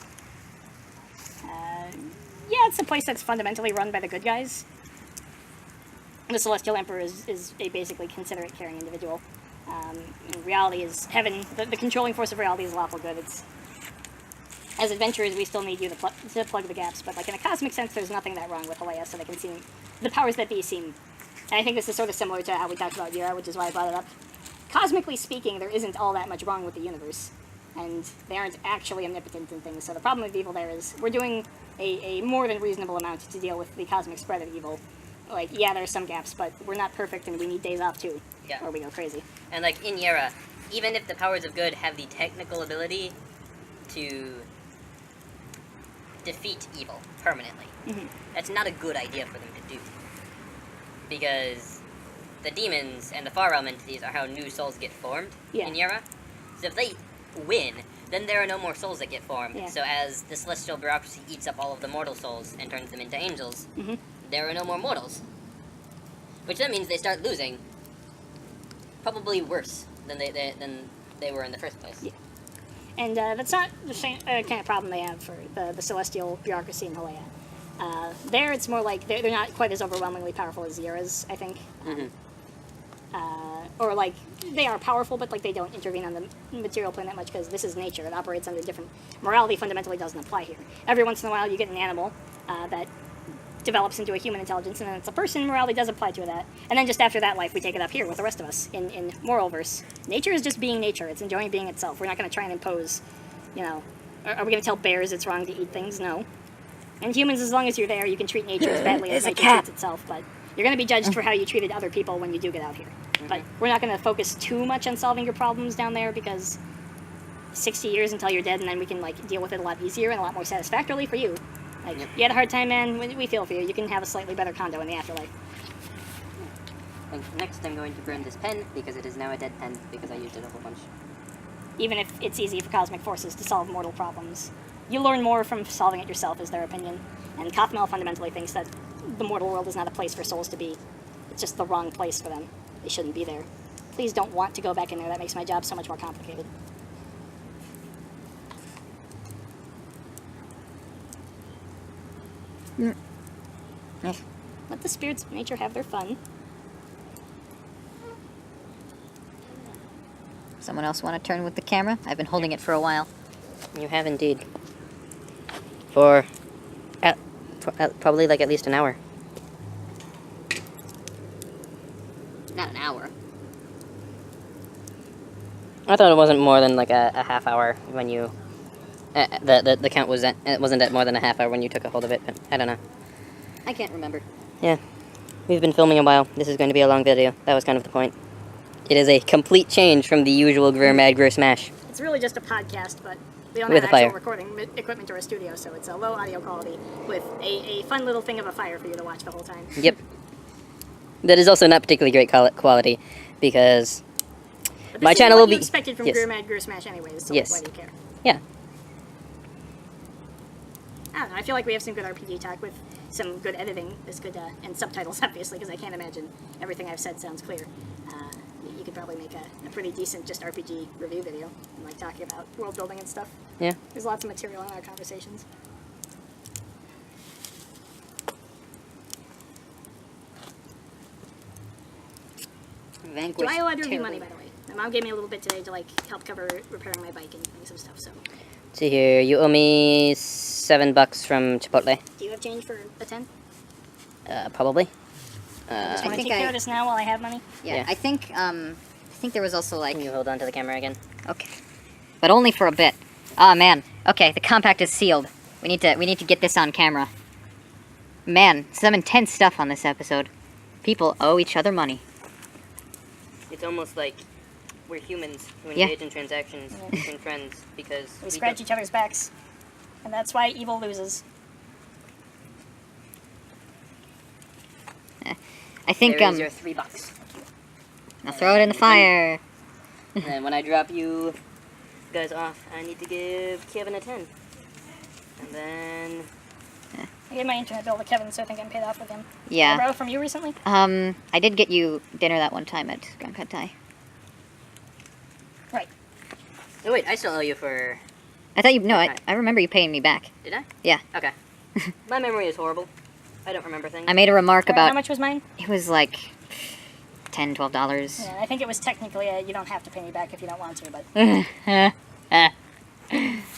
yeah, it's a place that's fundamentally run by the good guys. The Celestial Emperor is a basically considerate, caring individual. And reality is heaven. The controlling force of reality is lawful good. It's, as adventurers, we still need you to plug the gaps, but like in a cosmic sense, there's nothing that wrong with Helaya, so they can seem, the powers that be seem, and I think this is sort of similar to how we talked about Grier, which is why I brought it up. Cosmically speaking, there isn't all that much wrong with the universe, and they aren't actually omnipotent in things, so the problem with evil there is we're doing a more than reasonable amount to deal with the cosmic spread of evil. Like, yeah, there are some gaps, but we're not perfect, and we need days off too, or we go crazy. And like in Yera, even if the powers of good have the technical ability to defeat evil permanently, that's not a good idea for them to do. Because the demons and the far realm entities are how new souls get formed in Yera. So if they win, then there are no more souls that get formed. So as the celestial bureaucracy eats up all of the mortal souls and turns them into angels, there are no more mortals. Which then means they start losing, probably worse than they were in the first place. Yeah. And that's not the same kind of problem they have for the celestial bureaucracy in Helaya. There, it's more like they're not quite as overwhelmingly powerful as Yera's, I think. Or like they are powerful, but like they don't intervene on the material plane that much because this is nature. It operates under different morality. Fundamentally, doesn't apply here. Every once in a while, you get an animal that develops into a human intelligence, and then it's a person. Morality does apply to that. And then just after that life, we take it up here with the rest of us in moral verse. Nature is just being nature. It's enjoying being itself. We're not going to try and impose, you know. Are we going to tell bears it's wrong to eat things? No. And humans, as long as you're there, you can treat nature as badly as nature treats itself, but you're going to be judged for how you treated other people when you do get out here. But we're not going to focus too much on solving your problems down there because 60 years until you're dead, and then we can like deal with it a lot easier and a lot more satisfactorily for you. Like, you had a hard time, man, we feel for you. You can have a slightly better condo in the afterlife. And next I'm going to burn this pen because it is now a dead pen because I used it a whole bunch. Even if it's easy for cosmic forces to solve mortal problems, you learn more from solving it yourself, is their opinion. And Kathmel fundamentally thinks that the mortal world is not a place for souls to be. It's just the wrong place for them. They shouldn't be there. Please don't want to go back in there. That makes my job so much more complicated. Let the spirits of nature have their fun. Someone else want to turn with the camera? I've been holding it for a while. You have indeed. For probably like at least an hour. Not an hour. I thought it wasn't more than like a half hour when you... the count was at, it wasn't at more than a half hour when you took a hold of it, but I don't know. I can't remember. Yeah. We've been filming a while. This is going to be a long video. That was kind of the point. It is a complete change from the usual Grier Mad Grier Smash. It's really just a podcast, but we don't With have a actual fire. recording equipment or a studio, so it's a low audio quality with a fun little thing of a fire for you to watch the whole time. Yep. That is also not particularly great quality, because But my this is channel what will be... you expected from yes. Grier Mad Grier Smash anyways, so Yes. why do you care? Yeah. I don't know, I feel like we have some good RPG talk with some good editing, is good, and subtitles, obviously, because I can't imagine everything I've said sounds clear. You could probably make a pretty decent just RPG review video, and like talking about world building and stuff. Yeah. There's lots of material in our conversations. Do I owe either of you money, by the way? My mom gave me a little bit today to like help cover repairing my bike and doing some stuff, so. Let's see here. You owe me $7 from Chipotle. Do you have change for a 10? Probably. Just want to think take care of this now while I have money? Yeah, Yeah. I think there was also like... Can you hold on to the camera again? Okay. But only for a bit. Ah, man. Okay, the compact is sealed. We need to get this on camera. Man, some intense stuff on this episode. People owe each other money. It's almost like we're humans who Yeah. engage in transactions and friends because We scratch don't- each other's backs. And that's why evil loses. I think, There is your $3. I'll throw it in the fire. And then when I drop you guys off, I need to give Kevin a 10. And then... I gave my internet bill to Kevin, so I think I'm paid off with him. Yeah. Did I borrow from you recently? I did get you dinner that one time at Gankatai. Right. Oh wait, I still owe you for... I thought you... No, Right. I remember you paying me back. Did I? Yeah. Okay. My memory is horrible. I don't remember things. I made a remark How about... much was mine? It was like $10, $12. Yeah, I think it was technically you don't have to pay me back if you don't want to, but...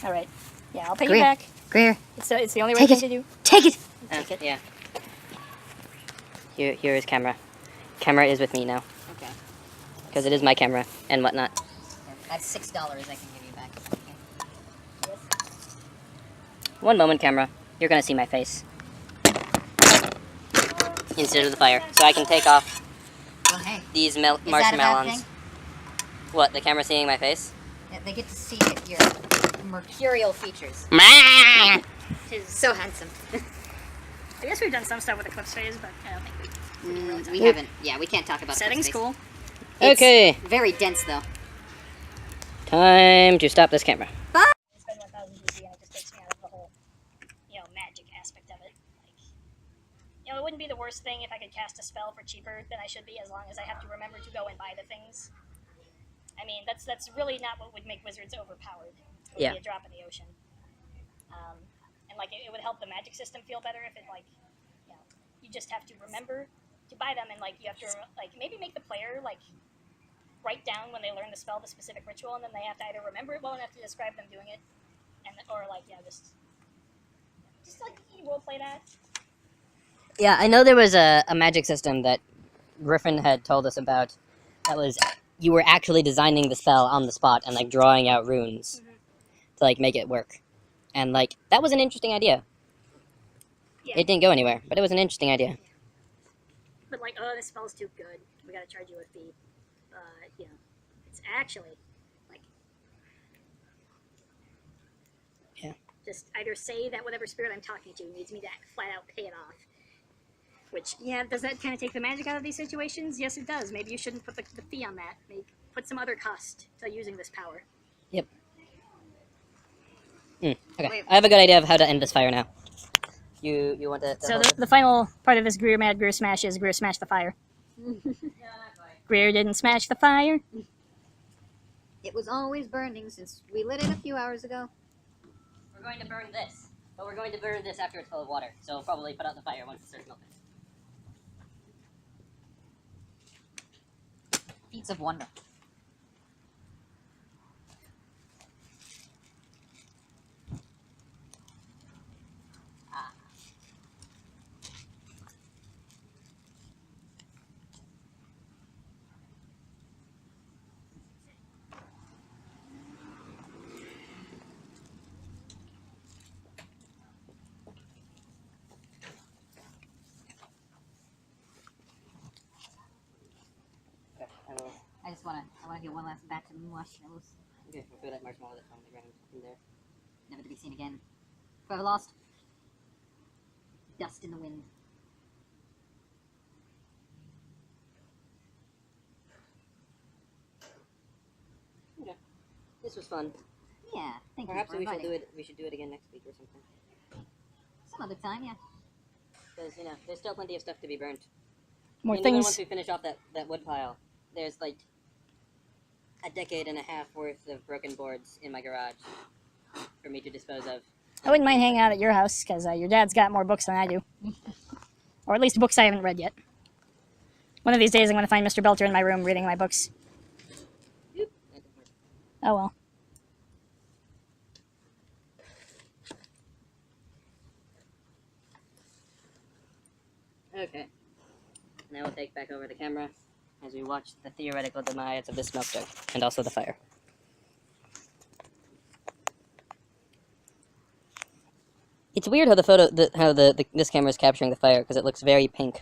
Alright. Yeah, I'll pay you Grier. back. Grier, It's the only Take right it. thing to do. take it! Take it. Yeah. Here is camera. Camera is with me now. Okay. Because it is my camera and whatnot. That's $6 I can give you back. One moment, camera. You're gonna see my face. Instead of the fire. So I can take off Well, hey. these Is that a bad marshmallows. thing? What, the camera seeing my face? Yeah, they get to see your mercurial features. So handsome. I guess we've done some stuff with Eclipse phase, but I don't think We haven't. Yeah, we can't talk about Settings space. cool. It's Okay. very dense, though. Time to stop this camera. I spend 1000 GC and it just takes me out of the whole, magic aspect of it. Like, it wouldn't be the worst thing if I could cast a spell for cheaper than I should be, as long as I have to remember to go and buy the things. I mean, that's really not what would make wizards overpowered. It would Yeah. be a drop in the ocean. And it would help the magic system feel better if it you just have to remember to buy them, and you have to maybe make the player write down when they learn the spell the specific ritual, and then they have to either remember it well enough to describe them doing it, just role play that. Yeah, I know there was a magic system that Griffin had told us about that was you were actually designing the spell on the spot and drawing out runes to make it work. And that was an interesting idea. Yeah. It didn't go anywhere, but it was an interesting idea. But this spell's too good, we gotta charge you a fee. It's actually Yeah. just either say that whatever spirit I'm talking to needs me to flat out pay it off. Which, does that kind of take the magic out of these situations? Yes, it does. Maybe you shouldn't put the fee on that. Maybe put some other cost to using this power. Yep. Okay, I have a good idea of how to end this fire now. You want to... So the final part of this Grier Mad Grier Smash is Grier smashed the fire. Grier didn't smash the fire. It was always burning since we lit it a few hours ago. We're going to burn this, but we're going to burn this after it's full of water, so we'll probably put out the fire once it starts melting. Feats of wonder. I want to get one last batch of marshmallows. Okay, we'll throw that marshmallow that's on the ground in there. Never to be seen again. Forever lost. Dust in the wind. Okay. This was fun. Yeah, thank Perhaps you for inviting. we should do it again next week or something. Some other time, yeah. Because, there's still plenty of stuff to be burnt. More Even things. once we finish off that wood pile, there's a decade and a half worth of broken boards in my garage for me to dispose of. I wouldn't mind hanging out at your house, because your dad's got more books than I do. Or at least books I haven't read yet. One of these days I'm going to find Mr. Belter in my room reading my books. Oop, that didn't work. Oh well. Okay. Now we'll take back over the camera as we watch the theoretical demise of this smoke jug, and also the fire. It's weird how this camera is capturing the fire, because it looks very pink.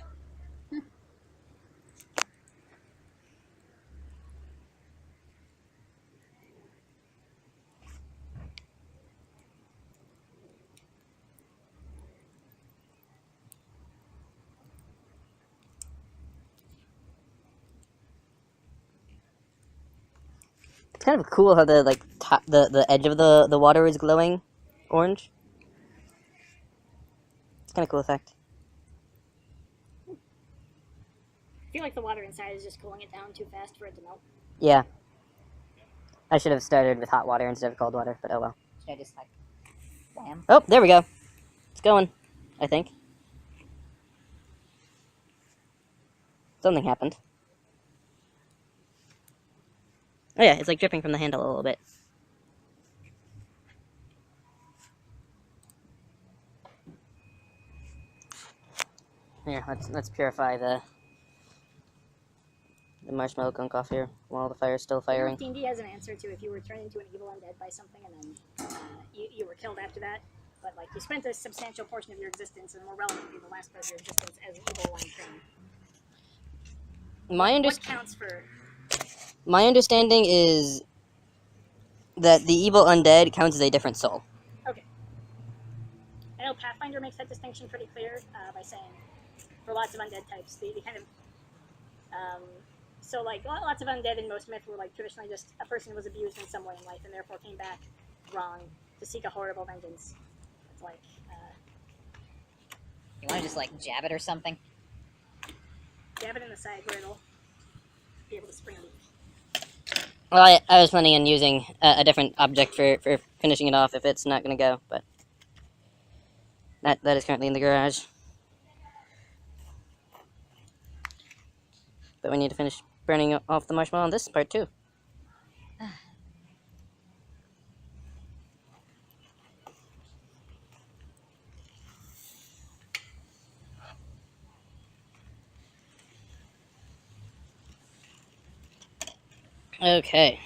It's kind of cool how the the edge of the water is glowing orange. kind of cool effect. I feel like the water inside is just cooling it down too fast for it to melt. Yeah. I should have started with hot water instead of cold water, but oh well. Should I just like wham? Oh, there we go. It's going, I think. Something happened. Oh yeah, it's like dripping from the handle a little bit. Here, let's purify the marshmallow gunk off here while the fire's still firing. D&D has an answer to if you were turned into an evil undead by something and then you were killed after that, but like you spent a substantial portion of your existence, and more relevantly the last part of your existence, as an evil one trained. What counts for? My understanding is that the evil undead counts as a different soul. Okay. I know Pathfinder makes that distinction pretty clear by saying for lots of undead types, the kind of so like lots of undead in most myth were like traditionally just a person who was abused in some way in life and therefore came back wrong to seek a horrible vengeance. It's like You want to just like jab it or something? jab it in the side where it'll be able to spring a leak. Well, I was planning on using a different object for finishing it off if it's not going to go, but that is currently in the garage. But we need to finish burning off the marshmallow on this part too. Okay.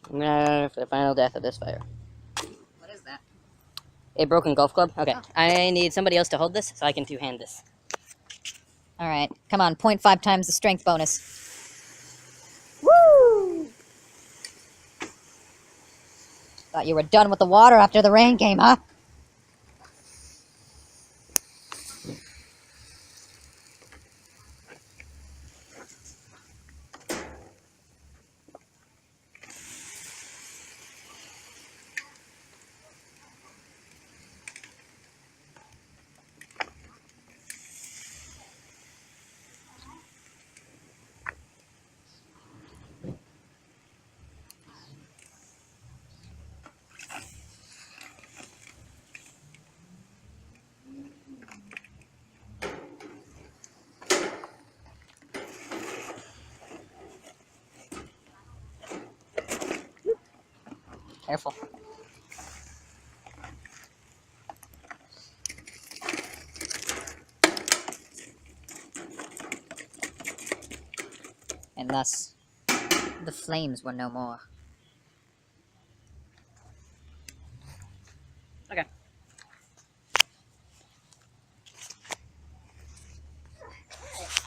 Now for the final death of this fire. What is that? A broken golf club? Okay. Oh. I need somebody else to hold this so I can two-hand this. All right, come on, 0.5 times the strength bonus. Woo! Thought you were done with the water after the rain came, huh? Careful. And thus, the flames were no more.